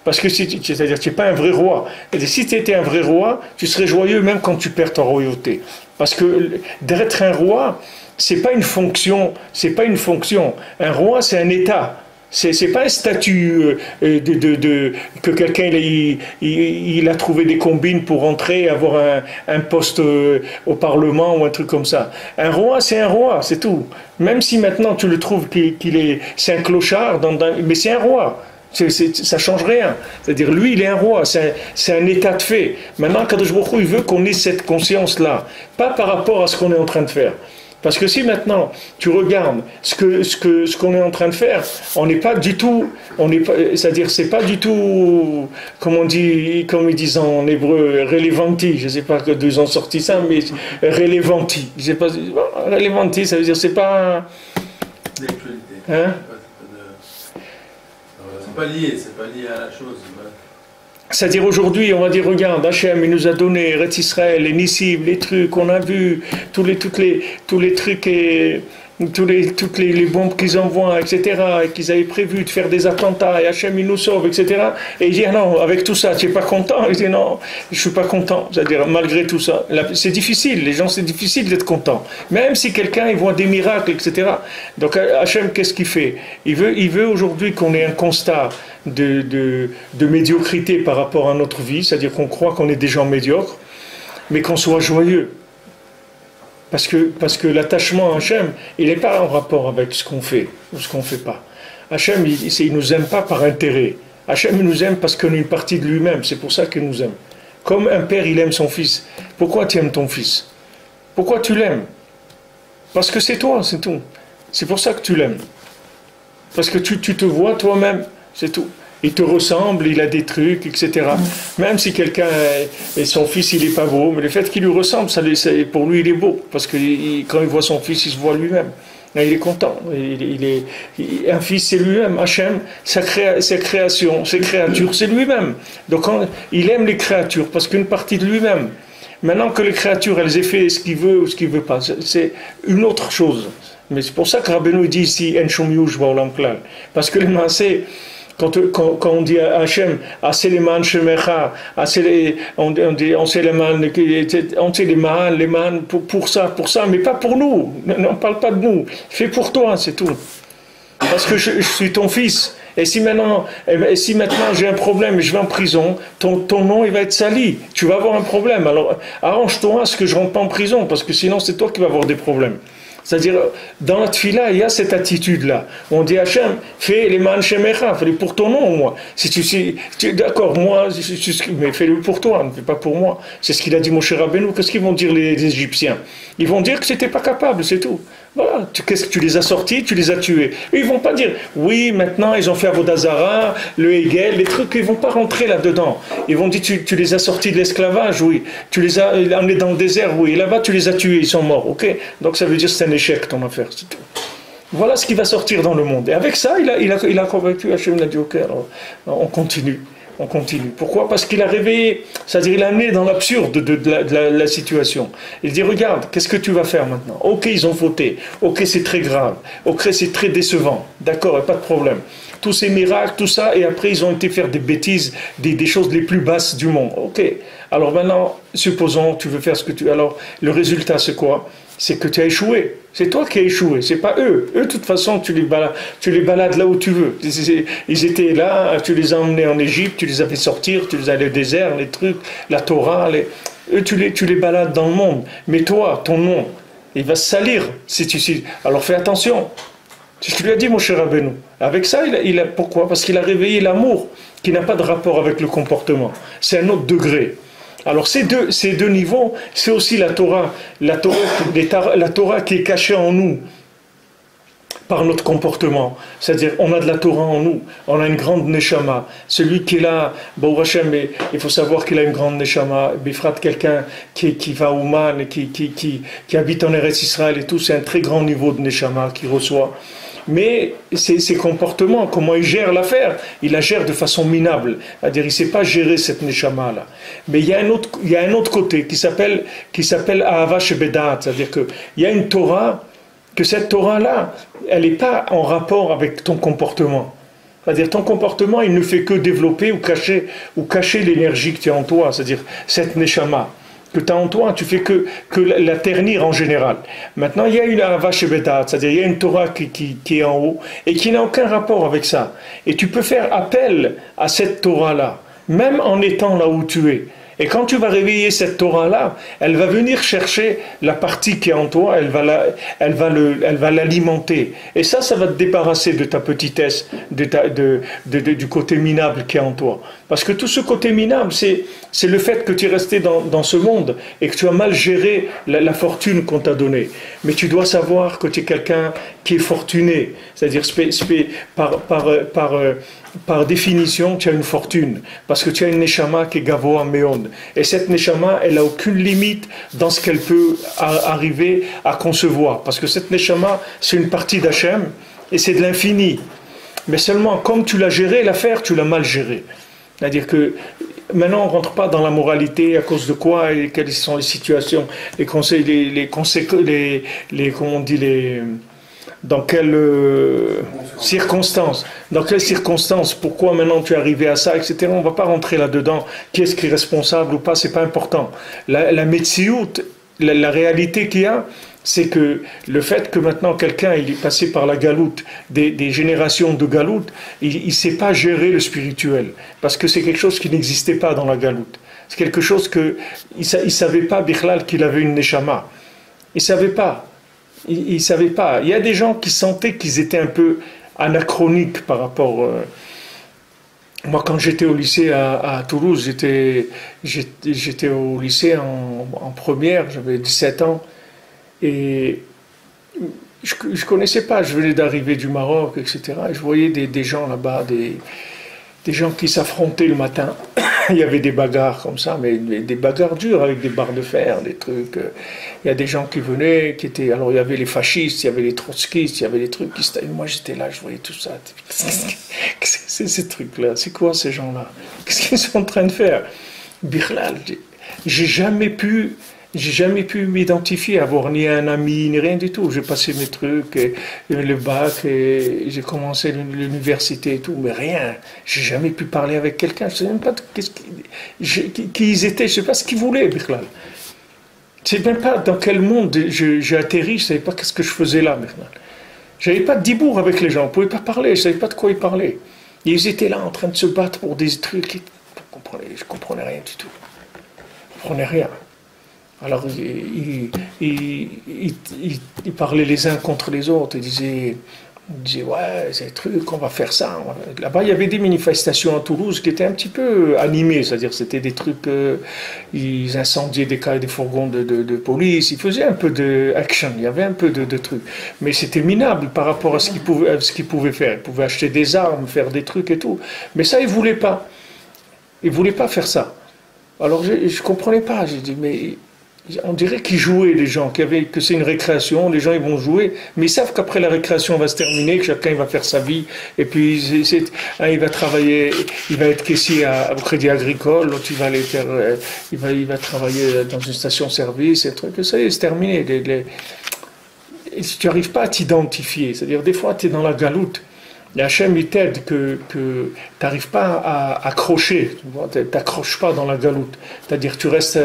Parce que c'est-à-dire que tu n'es pas un vrai roi. Et si tu étais un vrai roi, tu serais joyeux même quand tu perds ta royauté. Parce que d'être un roi, c'est pas une fonction, c'est pas une fonction. Un roi, c'est un état. C'est pas un statut que quelqu'un il a trouvé des combines pour rentrer et avoir un poste au Parlement ou un truc comme ça. Un roi, c'est un roi, c'est tout. Même si maintenant tu le trouves c'est un clochard, mais c'est un roi. Ça change rien. C'est-à-dire, lui, il est un roi, c'est un état de fait. Maintenant, Kadosh Baruch Hu, il veut qu'on ait cette conscience-là, pas par rapport à ce qu'on est en train de faire. Parce que si maintenant tu regardes ce qu'on est en train de faire, on n'est pas du tout, c'est-à-dire c'est pas du tout, comme ils disent en hébreu, relevanti. Je ne sais pas d'où ils ont sorti ça, mais relevanti. Je sais pas, relevanti, ça veut dire c'est pas. Hein? C'est pas lié à la chose. C'est-à-dire aujourd'hui, on va dire, regarde, Hachem, il nous a donné Eretz Israël, les Nissim, les trucs, on a vu, tous les trucs et toutes les bombes qu'ils envoient, etc., et qu'ils avaient prévu de faire des attentats, et Hachem, il nous sauve, etc. Et il dit, ah non, avec tout ça, tu n'es pas content? Il dit, non, je ne suis pas content. C'est-à-dire, malgré tout ça, c'est difficile, les gens, c'est difficile d'être contents. Même si quelqu'un, il voit des miracles, etc. Donc, Hachem, qu'est-ce qu'il fait? Il veut aujourd'hui qu'on ait un constat de médiocrité par rapport à notre vie, c'est-à-dire qu'on croit qu'on est des gens médiocres, mais qu'on soit joyeux. Parce que l'attachement à Hachem, il n'est pas en rapport avec ce qu'on fait ou ce qu'on ne fait pas. Hachem, il ne nous aime pas par intérêt. Hachem, il nous aime parce qu'on est une partie de lui-même. C'est pour ça qu'il nous aime. Comme un père, il aime son fils. Pourquoi tu aimes ton fils? Pourquoi tu l'aimes? Parce que c'est toi, c'est tout. C'est pour ça que tu l'aimes. Parce que tu te vois toi-même, c'est tout. Il te ressemble, il a des trucs, etc. Même si quelqu'un, et son fils, il n'est pas beau, mais le fait qu'il lui ressemble, pour lui, il est beau. Parce que quand il voit son fils, il se voit lui-même. Et il est content. Un fils, c'est lui-même. Hachem, sa création, ses créatures, c'est lui-même. Donc il aime les créatures parce qu'une partie de lui-même. Maintenant que les créatures, elles aient fait ce qu'il veut ou ce qu'il ne veut pas, c'est une autre chose. Mais c'est pour ça que Rabbeinu dit ici, En Shom Yush Ba'olam Klal. Parce que les maaseh, quand on dit à Hachem, Aseleman Shemecha, on sait les man pour ça, mais pas pour nous. On ne parle pas de nous. Fais pour toi, c'est tout. Parce que je suis ton fils. Et si maintenant j'ai un problème et je vais en prison, ton nom il va être sali. Tu vas avoir un problème. Alors arrange-toi à ce que je ne rentre pas en prison, parce que sinon c'est toi qui vas avoir des problèmes. C'est-à-dire, dans la tfila, il y a cette attitude-là. On dit Hachem, fais les man shemecha, fais-le pour ton nom, moi. Si tu d'accord, moi, mais fais-le pour toi, ne fais pas pour moi. C'est ce qu'il a dit Moshe Rabbeinu. Qu'est-ce qu'ils vont dire les Égyptiens? Ils vont dire que tu n'étais pas capable, c'est tout. Voilà, qu'est-ce que tu les as sortis, tu les as tués. Ils ne vont pas dire, oui, maintenant ils ont fait Avodazara, le Hegel, les trucs, ils ne vont pas rentrer là-dedans. Ils vont dire, tu les as sortis de l'esclavage, oui. Tu les as emmenés dans le désert, oui. Et là-bas, tu les as tués, ils sont morts, ok? Donc ça veut dire que c'est un échec ton affaire, c'est tout. Voilà ce qui va sortir dans le monde. Et avec ça, il a convaincu Hachem, il a dit, ok, alors, on continue. On continue. Pourquoi? Parce qu'il a réveillé, c'est-à-dire il a amené dans l'absurde de la situation. Il dit, regarde, qu'est-ce que tu vas faire maintenant? Ok, ils ont fauté. Ok, c'est très grave. Ok, c'est très décevant. D'accord, pas de problème. Tous ces miracles, tout ça, et après ils ont été faire des bêtises, des choses les plus basses du monde. Ok. Alors maintenant, supposons, tu veux faire ce que tu... Alors, le résultat, c'est quoi? C'est que tu as échoué. C'est toi qui as échoué, c'est pas eux. Eux, de toute façon, tu les balades là où tu veux. Ils étaient là, tu les as emmenés en Égypte, tu les as fait sortir, tu les as allés au désert, les trucs, la Torah, eux, tu les balades dans le monde. Mais toi, ton nom, il va se salir. Alors fais attention. C'est ce qu'il lui a dit, mon cher Rabbeinu. Avec ça, pourquoi? Parce qu'il a réveillé l'amour qui n'a pas de rapport avec le comportement. C'est un autre degré. Alors ces deux niveaux, c'est aussi la Torah qui est cachée en nous par notre comportement. C'est-à-dire, on a de la Torah en nous, on a une grande neshama. Celui qui est là, Baruch Hashem, il faut savoir qu'il a une grande neshama. Bifrat, quelqu'un qui va au man, qui habite en Eretz Israël et tout, c'est un très grand niveau de neshama qu'il reçoit. Mais ses comportements, comment il gère l'affaire, il la gère de façon minable. C'est-à-dire, il ne sait pas gérer cette neshama-là. Mais il y a un autre côté qui s'appelle Ahava Shebedat. C'est-à-dire qu'il y a une Torah, que cette Torah-là, elle n'est pas en rapport avec ton comportement. C'est-à-dire, ton comportement, il ne fait que développer ou cacher l'énergie que tu as en toi. C'est-à-dire, cette neshama que tu as en toi, tu fais que la ternir en général. Maintenant, il y a une Ahava Shebedat, c'est-à-dire il y a une Torah qui est en haut et qui n'a aucun rapport avec ça. Et tu peux faire appel à cette Torah-là, même en étant là où tu es. Et quand tu vas réveiller cette Torah-là, elle va venir chercher la partie qui est en toi, elle va l'alimenter. Et ça va te débarrasser de ta petitesse, du côté minable qui est en toi. Parce que tout ce côté minable, c'est le fait que tu es resté dans ce monde et que tu as mal géré la fortune qu'on t'a donnée. Mais tu dois savoir que tu es quelqu'un qui est fortuné. C'est-à-dire, par définition, tu as une fortune. Parce que tu as une neshama qui est gavoa meon. Et cette neshama, elle n'a aucune limite dans ce qu'elle peut arriver à concevoir. Parce que cette neshama, c'est une partie d'Hachem et c'est de l'infini. Mais seulement, comme tu l'as géré, l'affaire, tu l'as mal gérée. C'est-à-dire que maintenant, on ne rentre pas dans la moralité, à cause de quoi et quelles sont les situations, comment on dit, dans quelles circonstances, pourquoi maintenant tu es arrivé à ça, etc. On ne va pas rentrer là-dedans, qui est-ce qui est responsable ou pas, c'est pas important. La Metsiout, la réalité qu'il y a, c'est que le fait que maintenant quelqu'un il est passé par la galoute, des générations de galoute, il ne sait pas gérer le spirituel, parce que c'est quelque chose qui n'existait pas dans la galoute. C'est quelque chose que il ne savait pas, Bichlal, qu'il avait une neshama. Ils ne savaient pas. Ils ne savaient pas. Il y a des gens qui sentaient qu'ils étaient un peu anachroniques par rapport. Moi, quand j'étais au lycée à Toulouse, j'étais au lycée en première, j'avais 17 ans. Et je ne connaissais pas, je venais d'arriver du Maroc, etc. Et je voyais des gens là-bas, des gens qui s'affrontaient le matin. Il y avait des bagarres comme ça, mais des bagarres dures avec des barres de fer, des trucs. Il y a des gens qui venaient, qui étaient. Alors il y avait les fascistes, il y avait les trotskistes, il y avait des trucs qui se. Moi j'étais là, je voyais tout ça. Qu'est-ce que c'est ces trucs-là? C'est quoi ces gens-là? Qu'est-ce qu'ils sont en train de faire? Birlal, j'ai jamais pu. J'ai jamais pu m'identifier, avoir ni un ami, ni rien du tout. J'ai passé mes trucs, et le bac, et j'ai commencé l'université et tout, mais rien. J'ai jamais pu parler avec quelqu'un. Je ne sais même pas qui ils étaient, je ne sais pas ce qu'ils voulaient, Birlal. Je ne sais même pas dans quel monde j'ai atterri, je ne savais pas qu'est-ce que je faisais là, Birlal. Je n'avais pas de dibour avec les gens, on ne pouvait pas parler, je ne savais pas de quoi ils parlaient. Et ils étaient là en train de se battre pour des trucs, je ne comprenais rien du tout. Je ne comprenais rien. Alors, ils parlaient les uns contre les autres, ils disaient ouais, c'est un truc, on va faire ça. Là-bas, il y avait des manifestations à Toulouse qui étaient un petit peu animées, c'est-à-dire c'était des trucs, ils incendiaient des fourgons de police, ils faisaient un peu d'action, il y avait un peu de trucs. Mais c'était minable par rapport à ce qu'ils pouvaient faire. Ils pouvaient acheter des armes, faire des trucs et tout. Mais ça, ils ne voulaient pas. Ils ne voulaient pas faire ça. Alors, je ne comprenais pas. J'ai dit, mais... On dirait qu'ils jouaient, les gens, que c'est une récréation, les gens ils vont jouer, mais ils savent qu'après la récréation va se terminer, que chacun il va faire sa vie, et puis il va travailler, il va être caissier au Crédit Agricole, l'autre il va aller faire, il va travailler dans une station-service, et trucs, ça y est, c'est terminé. Et si tu n'arrives pas à t'identifier, c'est-à-dire des fois tu es dans la galoute, et Hachem il t'aide que tu n'arrives pas à accrocher, tu n'accroches pas dans la galoute, c'est-à-dire tu restes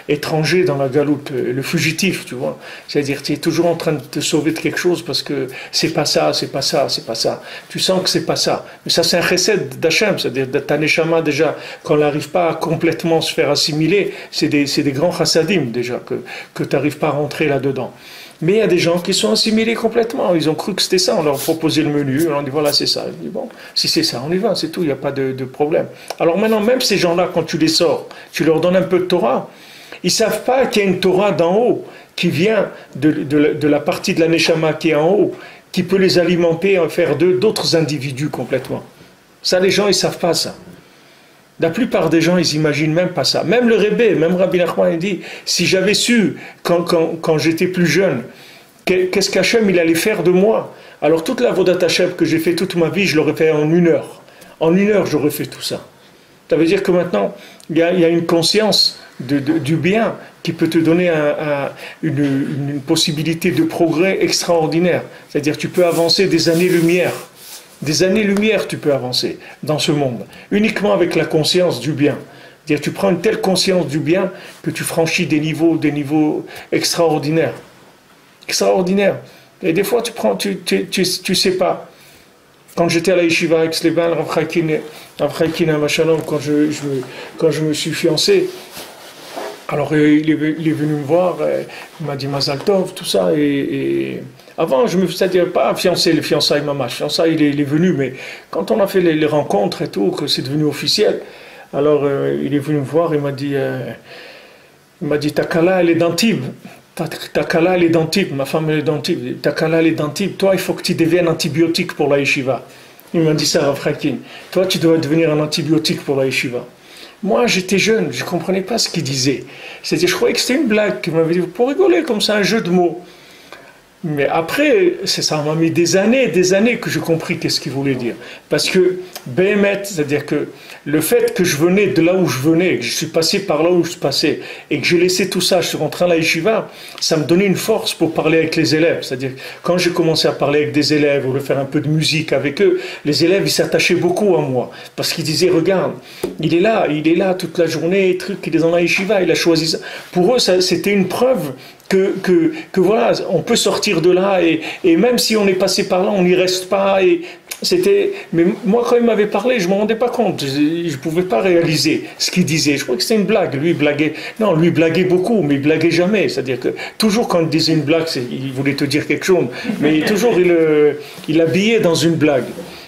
étranger dans la galoute, le fugitif, tu vois, c'est-à-dire tu es toujours en train de te sauver de quelque chose parce que c'est pas ça, c'est pas ça, c'est pas ça, tu sens que c'est pas ça, mais ça c'est un chesed d'Hachem, c'est-à-dire ta neshama déjà, quand elle n'arrive pas à complètement se faire assimiler, c'est des grands chassadim déjà, que tu n'arrives pas à rentrer là-dedans. Mais il y a des gens qui sont assimilés complètement. Ils ont cru que c'était ça. On leur proposait le menu. On leur dit voilà, c'est ça. Ils disent bon, si c'est ça, on y va, c'est tout. Il n'y a pas de problème. Alors maintenant, même ces gens-là, quand tu les sors, tu leur donnes un peu de Torah. Ils ne savent pas qu'il y a une Torah d'en haut qui vient de la partie de la Neshama qui est en haut, qui peut les alimenter et faire d'eux d'autres individus complètement. Ça, les gens, ils ne savent pas ça. La plupart des gens, ils n'imaginent même pas ça. Même le Rebbe, même Rabbi Nachman, il dit, si j'avais su, quand j'étais plus jeune, qu'est-ce qu'Hachem il allait faire de moi, alors toute la Vodat Hachem que j'ai fait toute ma vie, je l'aurais fait en 1 heure. En 1 heure, j'aurais fait tout ça. Ça veut dire que maintenant, il y a une conscience du bien qui peut te donner une possibilité de progrès extraordinaire. C'est-à-dire tu peux avancer des années-lumière. Des années-lumière, tu peux avancer dans ce monde, uniquement avec la conscience du bien. C'est-à-dire, tu prends une telle conscience du bien que tu franchis des niveaux extraordinaires. Extraordinaires. Et des fois, tu sais pas. Quand j'étais à la yeshiva avec Sleban, Rav Chaikin Machalom, quand je me suis fiancé, alors il est venu me voir, il m'a dit Mazal Tov, tout ça, et avant, c'est-à-dire pas fiancé, le fiançailles mamash. Fiançailles, il est venu, mais quand on a fait les rencontres et tout, que c'est devenu officiel, alors il est venu me voir, il m'a dit Takala, elle est d'Antibes. Takala, elle est d'Antibes. Ma femme, elle est d'Antibes. Takala, elle est d'Antibes. Toi, il faut que tu deviennes antibiotique pour la yeshiva. Il m'a dit ça, Rav Chaikin. Toi, tu dois devenir un antibiotique pour la yeshiva. Moi, j'étais jeune, je ne comprenais pas ce qu'il disait. C'est-à-dire, je croyais que c'était une blague qu'il m'avait dit, pour rigoler, comme ça, un jeu de mots. Mais après, ça m'a mis des années que j'ai compris qu'est-ce qu'il voulait dire. Parce que, Béhémet, c'est-à-dire que le fait que je venais de là où je venais, que je suis passé par là où je suis passé, et que j'ai laissé tout ça, je suis rentré à la yeshiva, ça me donnait une force pour parler avec les élèves. C'est-à-dire, quand j'ai commencé à parler avec des élèves, ou de faire un peu de musique avec eux, les élèves, ils s'attachaient beaucoup à moi. Parce qu'ils disaient, regarde, il est là toute la journée, il est dans la yeshiva, il a choisi ça. Pour eux, c'était une preuve que voilà, on peut sortir de là et même si on est passé par là, on n'y reste pas et Mais moi, quand il m'avait parlé, je ne me rendais pas compte. Je ne pouvais pas réaliser ce qu'il disait. Je croyais que c'était une blague. Lui, il blaguait. Non, lui, il blaguait beaucoup, mais il blaguait jamais. C'est-à-dire que toujours quand il disait une blague, il voulait te dire quelque chose. Mais toujours, il habillait dans une blague.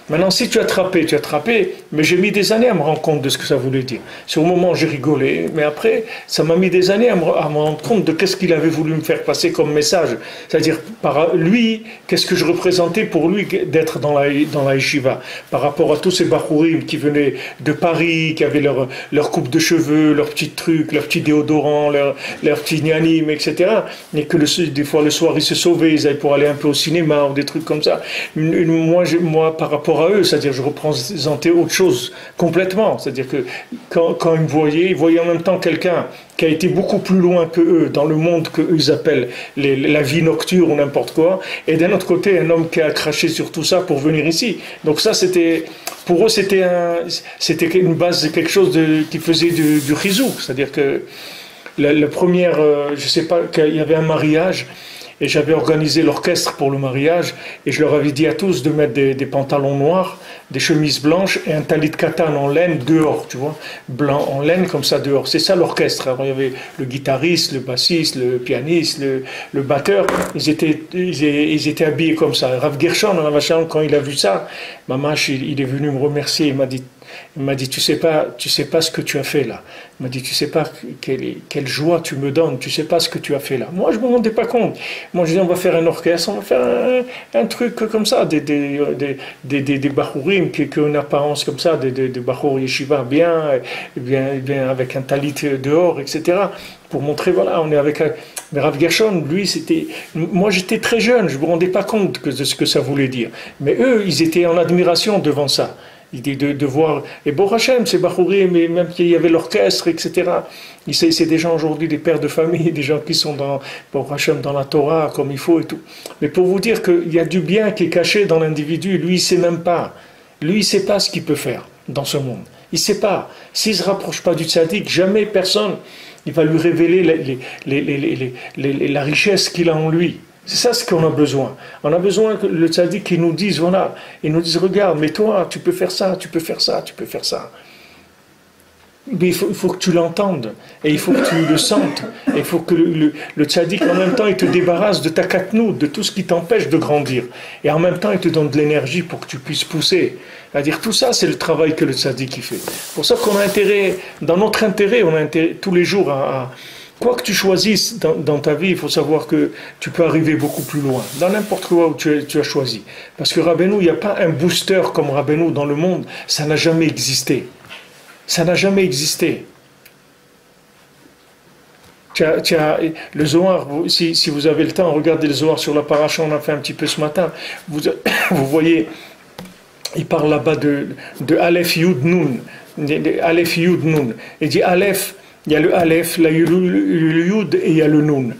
Maintenant, si tu as attrapé, mais j'ai mis des années à me rendre compte de ce que ça voulait dire. Sur le moment, j'ai rigolé, mais après, ça m'a mis des années à me rendre compte de qu'est-ce qu'il avait voulu me faire passer comme message. C'est-à-dire, par lui, qu'est-ce que je représentais pour lui d'être dans la yeshiva, par rapport à tous ces bachourim qui venaient de Paris, qui avaient leur coupe de cheveux, leurs petits trucs, leurs petits déodorants, leurs petits nianim, etc. Et que des fois, le soir, ils se sauvaient, ils allaient pour aller un peu au cinéma ou des trucs comme ça. Moi, par rapport à eux, c'est-à-dire je représentais autre chose complètement, c'est-à-dire que quand ils me voyaient en même temps quelqu'un qui a été beaucoup plus loin que eux, dans le monde que eux appellent la vie nocturne ou n'importe quoi, et d'un autre côté un homme qui a craché sur tout ça pour venir ici. Donc ça pour eux c'était une base, quelque chose qui faisait du rizou, c'est-à-dire que la première, je sais pas, qu'il y avait un mariage, et j'avais organisé l'orchestre pour le mariage, et je leur avais dit à tous de mettre des pantalons noirs, des chemises blanches et un talit katan en laine dehors, tu vois, blanc en laine comme ça dehors. C'est ça l'orchestre. Alors il y avait le guitariste, le bassiste, le pianiste, le batteur, ils étaient habillés comme ça. Rav Gershon, quand il a vu ça, Mamash, il est venu me remercier, il m'a dit, tu sais pas ce que tu as fait là. Il m'a dit, tu sais pas quelle joie tu me donnes, tu sais pas ce que tu as fait là. Moi, je me rendais pas compte. Moi, je dis, on va faire un orchestre, on va faire un truc comme ça, des bachourim qui ont une apparence comme ça, des bachour yeshiva bien, avec un talit dehors, etc. Pour montrer, voilà, on est avec un... Mais Rav Gershon, lui, moi, j'étais très jeune, je me rendais pas compte de ce que ça voulait dire. Mais eux, ils étaient en admiration devant ça. De voir, et Baruch Hashem, c'est Bachourim, mais même qu'il y avait l'orchestre, etc. C'est des gens aujourd'hui, des pères de famille, des gens qui sont dans Baruch Hashem, dans la Torah, comme il faut et tout. Mais pour vous dire qu'il y a du bien qui est caché dans l'individu, lui, il ne sait même pas. Lui, il ne sait pas ce qu'il peut faire dans ce monde. Il ne sait pas. S'il ne se rapproche pas du tzaddik, jamais personne il va lui révéler la richesse qu'il a en lui. C'est ça ce qu'on a besoin. On a besoin que le tzaddik qui nous dise, voilà, il nous dise, regarde, mais toi, tu peux faire ça, tu peux faire ça, tu peux faire ça. Mais il faut que tu l'entendes, et il faut que tu le sentes, et il faut que le tzaddik, en même temps, il te débarrasse de ta katnout, de tout ce qui t'empêche de grandir. Et en même temps, il te donne de l'énergie pour que tu puisses pousser. C'est-à-dire, tout ça, c'est le travail que le tzaddik fait. C'est pour ça qu'on a intérêt, dans notre intérêt, on a intérêt tous les jours quoi que tu choisisses dans ta vie, il faut savoir que tu peux arriver beaucoup plus loin, dans n'importe quoi où tu as choisi. Parce que Rabbeinu, il n'y a pas un booster comme Rabbeinu dans le monde, ça n'a jamais existé. Ça n'a jamais existé. Le Zohar, si vous avez le temps, regardez le Zohar sur la paracha, on a fait un petit peu ce matin, vous voyez, il parle là-bas de Aleph Yud Nun, Aleph Yud Nun, il dit Aleph, il y a le Aleph, le Yud et il y a le Nun.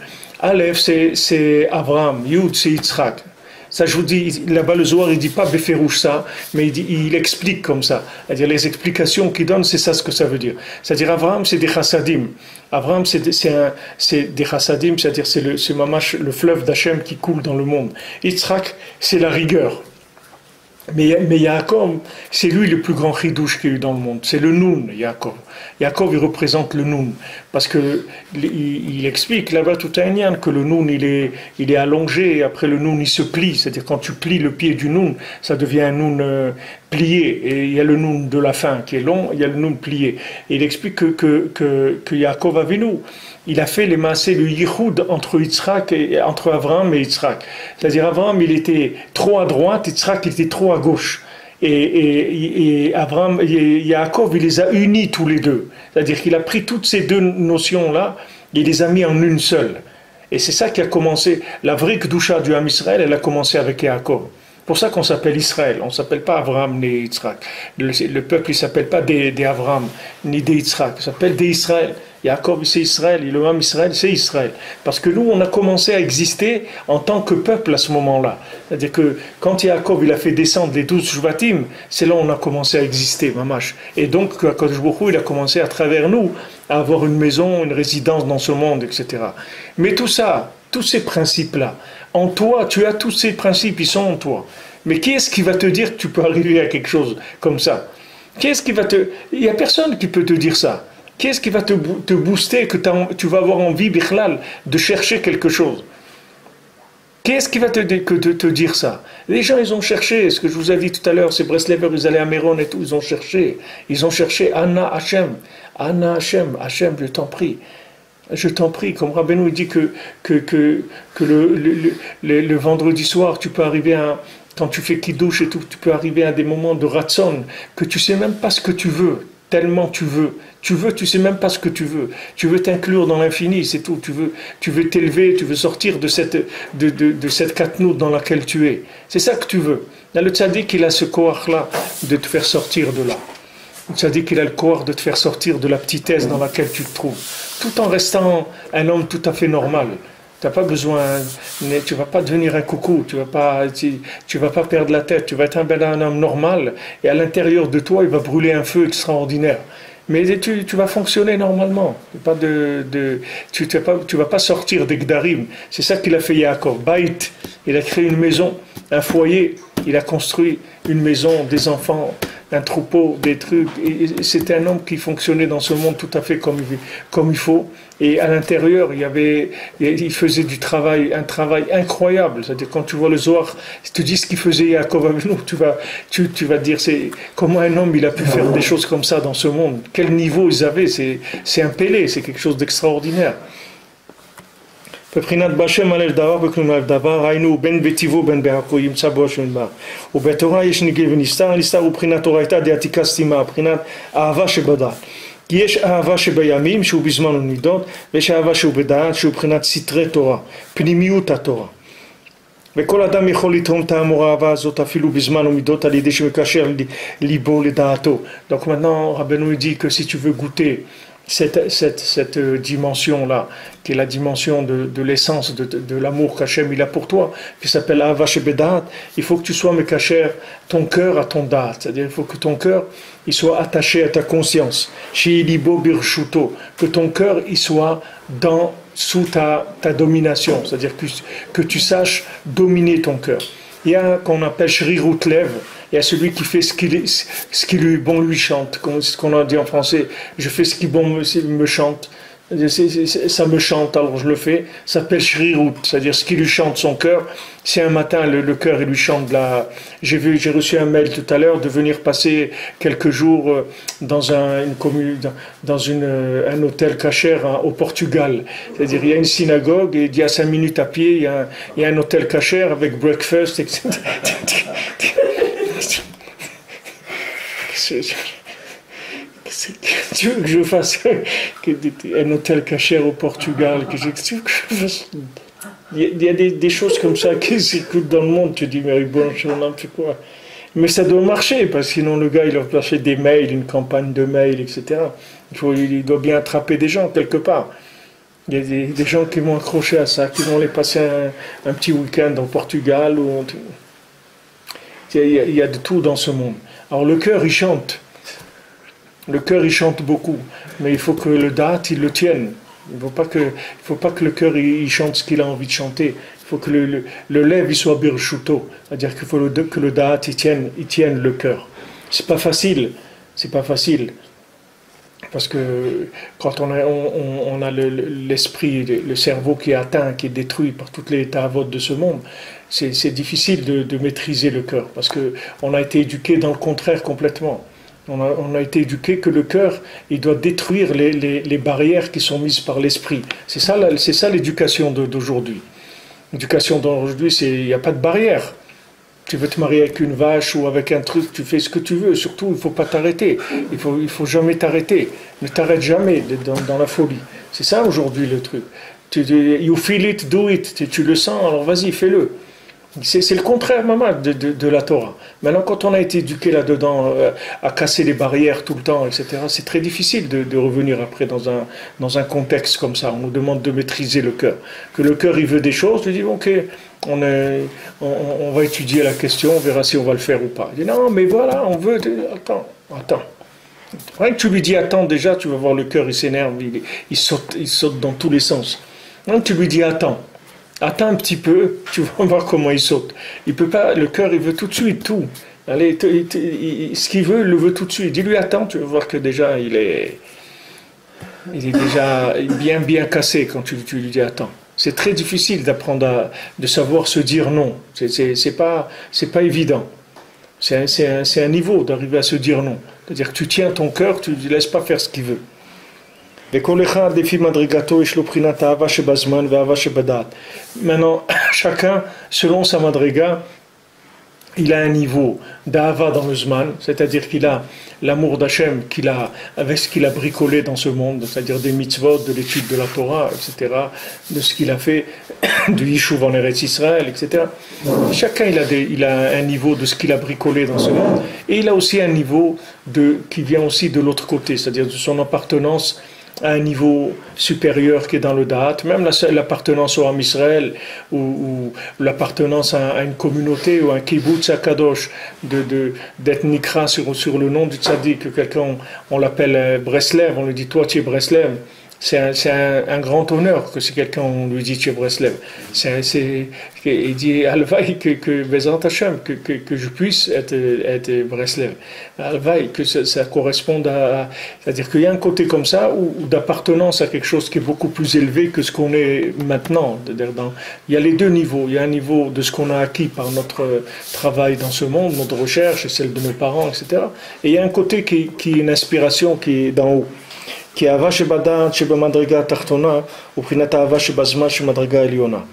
Aleph, c'est Abraham, Yud, c'est Yitzhak. Ça, je vous dis, là-bas, le Zohar, il ne dit pas Beferouche ça, mais il explique comme ça. C'est-à-dire, les explications qu'il donne, c'est ça ce que ça veut dire. C'est-à-dire, Abraham, c'est des chassadim. Abraham, c'est des chassadim, c'est-à-dire, c'est mamash, le fleuve d'Hachem qui coule dans le monde. Yitzhak, c'est la rigueur. Mais Yaakov, c'est lui le plus grand chidouche qu'il y a eu dans le monde. C'est le Nun, Yaakov. Yaakov, il représente le Nun. Parce qu'il explique là-bas tout un lien que le Nun, il est allongé, et après le Nun, il se plie. C'est-à-dire, quand tu plies le pied du Nun, ça devient un Nun plié. Et il y a le Nun de la fin qui est long, il y a le Nun plié. Et il explique que Yaakov Avinu, il a fait les maasés, le yichud entre Abraham et Yitzhak. C'est-à-dire, Abraham, il était trop à droite, Yitzhak, il était trop à gauche. Et Abraham, Yaakov, il les a unis tous les deux. C'est-à-dire qu'il a pris toutes ces deux notions-là, il les a mis en une seule. Et c'est ça qui a commencé, la vraie Kedusha du Ham Israël, elle a commencé avec Yaakov. C'est pour ça qu'on s'appelle Israël. On ne s'appelle pas Abraham ni Yitzhak. Le peuple, il ne s'appelle pas des Abraham ni des Yitzhak. Il s'appelle des Israël. Yaakov, c'est Israël. Et le Ham Israël, c'est Israël. Parce que nous, on a commencé à exister en tant que peuple à ce moment-là. C'est-à-dire que quand Yaakov, il a fait descendre les 12 Shvatim, c'est là où on a commencé à exister, mamash. Et donc, Akadosh Baruch Hu, il a commencé à travers nous à avoir une maison, une résidence dans ce monde, etc. Mais tout ça, tous ces principes-là, en toi, tu as tous ces principes, ils sont en toi. Mais qui est-ce qui va te dire que tu peux arriver à quelque chose comme ça? Qui est-ce qui va te... Il n'y a personne qui peut te dire ça. Qui est-ce qui va te booster, que tu vas avoir envie, bichlal, de chercher quelque chose? Qui est-ce qui va te dire ça? Les gens, ils ont cherché, ce que je vous ai dit tout à l'heure, ces Breslever, ils allaient à Méron et tout, ils ont cherché Anna Hachem, Hachem, je t'en prie, comme Rabbeinu dit que le vendredi soir, tu peux arriver à, quand tu fais Kiddush et tout, tu peux arriver à des moments de Ratson, que tu sais même pas ce que tu veux, tellement tu veux. Tu sais même pas ce que tu veux. Tu veux t'inclure dans l'infini, c'est tout. Tu veux t'élever, tu veux sortir de cette katnout dans laquelle tu es. C'est ça que tu veux. Là, le tzaddik, il a ce koach-là de te faire sortir de là. Le tzaddik, il a le koach de te faire sortir de la petitesse dans laquelle tu te trouves. Tout en restant un homme tout à fait normal. T'as pas besoin, tu vas pas devenir un coucou, tu vas pas perdre la tête, tu vas être un homme normal et à l'intérieur de toi, il va brûler un feu extraordinaire. Mais tu vas fonctionner normalement. Tu vas pas sortir des Gdarim. C'est ça qu'il a fait Yaakov. Baït, il a créé une maison, un foyer, il a construit une maison, des enfants, un troupeau, des trucs. Et c'était un homme qui fonctionnait dans ce monde tout à fait comme il faut. Et à l'intérieur, il faisait un travail incroyable. C'est-à-dire, quand tu vois le Zohar, si tu dis ce qu'il faisait Yaakov avec nous, tu vas dire, comment un homme il a pu faire des choses comme ça dans ce monde. Quel niveau ils avaient, c'est un Pélé, c'est quelque chose d'extraordinaire. בבחינת בהשם על דבר בכלום על דבר, היינו בין בטיבו בין בעכו ימצא בו השם דבר. ובתורה יש נגלה ונסתר, נסתר ובחינת תורייתא דעתיקה סתימה, בחינת אהבה שבדעת. כי יש אהבה שבימים שהוא בזמן ומידות, ויש אהבה שהוא בדעת שהוא בחינת סתרי תורה, פנימיות התורה. וכל אדם יכול לתרום את האהבה הזאת אפילו בזמן ומידות על ידי שמקשר ליבו לדעתו. Donc maintenant Rabbeinu dit que si tu veux goûter cette dimension-là, qui est la dimension de l'essence de l'amour qu'Hachem il a pour toi, qui s'appelle Ahava Shebedat, il faut que tu sois mekacher ton cœur à ton da'at, c'est-à-dire il faut que ton cœur il soit attaché à ta conscience, Sheilibo Birshuto, que ton cœur il soit sous ta domination, c'est-à-dire que tu saches dominer ton cœur. Il y a qu'on appelle Shrirut Lev, il y a celui qui fait ce qui lui bon lui chante, comme ce qu'on a dit en français, je fais ce qui bon me chante, ça me chante alors je le fais, ça s'appelle Shrirut, c'est-à-dire ce qui lui chante son cœur. Si un matin le cœur il lui chante j'ai reçu un mail tout à l'heure de venir passer quelques jours dans un hôtel kasher au Portugal, c'est-à-dire il y a une synagogue et il y a 5 minutes à pied il y a un hôtel kasher avec breakfast, etc. Tu veux que je fasse un hôtel kasher au Portugal, il y a des choses comme ça qui s'écoutent dans le monde, tu dis mais bon, on fait quoi? Mais ça doit marcher, parce que sinon le gars il doit faire des mails, une campagne de mails, etc. Il doit bien attraper des gens quelque part. Il y a des gens qui vont accrocher à ça, qui vont aller passer un petit week-end au Portugal. Il y a de tout dans ce monde. Alors le cœur il chante. Le cœur il chante beaucoup, mais il faut que le da'at il le tienne. Il ne faut pas que le cœur il chante ce qu'il a envie de chanter. Il faut que le lève il soit birshuto, c'est-à-dire qu'il faut que le da'at il tienne le cœur. C'est pas facile, parce que quand on a l'esprit, le cerveau qui est atteint, qui est détruit par toutes les ta'avot de ce monde, c'est difficile de maîtriser le cœur, parce que on a été éduqué dans le contraire complètement. On a été éduqué que le cœur, il doit détruire les barrières qui sont mises par l'esprit. C'est ça l'éducation d'aujourd'hui. L'éducation d'aujourd'hui, il n'y a pas de barrière. Tu veux te marier avec une vache ou avec un truc, tu fais ce que tu veux. Surtout, il ne faut pas t'arrêter. Il faut jamais t'arrêter. Ne t'arrête jamais dans la folie. C'est ça aujourd'hui le truc. You feel it, do it. Tu le sens, alors vas-y, fais-le. C'est le contraire, maman, de la Torah. Maintenant, quand on a été éduqué là-dedans, à casser les barrières tout le temps, etc., c'est très difficile de revenir après dans un contexte comme ça. On nous demande de maîtriser le cœur. Que le cœur, il veut des choses, je dis, ok, on va étudier la question, on verra si on va le faire ou pas. Il dit, non, mais voilà, on veut... Attends. Rien que tu lui dis, attends, déjà, tu vas voir le cœur, il s'énerve, il saute dans tous les sens. Rien que tu lui dis, attends. Attends un petit peu, tu vas voir comment il saute. Il peut pas, le cœur, il veut tout de suite tout. Allez, ce qu'il veut, il le veut tout de suite. Dis-lui attends, tu vas voir que déjà il est déjà bien cassé quand tu lui dis attends. C'est très difficile d'apprendre de savoir se dire non. C'est pas évident. C'est un niveau d'arriver à se dire non. C'est-à-dire que tu tiens ton cœur, tu ne laisses pas faire ce qu'il veut. Maintenant, chacun, selon sa madriga, il a un niveau d'Ahava dans le Zman, c'est-à-dire qu'il a l'amour d'Hachem avec ce qu'il a bricolé dans ce monde, c'est-à-dire des mitzvot, de l'étude de la Torah, etc., de ce qu'il a fait, du Yishuv en Eretz Israël, etc. Chacun il a un niveau de ce qu'il a bricolé dans ce monde, et il a aussi un niveau qui vient aussi de l'autre côté, c'est-à-dire de son appartenance à un niveau supérieur qui est dans le Da'at, même l'appartenance au Ham Israël ou l'appartenance à une communauté ou un kibbutz à Kadosh, d'être nikra sur le nom du tzaddik, quelqu'un on l'appelle Breslev, on lui dit toi tu es Breslev. C'est un grand honneur que si quelqu'un on lui dit tu es Breslev. Il dit Alvaï que Bezrat Hashem, que je puisse être Breslev. Alvaï que ça corresponde à. C'est-à-dire qu'il y a un côté comme ça ou d'appartenance à quelque chose qui est beaucoup plus élevé que ce qu'on est maintenant. Il y a les deux niveaux. Il y a un niveau de ce qu'on a acquis par notre travail dans ce monde, notre recherche et celle de nos parents, etc. Et il y a un côté qui est une inspiration qui est d'en haut. Qui est Ahava shebadat shebamadriga tartona ou prinata Ahava shebazman shemadriga eliona.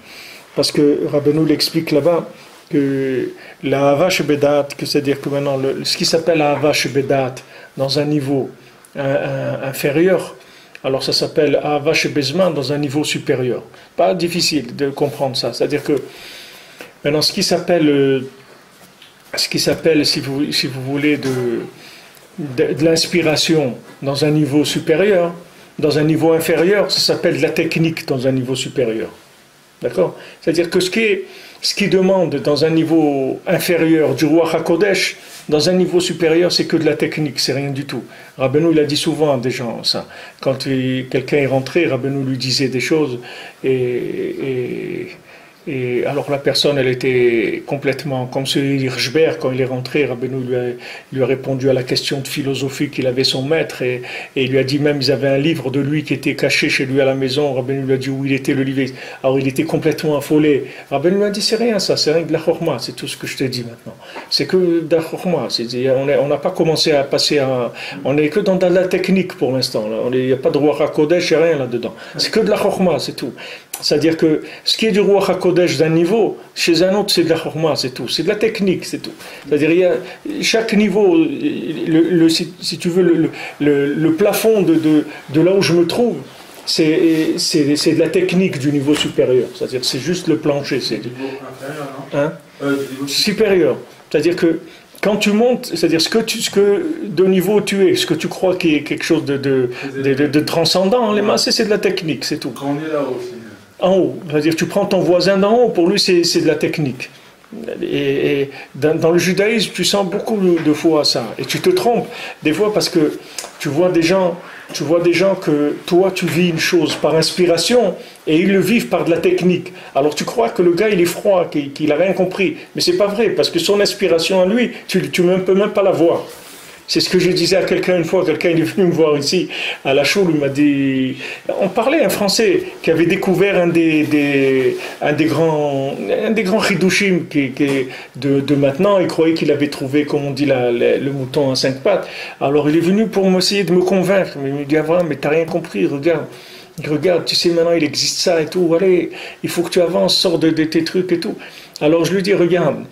Parce que Rabbeinu l'explique là-bas que la Ahava shebedat, que c'est-à-dire que maintenant ce qui s'appelle Ahava shebedat dans un niveau inférieur, alors ça s'appelle Ahava shebezman dans un niveau supérieur. Pas difficile de comprendre ça. C'est-à-dire que maintenant ce qui s'appelle si vous voulez de l'inspiration dans un niveau supérieur, dans un niveau inférieur, ça s'appelle de la technique dans un niveau supérieur. D'accord? C'est-à-dire que ce qui demande dans un niveau inférieur du Ruach HaKodesh, dans un niveau supérieur, c'est que de la technique, c'est rien du tout. Rabbeinu, il a dit souvent à des gens ça. Quand quelqu'un est rentré, Rabbeinu lui disait des choses et alors la personne, elle était complètement, comme ce Hirschberg, quand il est rentré, Rabbeinu lui a répondu à la question de philosophie qu'il avait son maître, et il lui a dit même, ils avaient un livre de lui qui était caché chez lui à la maison, Rabbeinu lui a dit où il était le livre, alors il était complètement affolé. Rabbeinu lui a dit, c'est rien ça, c'est rien que de la chorma, c'est tout ce que je te dis maintenant. C'est que de la chorma, on n'a pas commencé à passer on n'est que dans de la technique pour l'instant, il n'y a pas de Ruach HaKodesh, il n'y a rien là-dedans. C'est que de la chorma, c'est tout. C'est-à-dire que ce qui est du Ruach HaKodesh d'un niveau, chez un autre, c'est de la chorma, c'est tout. C'est de la technique, c'est tout. C'est-à-dire, il y a chaque niveau, si tu veux, le plafond de là où je me trouve, c'est de la technique du niveau supérieur. C'est-à-dire, c'est juste le plancher. C'est du niveau inférieur, non? Hein? Supérieur. C'est-à-dire que quand tu montes, c'est-à-dire ce que de niveau tu es, ce que tu crois qui est quelque chose de transcendant, les masses, c'est de la technique, c'est tout. Quand on est là-haut aussi. En haut, c'est-à-dire tu prends ton voisin d'en haut, pour lui c'est de la technique. Et dans le judaïsme, tu sens beaucoup de fois ça. Et tu te trompes des fois parce que tu vois des gens que toi tu vis une chose par inspiration et ils le vivent par de la technique. Alors tu crois que le gars il est froid, qu'il n'a rien compris. Mais c'est pas vrai parce que son inspiration à lui, tu ne peux même pas la voir. C'est ce que je disais à quelqu'un une fois, quelqu'un est venu me voir ici à la Choule, il m'a dit, on parlait un Français qui avait découvert un des grands Hidushim de maintenant, il croyait qu'il avait trouvé, comme on dit, le mouton à 5 pattes. Alors il est venu pour essayer de me convaincre, mais il me dit, Abraham, mais t'as rien compris, regarde, tu sais maintenant il existe ça et tout, allez, il faut que tu avances, sors de tes trucs et tout. Alors je lui dis, regarde,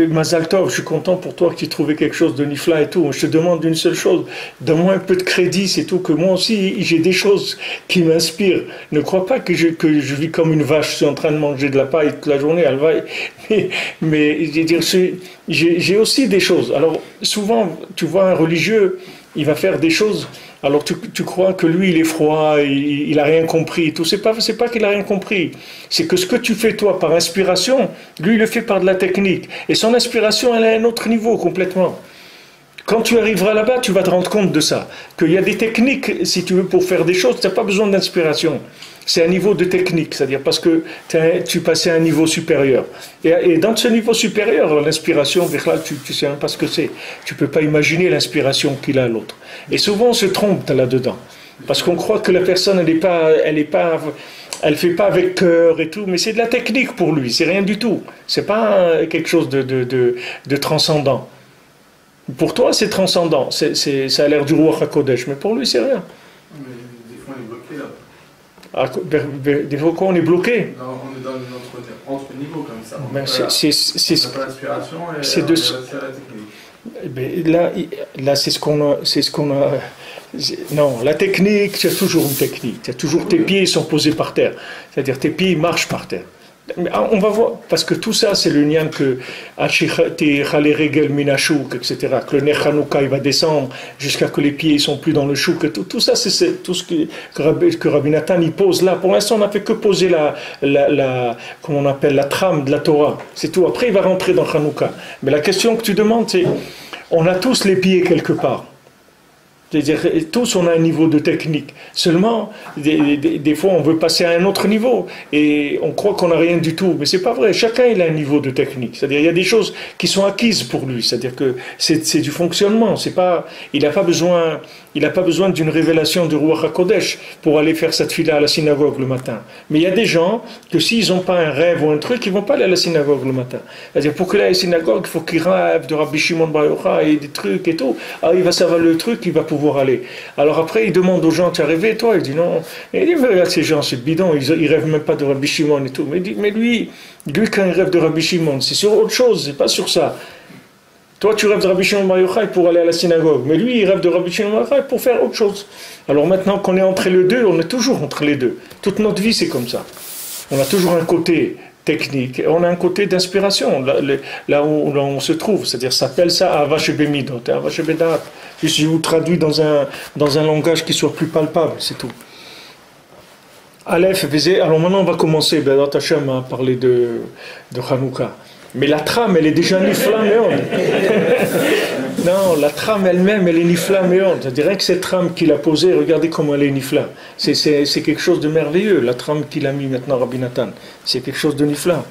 Mazal Tov, je suis content pour toi que tu aies trouvé quelque chose de nifla et tout. Je te demande une seule chose, donne-moi un peu de crédit, c'est tout, que moi aussi j'ai des choses qui m'inspirent. Ne crois pas que je vis comme une vache, je suis en train de manger de la paille toute la journée, elle va. Mais j'ai aussi des choses. Alors souvent, tu vois un religieux, il va faire des choses. Alors tu crois que lui il est froid, il a rien compris et tout. C'est pas qu'il a rien compris. C'est que ce que tu fais toi par inspiration, lui il le fait par de la technique. Et son inspiration elle est à un autre niveau complètement. Quand tu arriveras là-bas, tu vas te rendre compte de ça. Qu'il y a des techniques, si tu veux, pour faire des choses, tu n'as pas besoin d'inspiration. C'est un niveau de technique, c'est-à-dire parce que tu passais à un niveau supérieur. Et dans ce niveau supérieur, l'inspiration, tu ne sais même pas ce que c'est. Tu ne peux pas imaginer l'inspiration qu'il a l'autre. Et souvent, on se trompe là-dedans. Parce qu'on croit que la personne, elle fait pas avec cœur et tout, mais c'est de la technique pour lui, c'est rien du tout. C'est pas quelque chose de transcendant. Pour toi, c'est transcendant, ça a l'air du Ruach HaKodesh, mais pour lui, c'est rien. Mais des fois, on est bloqué là. Des fois, on est bloqué. Non, on est dans entre niveaux comme ça. Ben, on n'a pas l'inspiration et c'est on de, est resté à la technique. là, c'est ce qu'on a. Non, la technique, tu as toujours une technique. Tu as toujours tes pieds sont posés par terre. C'est-à-dire tes pieds marchent par terre. Mais on va voir, parce que tout ça, c'est le lien que etc. Que le Ner Hanouka, il va descendre jusqu'à que les pieds ne sont plus dans le chouk. Tout ça, c'est tout ce que Rabbi Nathan il pose là. Pour l'instant, on n'a fait que poser comment on appelle, la trame de la Torah. C'est tout. Après, il va rentrer dans Hanouka. Mais la question que tu demandes, c'est, on a tous les pieds quelque part. C'est-à-dire, tous on a un niveau de technique. Seulement, des fois on veut passer à un autre niveau et on croit qu'on n'a rien du tout. Mais c'est pas vrai. Chacun il a un niveau de technique. C'est-à-dire, il y a des choses qui sont acquises pour lui. C'est-à-dire que c'est du fonctionnement. C'est pas, il n'a pas besoin d'une révélation du Ruach HaKodesh pour aller faire cette fila à la synagogue le matin. Mais il y a des gens que s'ils n'ont pas un rêve ou un truc, ils ne vont pas aller à la synagogue le matin. C'est-à-dire, pour qu'il aille à la synagogue, il faut qu'il rêve de Rabbi Shimon Bar Yochai et des trucs et tout. Alors il va savoir le truc, il va pouvoir aller. Alors après, il demande aux gens, tu as rêvé toi? Il dit non. Et il dit, mais regarde ces gens, c'est bidon, ils rêvent même pas de Rabbi Shimon et tout. Mais il dit, mais lui quand il rêve de Rabbi Shimon, c'est sur autre chose, c'est pas sur ça. Toi, tu rêves de Rabbi Shimon Bar Yochai pour aller à la synagogue, mais lui, il rêve de Rabbi Shimon Bar Yochai pour faire autre chose. Alors maintenant qu'on est entre les deux, on est toujours entre les deux. Toute notre vie, c'est comme ça. On a toujours un côté technique, et on a un côté d'inspiration, là où on se trouve. C'est-à-dire, ça s'appelle ça Avash Bemidot, Avash Bedat. Je vous traduis dans un langage qui soit plus palpable, c'est tout. Aleph, alors maintenant on va commencer, Be'ezrat Hashem, à parler de Hanouka. Mais la trame, elle est déjà nifla meod. Non, la trame elle-même, elle est nifla meod. C'est-à-dire que cette trame qu'il a posée, regardez comment elle est nifla. C'est quelque chose de merveilleux, la trame qu'il a mis maintenant Rabbi Nathan. C'est quelque chose de nifla.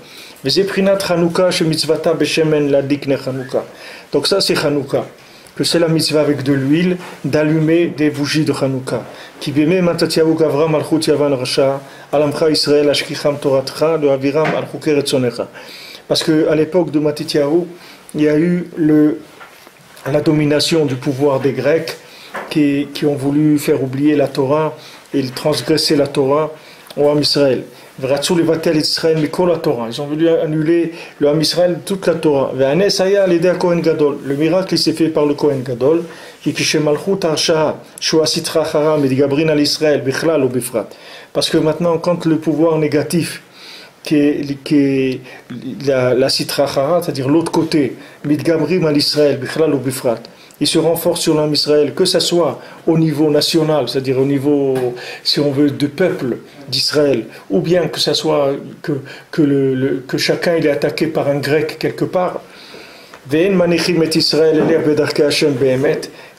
Vezeprinat Hanouka, shemitzvata beshemen ladik ne Hanouka. Donc ça, c'est Hanouka. Que c'est la mitzvah avec de l'huile, d'allumer des bougies de Hanouka. Qui b'emei Matatiyahu gavra malchut yavan rasha, alamcha Israël ashkicham toratcha, le aviram al chuker etzonecha. Parce qu'à l'époque de Matityahu, il y a eu la domination du pouvoir des Grecs qui ont voulu faire oublier la Torah et transgresser la Torah au Ham Israël. Ils ont voulu annuler le Ham Israël toute la Torah. Le miracle s'est fait par le Kohen Gadol, parce que maintenant, quand le pouvoir négatif qui est la Sitra Chara, c'est-à-dire l'autre côté, Midgabrim al Israël, Bichlal ou Bifrat, il se renforce sur l'homme Israël, que ce soit au niveau national, c'est-à-dire au niveau, si on veut, de peuple d'Israël, ou bien que ce soit que chacun il est attaqué par un grec quelque part.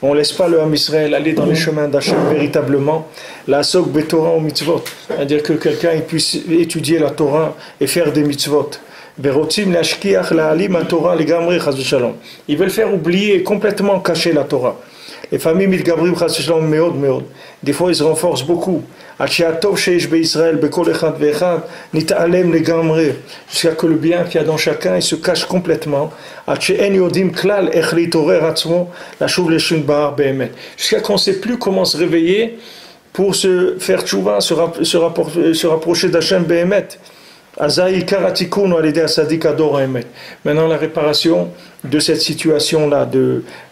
On ne laisse pas le Ham Israël aller dans les chemins d'Hachem véritablement. La sok betorah ou mitzvot, c'est-à-dire que quelqu'un puisse étudier la Torah et faire des mitzvot. Ils veulent faire oublier, complètement cacher la Torah. Les familles mitgabrim chas v'shalom meod meod. Des fois ils se renforcent beaucoup. Jusqu'à que le bien qu'il y a dans chacun il se cache complètement. Jusqu'à qu'on ne sait plus comment se réveiller pour se faire tchouva, se rapprocher d'Hachem Behemet. Maintenant la réparation de cette situation-là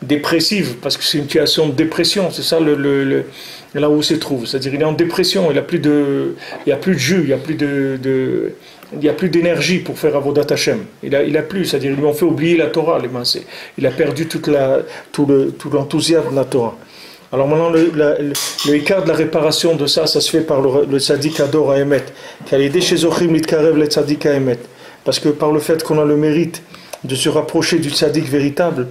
dépressive, parce que c'est une situation de dépression, c'est ça là où il se trouve. C'est-à-dire il est en dépression, il n'y a plus de jus, il n'y a plus d'énergie pour faire Avodat Hashem. Il a plus, c'est-à-dire ils lui ont fait oublier la Torah, les mains. Il a perdu tout l'enthousiasme de la Torah. Alors maintenant, le écart de la réparation de ça se fait par le tzaddik Ador Haemet. Parce que par le fait qu'on a le mérite de se rapprocher du tzaddik véritable,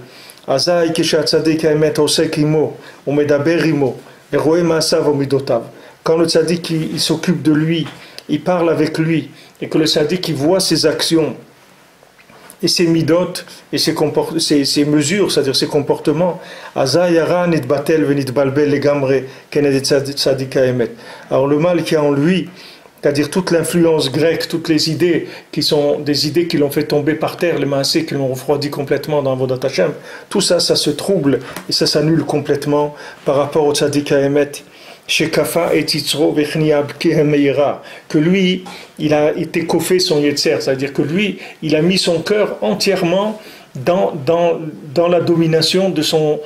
Azaï Kesha Tzadik Haemet Osek Imo, Omedaber Imo, Eroe Maasav Omidotav. Quand le tzaddik il s'occupe de lui, il parle avec lui, et que le tzaddik il voit ses actions, et ses midot, et ses mesures, c'est-à-dire ses comportements, Azayara nitbatel venitbalbel legamre kenedet tzadik haemet. Alors le mal qui est en lui, c'est-à-dire toute l'influence grecque, toutes les idées qui sont des idées qui l'ont fait tomber par terre, les maasés qui l'ont refroidi complètement dans Avodat Hashem, tout ça, ça se trouble et ça s'annule complètement par rapport au tzadik haemet. Que lui, il a été kofé son yetzer, c'est-à-dire que lui, il a mis son cœur entièrement dans la domination de son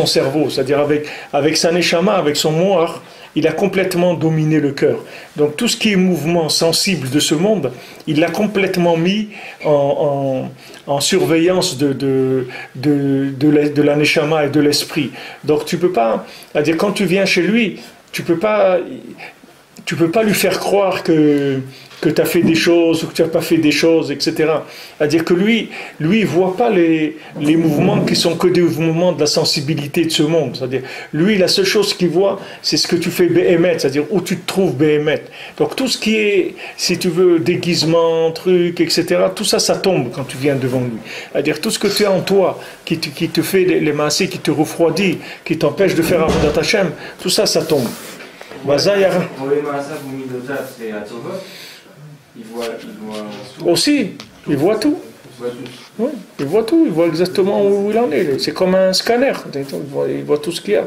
cerveau, c'est-à-dire avec sa neshama, avec son moar, il a complètement dominé le cœur. Donc tout ce qui est mouvement sensible de ce monde, il l'a complètement mis en surveillance de la neshama et de l'esprit. Donc tu peux pas, c'est-à-dire quand tu viens chez lui, tu peux pas lui faire croire que tu as fait des choses ou que tu n'as pas fait des choses, etc. C'est-à-dire que lui, il ne voit pas les mouvements qui sont que des mouvements de la sensibilité de ce monde. C'est-à-dire, lui, la seule chose qu'il voit, c'est ce que tu fais Béhémet, c'est-à-dire où tu te trouves Béhémet. Donc tout ce qui est, si tu veux, déguisement, truc, etc., tout ça, ça tombe quand tu viens devant lui. C'est-à-dire tout ce que tu as en toi, qui te fait les massés, qui te refroidit, qui t'empêche de faire Avodat Hashem, tout ça, ça tombe. Aussi, il voit tout. Oui, il voit tout, il voit exactement où il en est. C'est comme un scanner, il voit tout ce qu'il y a.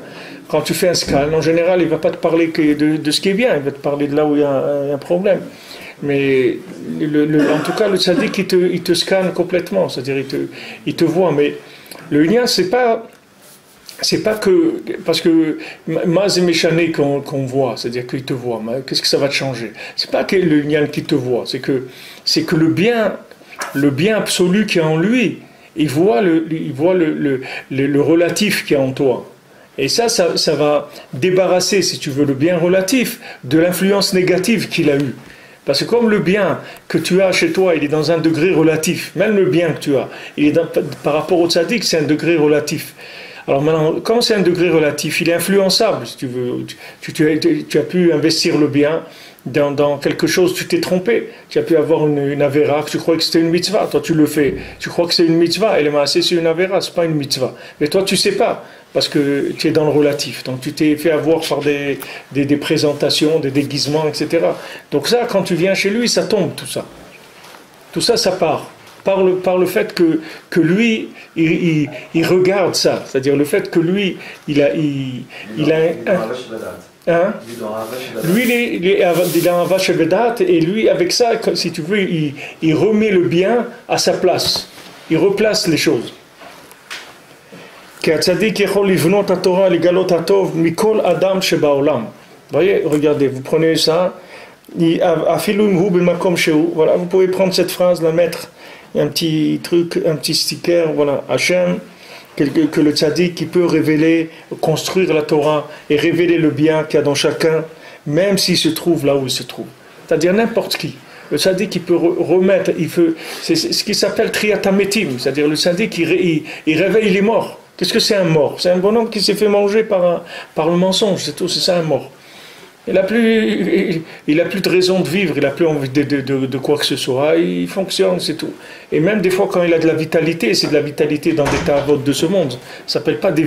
Quand tu fais un scan, en général, il ne va pas te parler que de ce qui est bien, il va te parler de là où il y a un problème. Mais en tout cas, le tzaddik, il te scanne complètement, c'est-à-dire il te voit. Mais le lien, c'est pas que, parce que Maz et Méchané qu'on voit, c'est-à-dire qu'il te voit, qu'est-ce que ça va te changer? C'est pas que le lien qui te voit, c'est que le bien absolu qui est en lui, il voit le relatif qui est en toi. Et ça va débarrasser, si tu veux, le bien relatif de l'influence négative qu'il a eue. Parce que comme le bien que tu as chez toi, il est dans un degré relatif, même le bien que tu as, par rapport au tzaddik, c'est un degré relatif. Alors maintenant, quand c'est un degré relatif, il est influençable, si tu veux. Tu as pu investir le bien dans quelque chose, tu t'es trompé. Tu as pu avoir une avéra, tu croyais que c'était une mitzvah. Toi, tu le fais. Tu crois que c'est une mitzvah, et le maasé, c'est une avéra, c'est pas une mitzvah. Mais toi, tu sais pas, parce que tu es dans le relatif. Donc, tu t'es fait avoir par des présentations, des déguisements, etc. Donc ça, quand tu viens chez lui, ça tombe, tout ça. Tout ça, ça part. Par le fait que lui, il regarde ça. C'est-à-dire le fait que lui, il a lui, il a un vache vedat, et lui, avec ça, si tu veux, il remet le bien à sa place. Il replace les choses. Voyez, regardez, vous prenez ça. Voilà, vous pouvez prendre cette phrase, la mettre. Un petit truc, un petit sticker, voilà, Hachem, que le tzaddik qui peut révéler, construire la Torah et révéler le bien qu'il y a dans chacun, même s'il se trouve là où il se trouve. C'est-à-dire n'importe qui. Le tzaddik qui peut remettre, c'est ce qui s'appelle triatametim, c'est-à-dire le tzaddik il réveille les morts. Qu'est-ce que c'est un mort? C'est un bonhomme qui s'est fait manger par le mensonge, c'est tout, c'est ça un mort. Il n'a plus de raison de vivre, il n'a plus envie de quoi que ce soit, il fonctionne, c'est tout. Et même des fois quand il a de la vitalité, c'est de la vitalité dans des tavotes de ce monde. Ça ne s'appelle pas de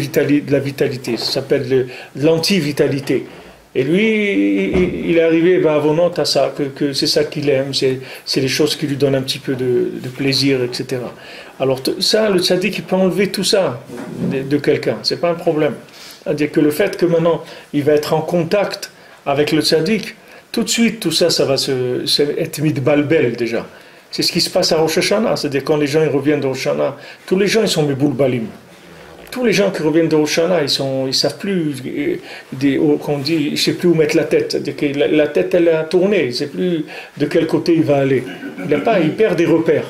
la vitalité, ça s'appelle de l'anti-vitalité. Et lui, il est arrivé à Vonant à ça, que c'est ça qu'il aime, c'est les choses qui lui donnent un petit peu de plaisir, etc. Alors ça, le tzaddik, il peut enlever tout ça de quelqu'un, c'est pas un problème. C'est-à-dire que le fait que maintenant, il va être en contact avec le tzaddik, tout de suite, tout ça, ça va être mis de balbel déjà. C'est ce qui se passe à Rosh Hashanah, c'est-à-dire quand les gens ils reviennent de Rosh Hashanah, tous les gens ils sont meboulbalim. Tous les gens qui reviennent de Rosh Hashanah, ils savent plus, qu'on dit, ils ne savent plus où mettre la tête. C'est-à-dire que la tête, elle a tourné, il ne sait plus de quel côté il va aller. Il perd des repères.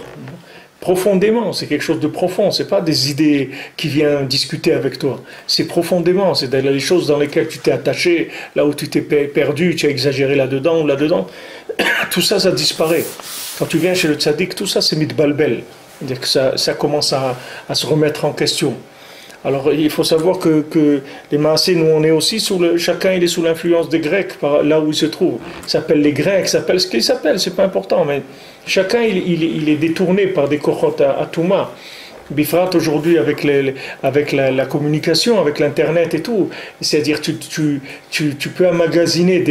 Profondément, c'est quelque chose de profond, c'est pas des idées qui viennent discuter avec toi. C'est profondément, c'est les choses dans lesquelles tu t'es attaché, là où tu t'es perdu, tu as exagéré là-dedans ou là-dedans. Tout ça, ça disparaît. Quand tu viens chez le tzaddik, tout ça c'est mitbalbel. C'est-à-dire que ça commence à se remettre en question. Alors il faut savoir que les Maasés, nous on est aussi chacun il est sous l'influence des Grecs, là où il se trouve. Ils s'appellent les Grecs, s'appellent ce qu'ils s'appellent, c'est pas important, mais chacun il est détourné par des Kochot à Touma. Bifrat aujourd'hui avec la communication, avec l'internet et tout, c'est-à-dire tu peux emmagasiner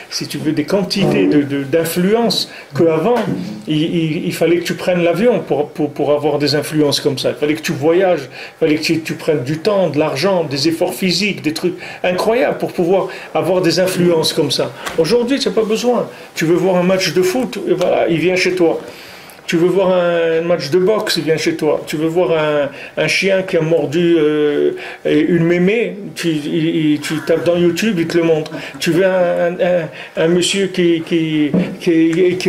si tu veux des quantités d'influence qu'avant il fallait que tu prennes l'avion pour avoir des influences comme ça, il fallait que tu voyages, il fallait que tu prennes du temps, de l'argent, des efforts physiques, des trucs incroyables pour pouvoir avoir des influences comme ça. Aujourd'hui tu n'as pas besoin, tu veux voir un match de foot, et voilà, il vient chez toi. Tu veux voir un match de boxe, il vient chez toi. Tu veux voir un chien qui a mordu une mémé, tu tapes dans YouTube, il te le montre. Tu veux un monsieur qui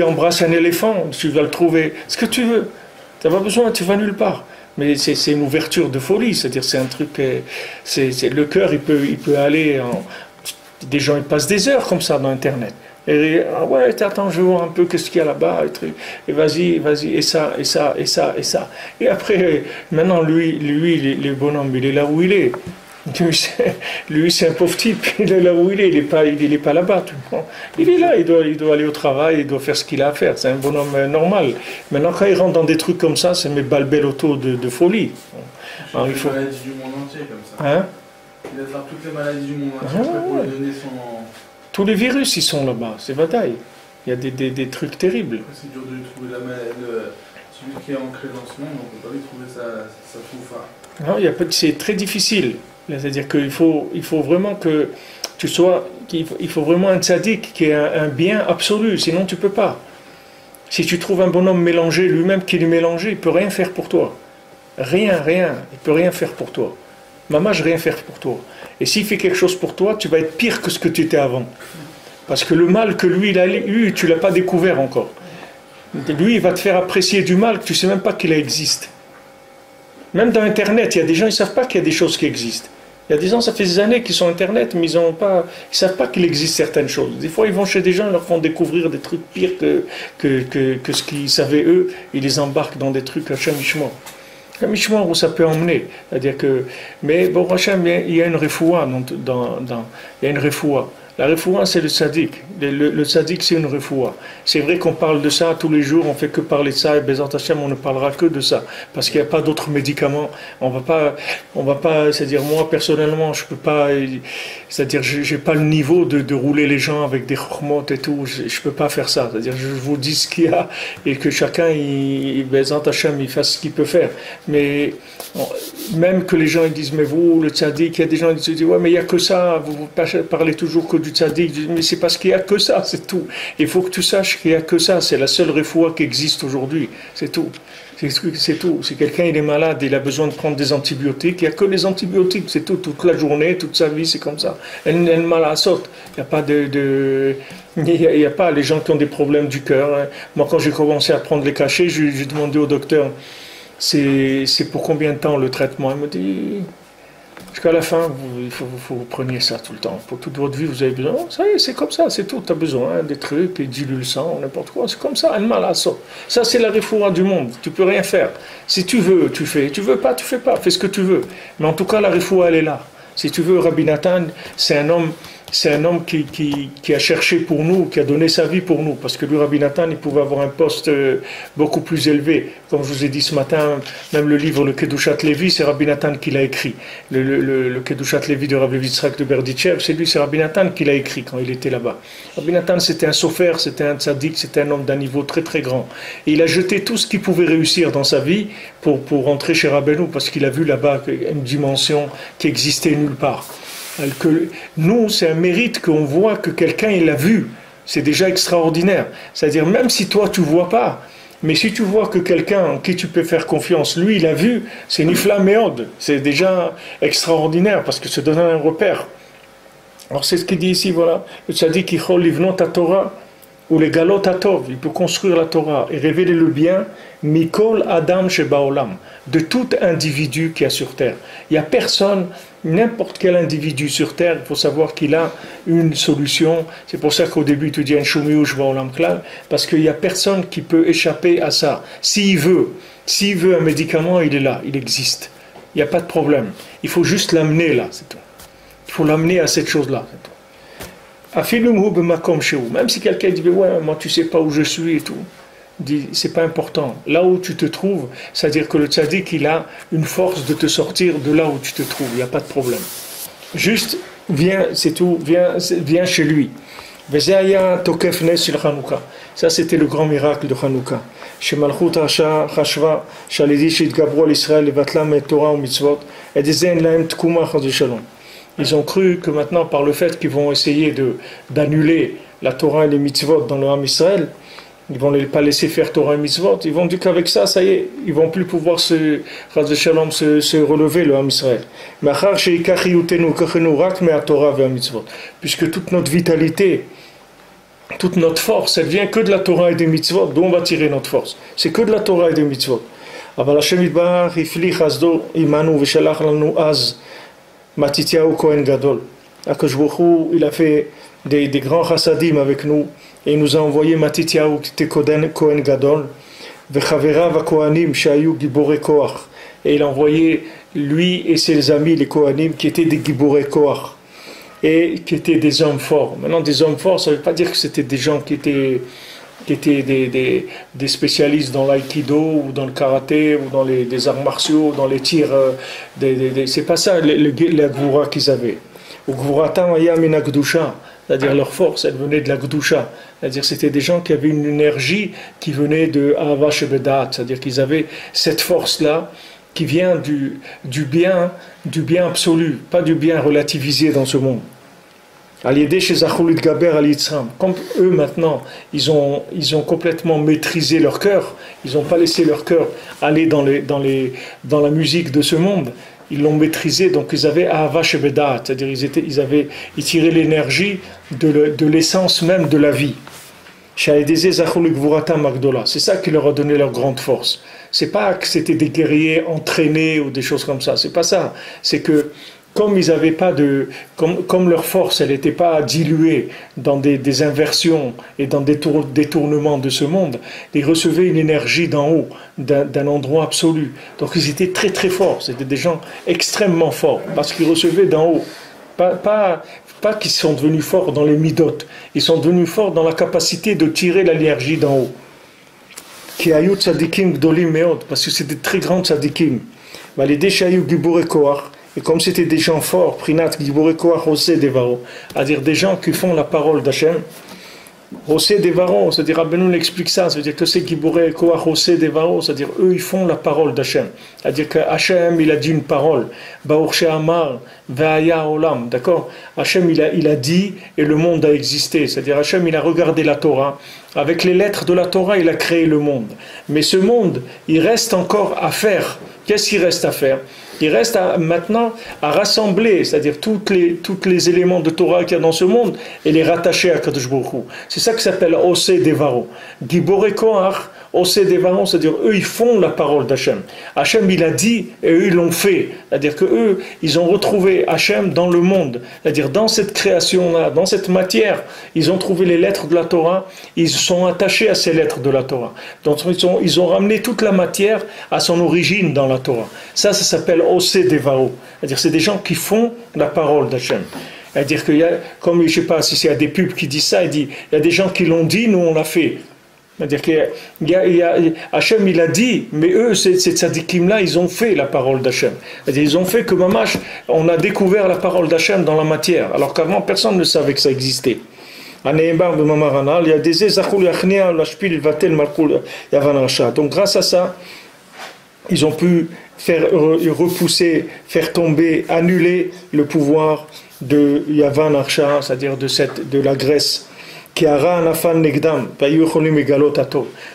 embrasse un éléphant, tu vas le trouver. Ce que tu veux. Tu n'as pas besoin, tu vas nulle part. Mais c'est une ouverture de folie, c'est-à-dire c'est un truc, le cœur il peut aller des gens ils passent des heures comme ça dans Internet. Et ouais, attends, je vais voir un peu qu'est-ce qu'il y a là-bas, et vas-y, et ça. Et après, maintenant, lui, le bonhomme, il est là où il est. Lui, c'est un pauvre type, il est là où il est pas là-bas. Il est là, il doit aller au travail, il doit faire ce qu'il a à faire. C'est un bonhomme normal. Maintenant, quand il rentre dans des trucs comme ça, c'est mes balbel auto de folie. Alors, il faut les maladies du monde entier comme ça. Hein? Il attrape toutes les maladies du monde entier pour lui donner son... Tous les virus, ils sont là-bas, c'est bataille. Il y a des trucs terribles. C'est dur de lui trouver celui qui est ancré dans ce monde, on ne peut pas lui trouver sa foufa. Non, c'est très difficile. C'est-à-dire qu'il faut vraiment que tu sois... Il faut vraiment un tzaddik qui ait un bien absolu, sinon tu ne peux pas. Si tu trouves un bonhomme mélangé, lui-même qui est mélangé, il ne peut rien faire pour toi. Rien. Il ne peut rien faire pour toi. Maman, je ne rien faire pour toi. Et s'il fait quelque chose pour toi, tu vas être pire que ce que tu étais avant. Parce que le mal que lui, il a eu, tu ne l'as pas découvert encore. Lui, il va te faire apprécier du mal que tu ne sais même pas qu'il existe. Même dans Internet, il y a des gens, ils ne savent pas qu'il y a des choses qui existent. Il y a des gens, ça fait des années qu'ils sont Internet, mais ils ne savent pas qu'il existe certaines choses. Des fois, ils vont chez des gens, ils leur font découvrir des trucs pires que ce qu'ils savaient eux. Ils les embarquent dans des trucs à chamichement. Un michement où ça peut emmener, c'est-à-dire que, mais bon, Hachem, il y a une refoua, il y a une refoua. La refoua, c'est le tzaddik. Le tzaddik, c'est une refoua. C'est vrai qu'on parle de ça tous les jours, on ne fait que parler de ça, et Bezat Hachem, on ne parlera que de ça, parce qu'il n'y a pas d'autres médicaments. On va pas, c'est-à-dire moi, personnellement, je peux pas, c'est-à-dire, j'ai pas le niveau de rouler les gens avec des chormotes et tout, je peux pas faire ça. C'est-à-dire, je vous dis ce qu'il y a, et que chacun, Bezat Hachem, il fasse ce qu'il peut faire. Mais, même que les gens ils disent, mais vous, le tzaddik, il y a des gens qui disent, ouais, mais il n'y a que ça, vous parlez toujours que du tzaddik, mais c'est parce qu'il n'y a que ça, c'est tout. Il faut que tu saches qu'il n'y a que ça, c'est la seule refoua qui existe aujourd'hui, c'est tout. C'est tout. Si quelqu'un il est malade, il a besoin de prendre des antibiotiques, il n'y a que les antibiotiques, c'est tout, toute la journée, toute sa vie, c'est comme ça. Elle mal à saute. Il n'y a pas il n'y a pas les gens qui ont des problèmes du cœur. Hein. Moi, quand j'ai commencé à prendre les cachets, j'ai demandé au docteur, c'est pour combien de temps le traitement? Il me dit, jusqu'à la fin, il faut que vous preniez ça tout le temps. Pour toute votre vie, vous avez besoin. Oh, ça y est, c'est comme ça, c'est tout. Tu as besoin des trucs, et dilue le sang, n'importe quoi. C'est comme ça, ça, c'est la refoua du monde. Tu peux rien faire. Si tu veux, tu fais. Tu veux pas, tu fais pas. Fais ce que tu veux. Mais en tout cas, la refoua, elle est là. Si tu veux, Rabbi Nathan, c'est un homme qui a cherché pour nous, qui a donné sa vie pour nous, parce que lui, Rabbi Nathan, il pouvait avoir un poste beaucoup plus élevé. Comme je vous ai dit ce matin, même le livre, le Kedushat Levi, c'est Rabbi Nathan qui l'a écrit. Le Kedushat Levi de Rabbi Yitzhak de Berditchev, c'est Rabbi Nathan qui l'a écrit quand il était là-bas. Rabbi Nathan, c'était un sofer, c'était un tzaddik, c'était un homme d'un niveau très très grand. Et il a jeté tout ce qu'il pouvait réussir dans sa vie pour rentrer chez Rabbeinu, parce qu'il a vu là-bas une dimension qui existait nulle part. Que nous, c'est un mérite qu'on voit que quelqu'un il l'a vu, c'est déjà extraordinaire. C'est-à-dire même si toi tu vois pas, mais si tu vois que quelqu'un en qui tu peux faire confiance, lui il a vu, c'est Nifla Meod, c'est déjà extraordinaire parce que ça donne un repère. Alors c'est ce qu'il dit ici, voilà, le tzaddik qui chol livnot ta Torah ou les galot atov, il peut construire la Torah et révéler le bien, mikol adam shebaolam, de tout individu qui est sur terre. Il n'y a personne, n'importe quel individu sur terre, il faut savoir qu'il a une solution. C'est pour ça qu'au début tu dis un shumiush baolam klal, parce qu'il n'y a personne qui peut échapper à ça. S'il veut un médicament, il est là, il existe. il n'y a pas de problème. Il faut juste l'amener là, c'est tout. Il faut l'amener à cette chose-là, c'est tout. Même si quelqu'un dit, ouais, moi tu sais pas où je suis et tout, dit, c'est pas important. Là où tu te trouves, c'est-à-dire que le tzaddik, il a une force de te sortir de là où tu te trouves, il n'y a pas de problème. Juste, viens, c'est tout, viens chez lui. Ça, c'était le grand miracle de Hanouka. Chez Malchut Rasha, Chashva, Shalidi, Shidgabro, l'Israël, Levatlam, et Torah, Mitzvot, et Dizen, Laem, Tkuma, Shalom. Ils ont cru que maintenant, par le fait qu'ils vont essayer d'annuler la Torah et les Mitzvot dans le Ham Israël, ils ne vont pas laisser faire Torah et Mitzvot, ils vont dire qu'avec ça, ça y est, ils ne vont plus pouvoir se relever le Ham Israël. Puisque toute notre vitalité, toute notre force, elle vient que de la Torah et des Mitzvot, d'où on va tirer notre force. C'est que de la Torah et des Mitzvot. אבל השם יתברך הפליא חסדו עמנו ושלח לנו אז מתתיהו כהן גדול. הקדוש ברוך הוא, il a fait des grands chassadim avec nous, et il nous a envoyé Matityahu qui était Kohen Gadol, וחבריו הכהנים שהיו גיבורי כוח, et il a envoyé lui et ses amis les Kohanim qui étaient des גיבורי כוח et qui étaient des hommes forts. Maintenant, des hommes forts, ça ne veut pas dire que c'était des gens qui étaient des spécialistes dans l'aïkido ou dans le karaté ou dans les arts martiaux, dans les tirs. C'est pas ça la gvoura qu'ils avaient. Ou gvouratam aya min hakdusha, c'est-à-dire leur force, elle venait de la gdusha. C'est-à-dire c'était des gens qui avaient une énergie qui venait de ahava shebedat, c'est-à-dire qu'ils avaient cette force-là qui vient du bien absolu, pas du bien relativisé dans ce monde. Comme eux maintenant, ils ont complètement maîtrisé leur cœur, ils n'ont pas laissé leur cœur aller dans la musique de ce monde, ils l'ont maîtrisé, donc ils avaient ahava shebedat, c'est-à-dire ils tiraient l'énergie de l'essence même de la vie. C'est ça qui leur a donné leur grande force. C'est pas que c'était des guerriers entraînés ou des choses comme ça, c'est pas ça. C'est que comme ils avaient pas comme leur force, elle n'était pas diluée dans des inversions et dans des détournements de ce monde, ils recevaient une énergie d'en haut, d'un endroit absolu. Donc ils étaient très très forts, c'était des gens extrêmement forts, parce qu'ils recevaient d'en haut. Pas qu'ils sont devenus forts dans les midot, ils sont devenus forts dans la capacité de tirer l'énergie d'en haut. Qui ayut tzadikim gdolim meod, parce que c'était très grands tzadikim. Validé shayu giborei koach. Et comme c'était des gens forts, Prinat Giborei Koach Oseh Devaro, c'est-à-dire des gens qui font la parole d'Hachem, Oseh Devaro, c'est-à-dire Rabbeinu explique ça, c'est-à-dire que c'est Giborei Koach Oseh Devaro, c'est-à-dire eux ils font la parole d'Hachem, c'est-à-dire que Hachem il a dit une parole, Baruch She'amar Ve'aya Olam, d'accord, Hachem il a dit et le monde a existé, c'est-à-dire Hachem il a regardé la Torah, avec les lettres de la Torah il a créé le monde, mais ce monde il reste encore à faire. Qu'est-ce qu'il reste à faire? Il reste maintenant à rassembler, c'est-à-dire tous les éléments de Torah qu'il y a dans ce monde et les rattacher à Kadosh Baruch Hu. C'est ça qui s'appelle Oseh Devaro. Giborei Koach, Oseh Devaro, c'est-à-dire eux ils font la parole d'Hachem. Hachem il a dit et eux ils l'ont fait. C'est-à-dire que eux ils ont retrouvé Hachem dans le monde. C'est-à-dire dans cette création-là, dans cette matière, ils ont trouvé les lettres de la Torah, ils sont attachés à ces lettres de la Torah. Donc ils ont ramené toute la matière à son origine dans la Torah. Ça s'appelle Oseh Devaro. C'est-à-dire c'est des gens qui font la parole d'Hachem. C'est-à-dire qu'il y a, comme je ne sais pas si c'est des pubs qui disent ça, il y a des gens qui l'ont dit, nous on l'a fait. C'est-à-dire que Hachem il a dit, mais eux, ces tzadikim-là, ils ont fait la parole d'Hachem. C'est-à-dire ils ont fait que mamash, on a découvert la parole d'Hachem dans la matière, alors qu'avant personne ne savait que ça existait. Donc grâce à ça, ils ont pu faire repousser, faire tomber, annuler le pouvoir de Yavan Arsha, c'est-à-dire de la Grèce.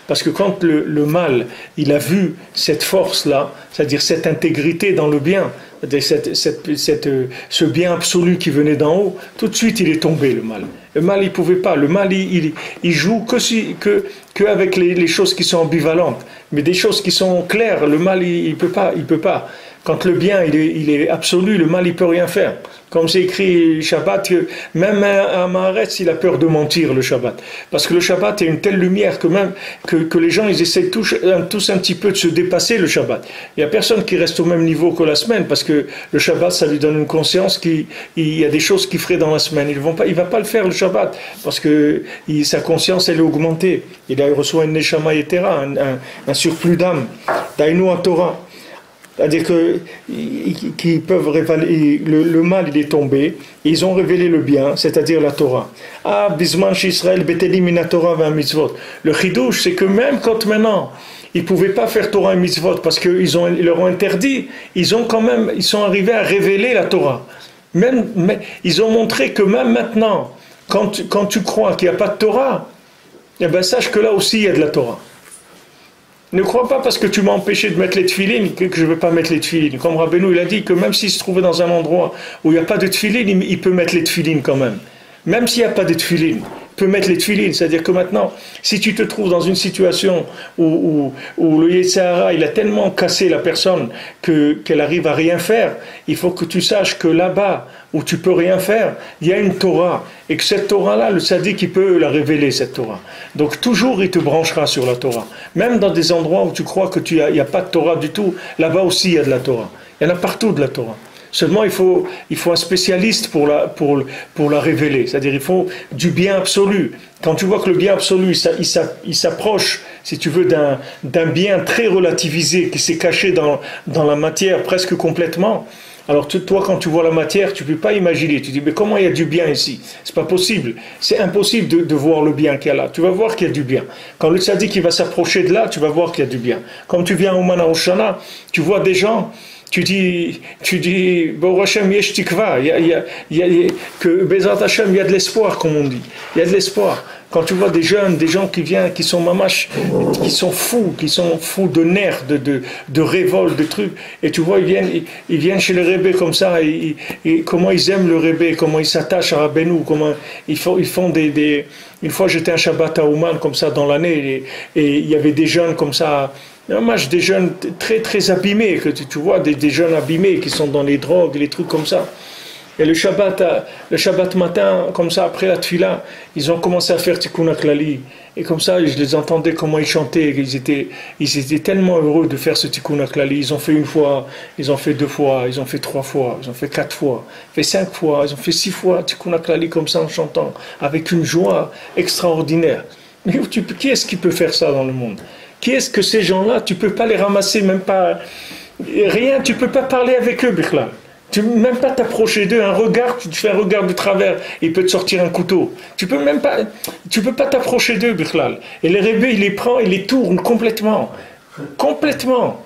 Parce que quand le mal il a vu cette force-là, c'est-à-dire cette intégrité dans le bien, ce bien absolu qui venait d'en haut, tout de suite il est tombé le mal. Le mal il pouvait pas, le mal il joue que avec les choses qui sont ambivalentes, mais des choses qui sont claires, le mal il peut pas. Quand le bien il est absolu, le mal il peut rien faire. Comme c'est écrit Shabbat, même un Maharetz, il a peur de mentir le Shabbat. Parce que le Shabbat est une telle lumière que même que les gens ils essaient tous un petit peu de se dépasser le Shabbat. Il n'y a personne qui reste au même niveau que la semaine, parce que le Shabbat, ça lui donne une conscience qu'il y a des choses qu'il ferait dans la semaine. Il ne va pas le faire le Shabbat, parce que sa conscience elle est augmentée. Il reçoit une Neshama Yetera, un surplus d'âme. Dainu à Torah. C'est-à-dire qu'ils peuvent révéler, le mal il est tombé, ils ont révélé le bien, c'est-à-dire la Torah. Ah, Bisman Israël, Betelim min Torah va mitzvot. Le chidouche, c'est que même quand maintenant, ils ne pouvaient pas faire Torah et mitzvot parce qu'ils leur ont interdit, ils sont arrivés à révéler la Torah. Ils ont montré que même maintenant, quand tu crois qu'il n'y a pas de Torah, eh ben sache que là aussi il y a de la Torah. Ne crois pas parce que tu m'as empêché de mettre les tefilines que je ne vais pas mettre les tefilines. Comme Rabbeinu, il a dit que même s'il se trouvait dans un endroit où il n'y a pas de tefilines, il peut mettre les tefilines quand même. Même s'il n'y a pas de tefilines, il peut mettre les tefilines. C'est-à-dire que maintenant, si tu te trouves dans une situation où le Yetzirah, il a tellement cassé la personne qu'elle arrive à rien faire, il faut que tu saches que là-bas, où tu peux rien faire, il y a une Torah. Et que cette Torah-là, le tzaddik, il peut la révéler, cette Torah. Donc toujours, il te branchera sur la Torah. Même dans des endroits où tu crois qu'il n'y a pas de Torah du tout, là-bas aussi, il y a de la Torah. Il y en a partout de la Torah. Seulement, il faut un spécialiste pour la révéler. C'est-à-dire, il faut du bien absolu. Quand tu vois que le bien absolu, il s'approche, si tu veux, d'un bien très relativisé qui s'est caché dans la matière presque complètement. Alors toi, quand tu vois la matière, tu ne peux pas imaginer. Tu dis, mais comment il y a du bien ici? C'est pas possible. C'est impossible de voir le bien qu'il y a là. Tu vas voir qu'il y a du bien. Quand le tzaddik va s'approcher de là, tu vas voir qu'il y a du bien. Quand tu viens au Mana Hoshana, tu vois des gens, tu dis, Baruch Hashem yesh tikva, que Bezrat Hashem, il y a de l'espoir, comme on dit. Il y a de l'espoir. Quand tu vois des jeunes, des gens qui viennent, qui sont mamash, qui sont fous de nerfs, de révolte, de trucs, et tu vois, ils viennent chez le Rebbe comme ça, et comment ils aiment le Rebbe, comment ils s'attachent à Rabbeinu, comment ils font des... Une fois, j'étais un Shabbat à Ouman, comme ça, dans l'année, et il y avait des jeunes comme ça, des jeunes très, très abîmés, que tu vois, des jeunes abîmés qui sont dans les drogues, les trucs comme ça. Et le Shabbat matin, comme ça, après la tefila, ils ont commencé à faire Tikkun HaKlali. Et comme ça, je les entendais comment ils chantaient. Ils étaient tellement heureux de faire ce Tikkun HaKlali. Ils ont fait une fois, ils ont fait 2 fois, ils ont fait 3 fois, ils ont fait 4 fois, fait 5 fois, ils ont fait 6 fois Tikkun HaKlali comme ça en chantant, avec une joie extraordinaire. Mais qui est-ce qui peut faire ça dans le monde? Qui est-ce que ces gens-là, tu ne peux pas les ramasser, même pas... Rien, tu ne peux pas parler avec eux, Bichlal. Tu ne peux même pas t'approcher d'eux, un regard, tu fais un regard de travers, il peut te sortir un couteau. Tu peux pas t'approcher d'eux, Bichlal. Et le Rebbe, il les prend, il les tourne complètement. Complètement.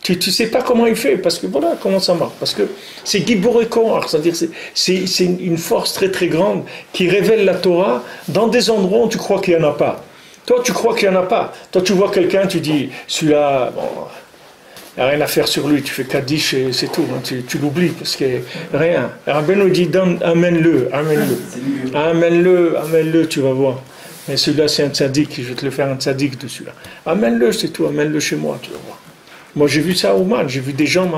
Tu ne sais pas comment il fait, parce que voilà comment ça marche. Parce que c'est Giboré Kohar, c'est-à-dire c'est une force très très grande qui révèle la Torah dans des endroits où tu crois qu'il n'y en a pas. Toi, tu crois qu'il n'y en a pas. Toi, tu vois quelqu'un, tu dis, celui-là, bon, il n'y a rien à faire sur lui, tu fais Kaddish et c'est tout. Hein, tu l'oublies, parce que rien. Rabbi nous dit, amène-le, tu vas voir. Mais celui-là, c'est un tzaddik, je vais te le faire un tzaddik de celui-là. Amène-le, c'est tout, amène-le chez moi, tu vas voir. Moi, j'ai vu ça au Oman, j'ai vu des gens,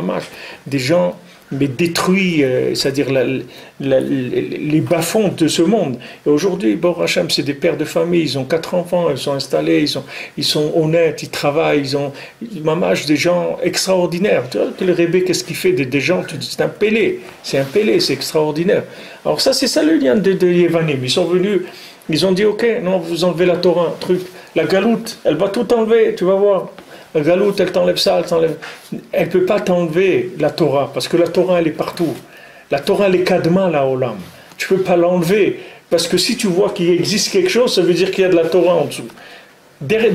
des gens mais détruits, c'est-à-dire les bas-fonds de ce monde. Et aujourd'hui, Baruch Hashem, c'est des pères de famille, ils ont 4 enfants, ils sont installés, ils sont honnêtes, ils travaillent, ils ont des gens extraordinaires. Tu vois que le Rebbe, qu'est-ce qu'il fait des gens, tu dis, c'est un pélé, c'est extraordinaire. Alors ça, c'est ça le lien de Yevanim. Ils sont venus, ils ont dit, ok, non, vous enlevez la Torah, la galoute, elle va tout enlever, tu vas voir. La galoute, elle t'enlève ça, elle ne peut pas t'enlever la Torah, parce que la Torah, elle est partout. La Torah, elle est kadma, la olam. Tu ne peux pas l'enlever, parce que si tu vois qu'il existe quelque chose, ça veut dire qu'il y a de la Torah en dessous.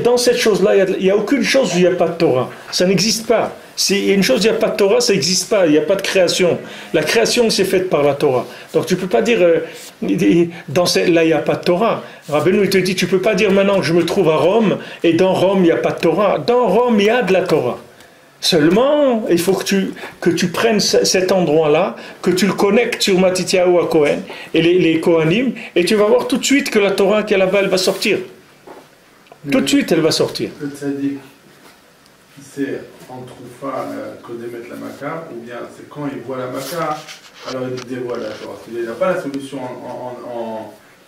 Dans cette chose-là, il n'y a aucune chose où il n'y a pas de Torah. Ça n'existe pas. S'il y a une chose où il n'y a pas de Torah, ça n'existe pas. Il n'y a pas de création. La création, c'est faite par la Torah. Donc tu ne peux pas dire, là, il n'y a pas de Torah. Rabbeinu, il te dit, tu ne peux pas dire maintenant que je me trouve à Rome, et dans Rome, il n'y a pas de Torah. Dans Rome, il y a de la Torah. Seulement, il faut que tu prennes cet endroit-là, que tu le connectes sur Matityahu à Cohen, et les Kohanim, et tu vas voir tout de suite que la Torah qui est là-bas, elle va sortir. Tout de suite, elle va sortir. Le tzaddik, c'est en troufa Kodemet la Maka, ou bien c'est quand il voit la Maka, alors il dévoile la Torah. Il n'a pas la solution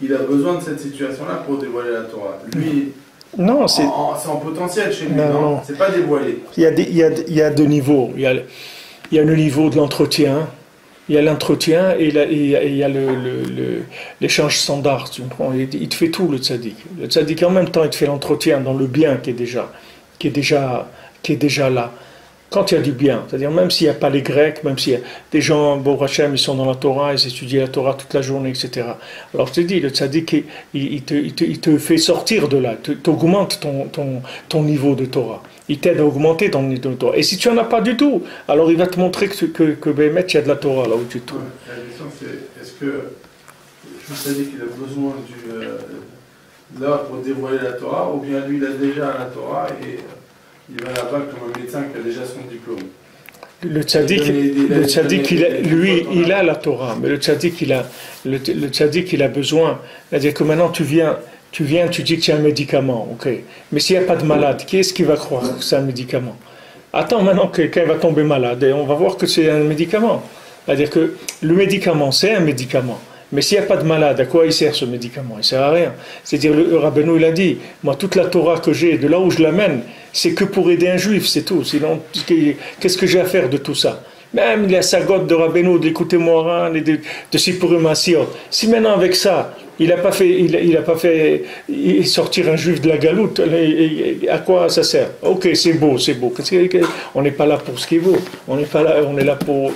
il a besoin de cette situation-là pour dévoiler la Torah. Lui, non, c'est en potentiel chez lui, non. C'est pas dévoilé. Il y a deux niveaux. Il y a le niveau de l'entretien. Il y a l'entretien et il y a l'échange standard. Tu comprends? Il te fait tout, le tzaddik. Le tzaddik, en même temps, il te fait l'entretien dans le bien qui est déjà là. Quand il y a du bien, c'est-à-dire même s'il n'y a pas les Grecs, même s'il y a des gens, Baruch Hashem, ils sont dans la Torah, ils étudient la Torah toute la journée, etc. Alors je te dis, le tzaddik, il te fait sortir de là, t'augmente ton niveau de Torah. Il t'aide à augmenter ton niveau de Torah. Et si tu n'en as pas du tout, alors il va te montrer que Béhémet, il y a de la Torah là où tu te trouves. La question c'est, est-ce que le tzaddik il a besoin de là pour dévoiler la Torah, ou bien lui il a déjà la Torah et il va là-bas comme un médecin qui a déjà son diplôme. Le tzaddik, lui, il a la Torah, mais le tzaddik, il a besoin. C'est-à-dire que maintenant, tu viens, tu dis que tu as un médicament, ok. Mais s'il n'y a pas de malade, qui est-ce qui va croire que c'est un médicament? Attends maintenant que quelqu'un va tomber malade et on va voir que c'est un médicament. C'est-à-dire que le médicament, c'est un médicament. Mais s'il n'y a pas de malade, à quoi il sert ce médicament? Il ne sert à rien. C'est-à-dire, le Rabbeinu, il a dit, moi, toute la Torah que j'ai, de là où je l'amène, c'est que pour aider un juif, c'est tout. Sinon, qu'est-ce que j'ai à faire de tout ça? Même les sagotes de Rabbeinu, d'écouter Moran, de Sipurim Asiot. Si maintenant, avec ça, il n'a pas fait sortir un juif de la galoute, à quoi ça sert? Ok, c'est beau. On n'est pas là pour ce qui est beau. On est là pour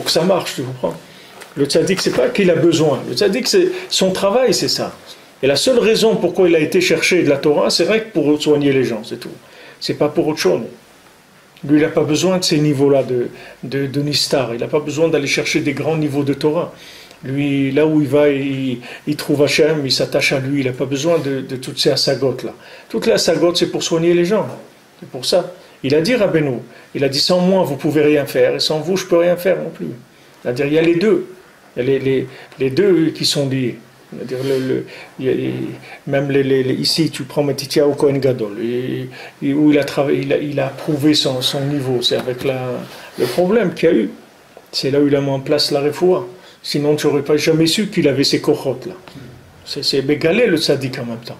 que ça marche, tu comprends? Le tzaddik, c'est pas qu'il a besoin. Le tzaddik, son travail, c'est ça. Et la seule raison pourquoi il a été chercher de la Torah, c'est vrai que pour soigner les gens, c'est tout. C'est pas pour autre chose. Lui, il n'a pas besoin de ces niveaux-là de Nistar. Il n'a pas besoin d'aller chercher des grands niveaux de Torah. Lui, là où il va, il trouve Hachem, il s'attache à lui. Il n'a pas besoin de toutes ces assagotes-là. Toutes les assagotes, c'est pour soigner les gens. C'est pour ça. Il a dit Rabbeinu, il a dit sans moi, vous ne pouvez rien faire, et sans vous, je ne peux rien faire non plus. C'est-à-dire, il y a les deux. Il y a les deux qui sont liés. C'est-à-dire même ici, tu prends Matithia au Kohen Gadol, où il a prouvé son niveau. C'est avec le problème qu'il y a eu. C'est là où il a mis en place la refoua. Sinon, tu n'aurais pas jamais su qu'il avait ces cochotes là. C'est Bégalé le tzaddik en même temps.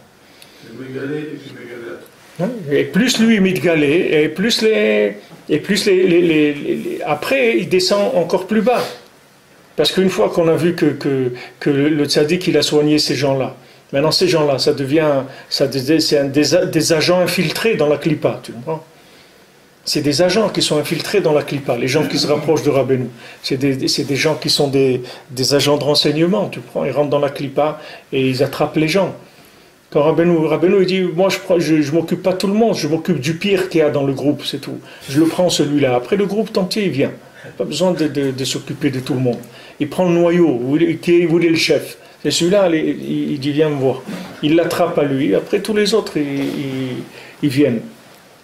Bégalé et puis Bégalé. Et plus lui mitgalé, et plus après, il descend encore plus bas. Parce qu'une fois qu'on a vu que le tzaddik il a soigné ces gens-là, maintenant ces gens-là, c'est des agents infiltrés dans la clipa, tu comprends? C'est des agents qui sont infiltrés dans la clipa, les gens qui se rapprochent de Rabbeinu. C'est des gens qui sont des agents de renseignement, tu comprends? Ils rentrent dans la clipa et ils attrapent les gens. Quand Rabbeinu il dit, moi je m'occupe pas de tout le monde, je m'occupe du pire qu'il y a dans le groupe, c'est tout. Je le prends celui-là. Après le groupe entier il vient. Pas besoin de s'occuper de tout le monde. Il prend le noyau, où il est le chef. Et celui-là, il dit viens me voir. Il l'attrape à lui, après tous les autres, ils viennent.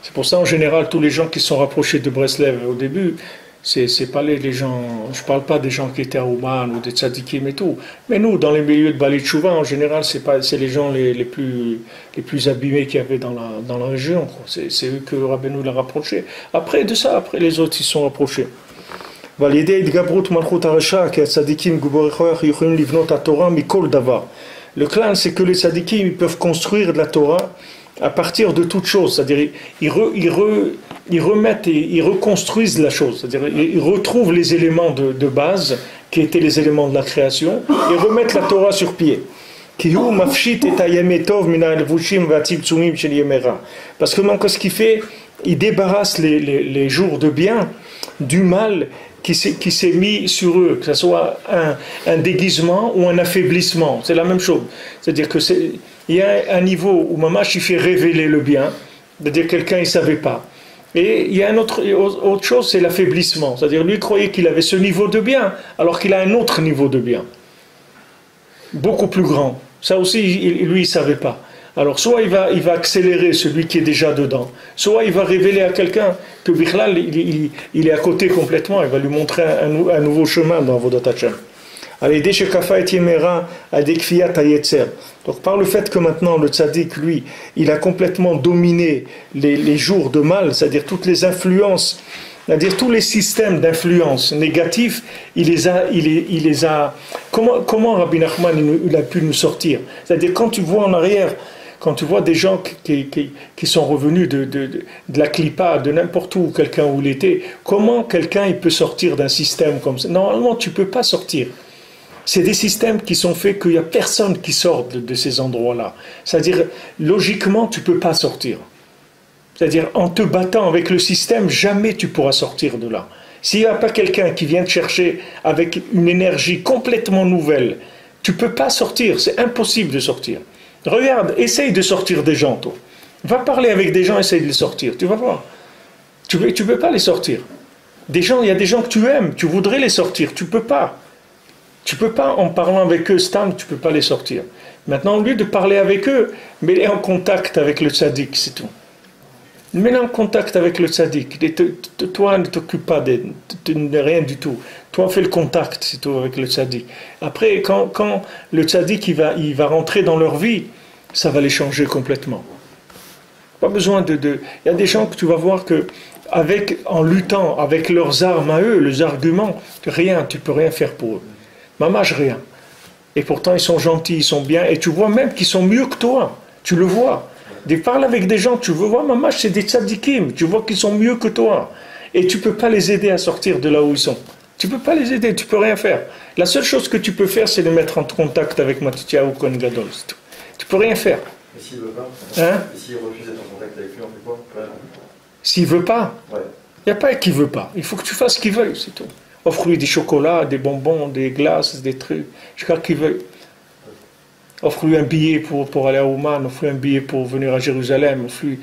C'est pour ça, en général, tous les gens qui se sont rapprochés de Breslev au début, c'est pas les gens, je parle pas des gens qui étaient à Ouman ou des tzadikim et tout, mais nous, dans les milieux de Bali Tchouva, en général, c'est les gens les plus abîmés qu'il y avait dans la région. C'est eux que Rabbeinu l'a rapproché. Après les autres, ils se sont rapprochés. Le clan, c'est que les tzadikim peuvent construire de la Torah à partir de toute chose, c'est-à-dire ils remettent et ils reconstruisent la chose, c'est-à-dire ils retrouvent les éléments de base qui étaient les éléments de la création et remettent la Torah sur pied. Parce que donc, qu'est-ce qu'il fait? Il débarrasse les jours de bien du mal qui s'est mis sur eux, que ce soit un déguisement ou un affaiblissement, c'est la même chose. C'est-à-dire que il y a un niveau où Mamash il fait révéler le bien, c'est-à-dire quelqu'un il ne savait pas. Et il y a autre chose, c'est l'affaiblissement. C'est-à-dire lui croyait qu'il avait ce niveau de bien, alors qu'il a un autre niveau de bien, beaucoup plus grand. Ça aussi, lui il ne savait pas. Alors soit il va accélérer celui qui est déjà dedans, soit il va révéler à quelqu'un que Bichlal il est à côté complètement, il va lui montrer un nouveau chemin dans Avodat Hashem. Donc par le fait que maintenant le tzaddik, lui, il a complètement dominé les jours de mal, c'est-à-dire toutes les influences, c'est-à-dire tous les systèmes d'influence négatifs, il les a. Comment Rabbi Nachman il a pu nous sortir? C'est-à-dire quand tu vois en arrière, quand tu vois des gens qui sont revenus de la clipa, de n'importe où, quelqu'un où il était, comment quelqu'un il peut sortir d'un système comme ça? Normalement, tu ne peux pas sortir. C'est des systèmes qui sont faits qu'il n'y a personne qui sort de ces endroits-là. C'est-à-dire, logiquement, tu ne peux pas sortir. C'est-à-dire, en te battant avec le système, jamais tu pourras sortir de là. S'il n'y a pas quelqu'un qui vient te chercher avec une énergie complètement nouvelle, tu ne peux pas sortir, c'est impossible de sortir. Regarde, essaye de sortir des gens, toi. Va parler avec des gens, essaye de les sortir, tu vas voir. Tu peux pas les sortir. Des gens, il y a des gens que tu aimes, tu voudrais les sortir, tu peux pas. Tu peux pas, en parlant avec eux, Stam, tu peux pas les sortir. Maintenant, au lieu de parler avec eux, mets-les en contact avec le tzaddik, c'est tout. Mets-les en contact avec le tzaddik. Toi, ne t'occupe pas de rien du tout. Toi, fais le contact, c'est tout, avec le tzaddik. Après, quand le tzaddik il va rentrer dans leur vie, ça va les changer complètement. Pas besoin il y a des gens que tu vas voir que en luttant avec leurs armes à eux, leurs arguments, tu peux rien faire pour eux. Mamage, rien. Et pourtant, ils sont gentils, ils sont bien, et tu vois même qu'ils sont mieux que toi. Tu le vois. Tu parles avec des gens, tu veux voir, mamage, c'est des tzadikim, tu vois qu'ils sont mieux que toi. Et tu ne peux pas les aider à sortir de là où ils sont. Tu ne peux pas les aider, tu ne peux rien faire. La seule chose que tu peux faire, c'est les mettre en contact avec Matityahu Kohen Gadol. Tu ne peux rien faire. Et s'il ne veut pas? Hein? Et s'il refuse d'être en contact avec lui, on fait quoi? S'il ne veut pas, ouais. Il n'y a pas qui ne veut pas. Il faut que tu fasses ce qu'il veuille, c'est tout. Offre-lui des chocolats, des bonbons, des glaces, des trucs, jusqu'à qu'il veuille. Offre-lui un billet pour aller à Ouman, offre-lui un billet pour venir à Jérusalem, offre-lui...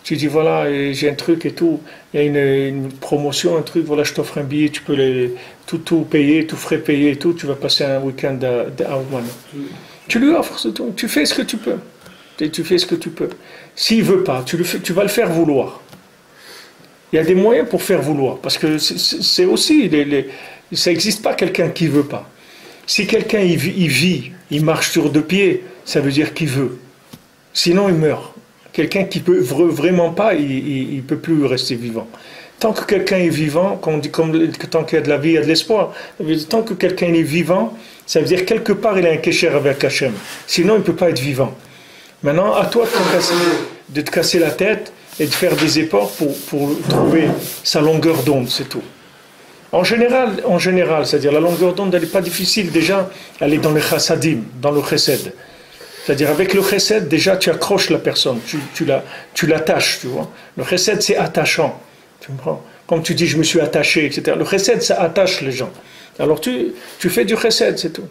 tu dis voilà, j'ai un truc et tout, il y a une promotion, un truc, voilà, je t'offre un billet, tu peux tout payer, tout frais payer et tout, tu vas passer un week-end à Ouman. Tu lui offres, c'est tout. Tu fais ce que tu peux. Tu fais ce que tu peux. S'il ne veut pas, tu vas le faire vouloir. Il y a des moyens pour faire vouloir, parce que c'est aussi, ça n'existe pas quelqu'un qui ne veut pas. Si quelqu'un il vit, il marche sur deux pieds, ça veut dire qu'il veut. Sinon il meurt. Quelqu'un qui peut vraiment pas, il ne peut plus rester vivant. Tant que quelqu'un est vivant, quand on dit tant qu'il y a de la vie, il y a de l'espoir. Tant que quelqu'un est vivant, ça veut dire quelque part il a un kécher avec Hachem. Sinon il ne peut pas être vivant. Maintenant, à toi de te casser la tête et de faire des efforts pour trouver sa longueur d'onde, c'est tout. En général, c'est-à-dire la longueur d'onde, elle n'est pas difficile déjà, elle est dans le chassadim, dans le chesed. C'est-à-dire avec le chesed, déjà tu accroches la personne, tu l'attaches, tu vois. Le chesed, c'est attachant, tu comprends? Comme tu dis, je me suis attaché, etc. Le chesed, ça attache les gens. Alors tu fais du chesed, c'est tout.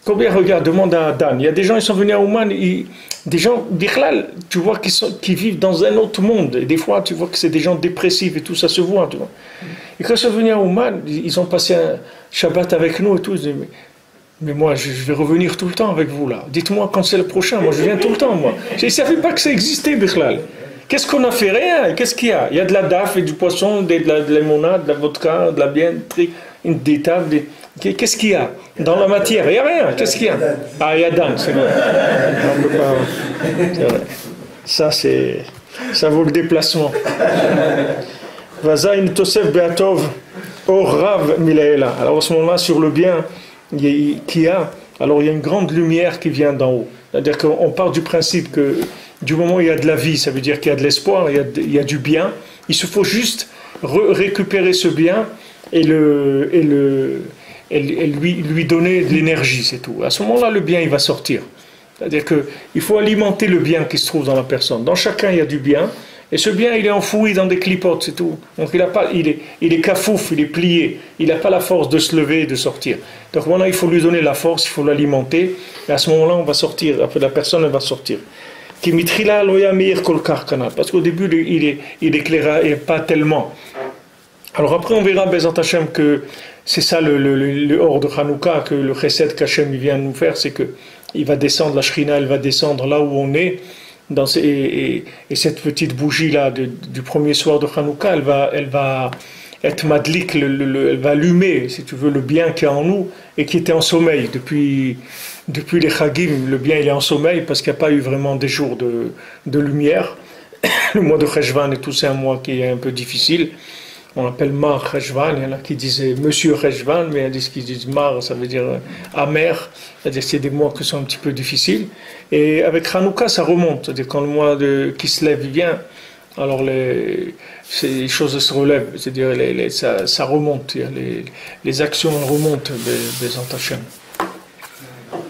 Combien, regarde, demande à Dan. Il y a des gens, ils sont venus à Ouman, des gens, tu vois, qui vivent dans un autre monde. Et des fois, tu vois que c'est des gens dépressifs et tout, ça se voit, tu vois. Et quand ils sont venus à Ouman, ils ont passé un Shabbat avec nous et tout. Ils disaient, mais moi, je vais revenir tout le temps avec vous, là. Dites-moi quand c'est le prochain. Moi, je viens tout le temps, moi. Je ne savais pas que ça existait, Bichlal. Qu'est-ce qu'on a fait? Rien. Qu'est-ce qu'il y a? Il y a de la daf et du poisson, de la limonade, de la vodka, de la bière, des tables, Qu'est-ce qu'il y a dans la matière? Il n'y a rien. Qu'est-ce qu'il y a? Ah, il y a Dan, c'est vrai. C'est vrai. Ça vaut le déplacement. Vazaïn Tosef Beatov Orav Milaela. Alors, à ce moment-là, sur le bien qu'il y a, alors il y a une grande lumière qui vient d'en haut. C'est-à-dire qu'on part du principe que du moment où il y a de la vie, ça veut dire qu'il y a de l'espoir, il y a du bien. Il se faut juste récupérer ce bien et lui donner de l'énergie, c'est tout. À ce moment-là, le bien, il va sortir. C'est-à-dire qu'il faut alimenter le bien qui se trouve dans la personne. Dans chacun, il y a du bien, et ce bien, il est enfoui dans des clipotes, c'est tout. Donc il est cafouf, il est plié, il n'a pas la force de se lever et de sortir. Donc maintenant, il faut lui donner la force, il faut l'alimenter, et à ce moment-là, on va sortir, après la personne, elle va sortir. Parce qu'au début, il éclaira et pas tellement. Alors après, on verra, Bezat Hashem, que c'est ça le hors de Hanouka, que le chesed qu'Hachem vient nous faire, c'est qu'il va descendre, la Shrina, elle va descendre là où on est, et cette petite bougie-là du premier soir de Hanouka, être madlik, elle va allumer, si tu veux, le bien qui est en nous et qui était en sommeil. Depuis les Chagim, le bien il est en sommeil parce qu'il n'y a pas eu vraiment des jours de lumière. Le mois de Cheshvan et tout, c'est un mois qui est un peu difficile. On appelle Mar Cheshvan, il y en a qui disent Monsieur Cheshvan, mais il y en a qui disent Mar, ça veut dire amer, c'est-à-dire que c'est des mois qui sont un petit peu difficiles. Et avec Hanouka, ça remonte, c'est-à-dire quand le mois de Kislev vient, alors les choses se relèvent, c'est-à-dire ça remonte, les actions remontent des Antachem.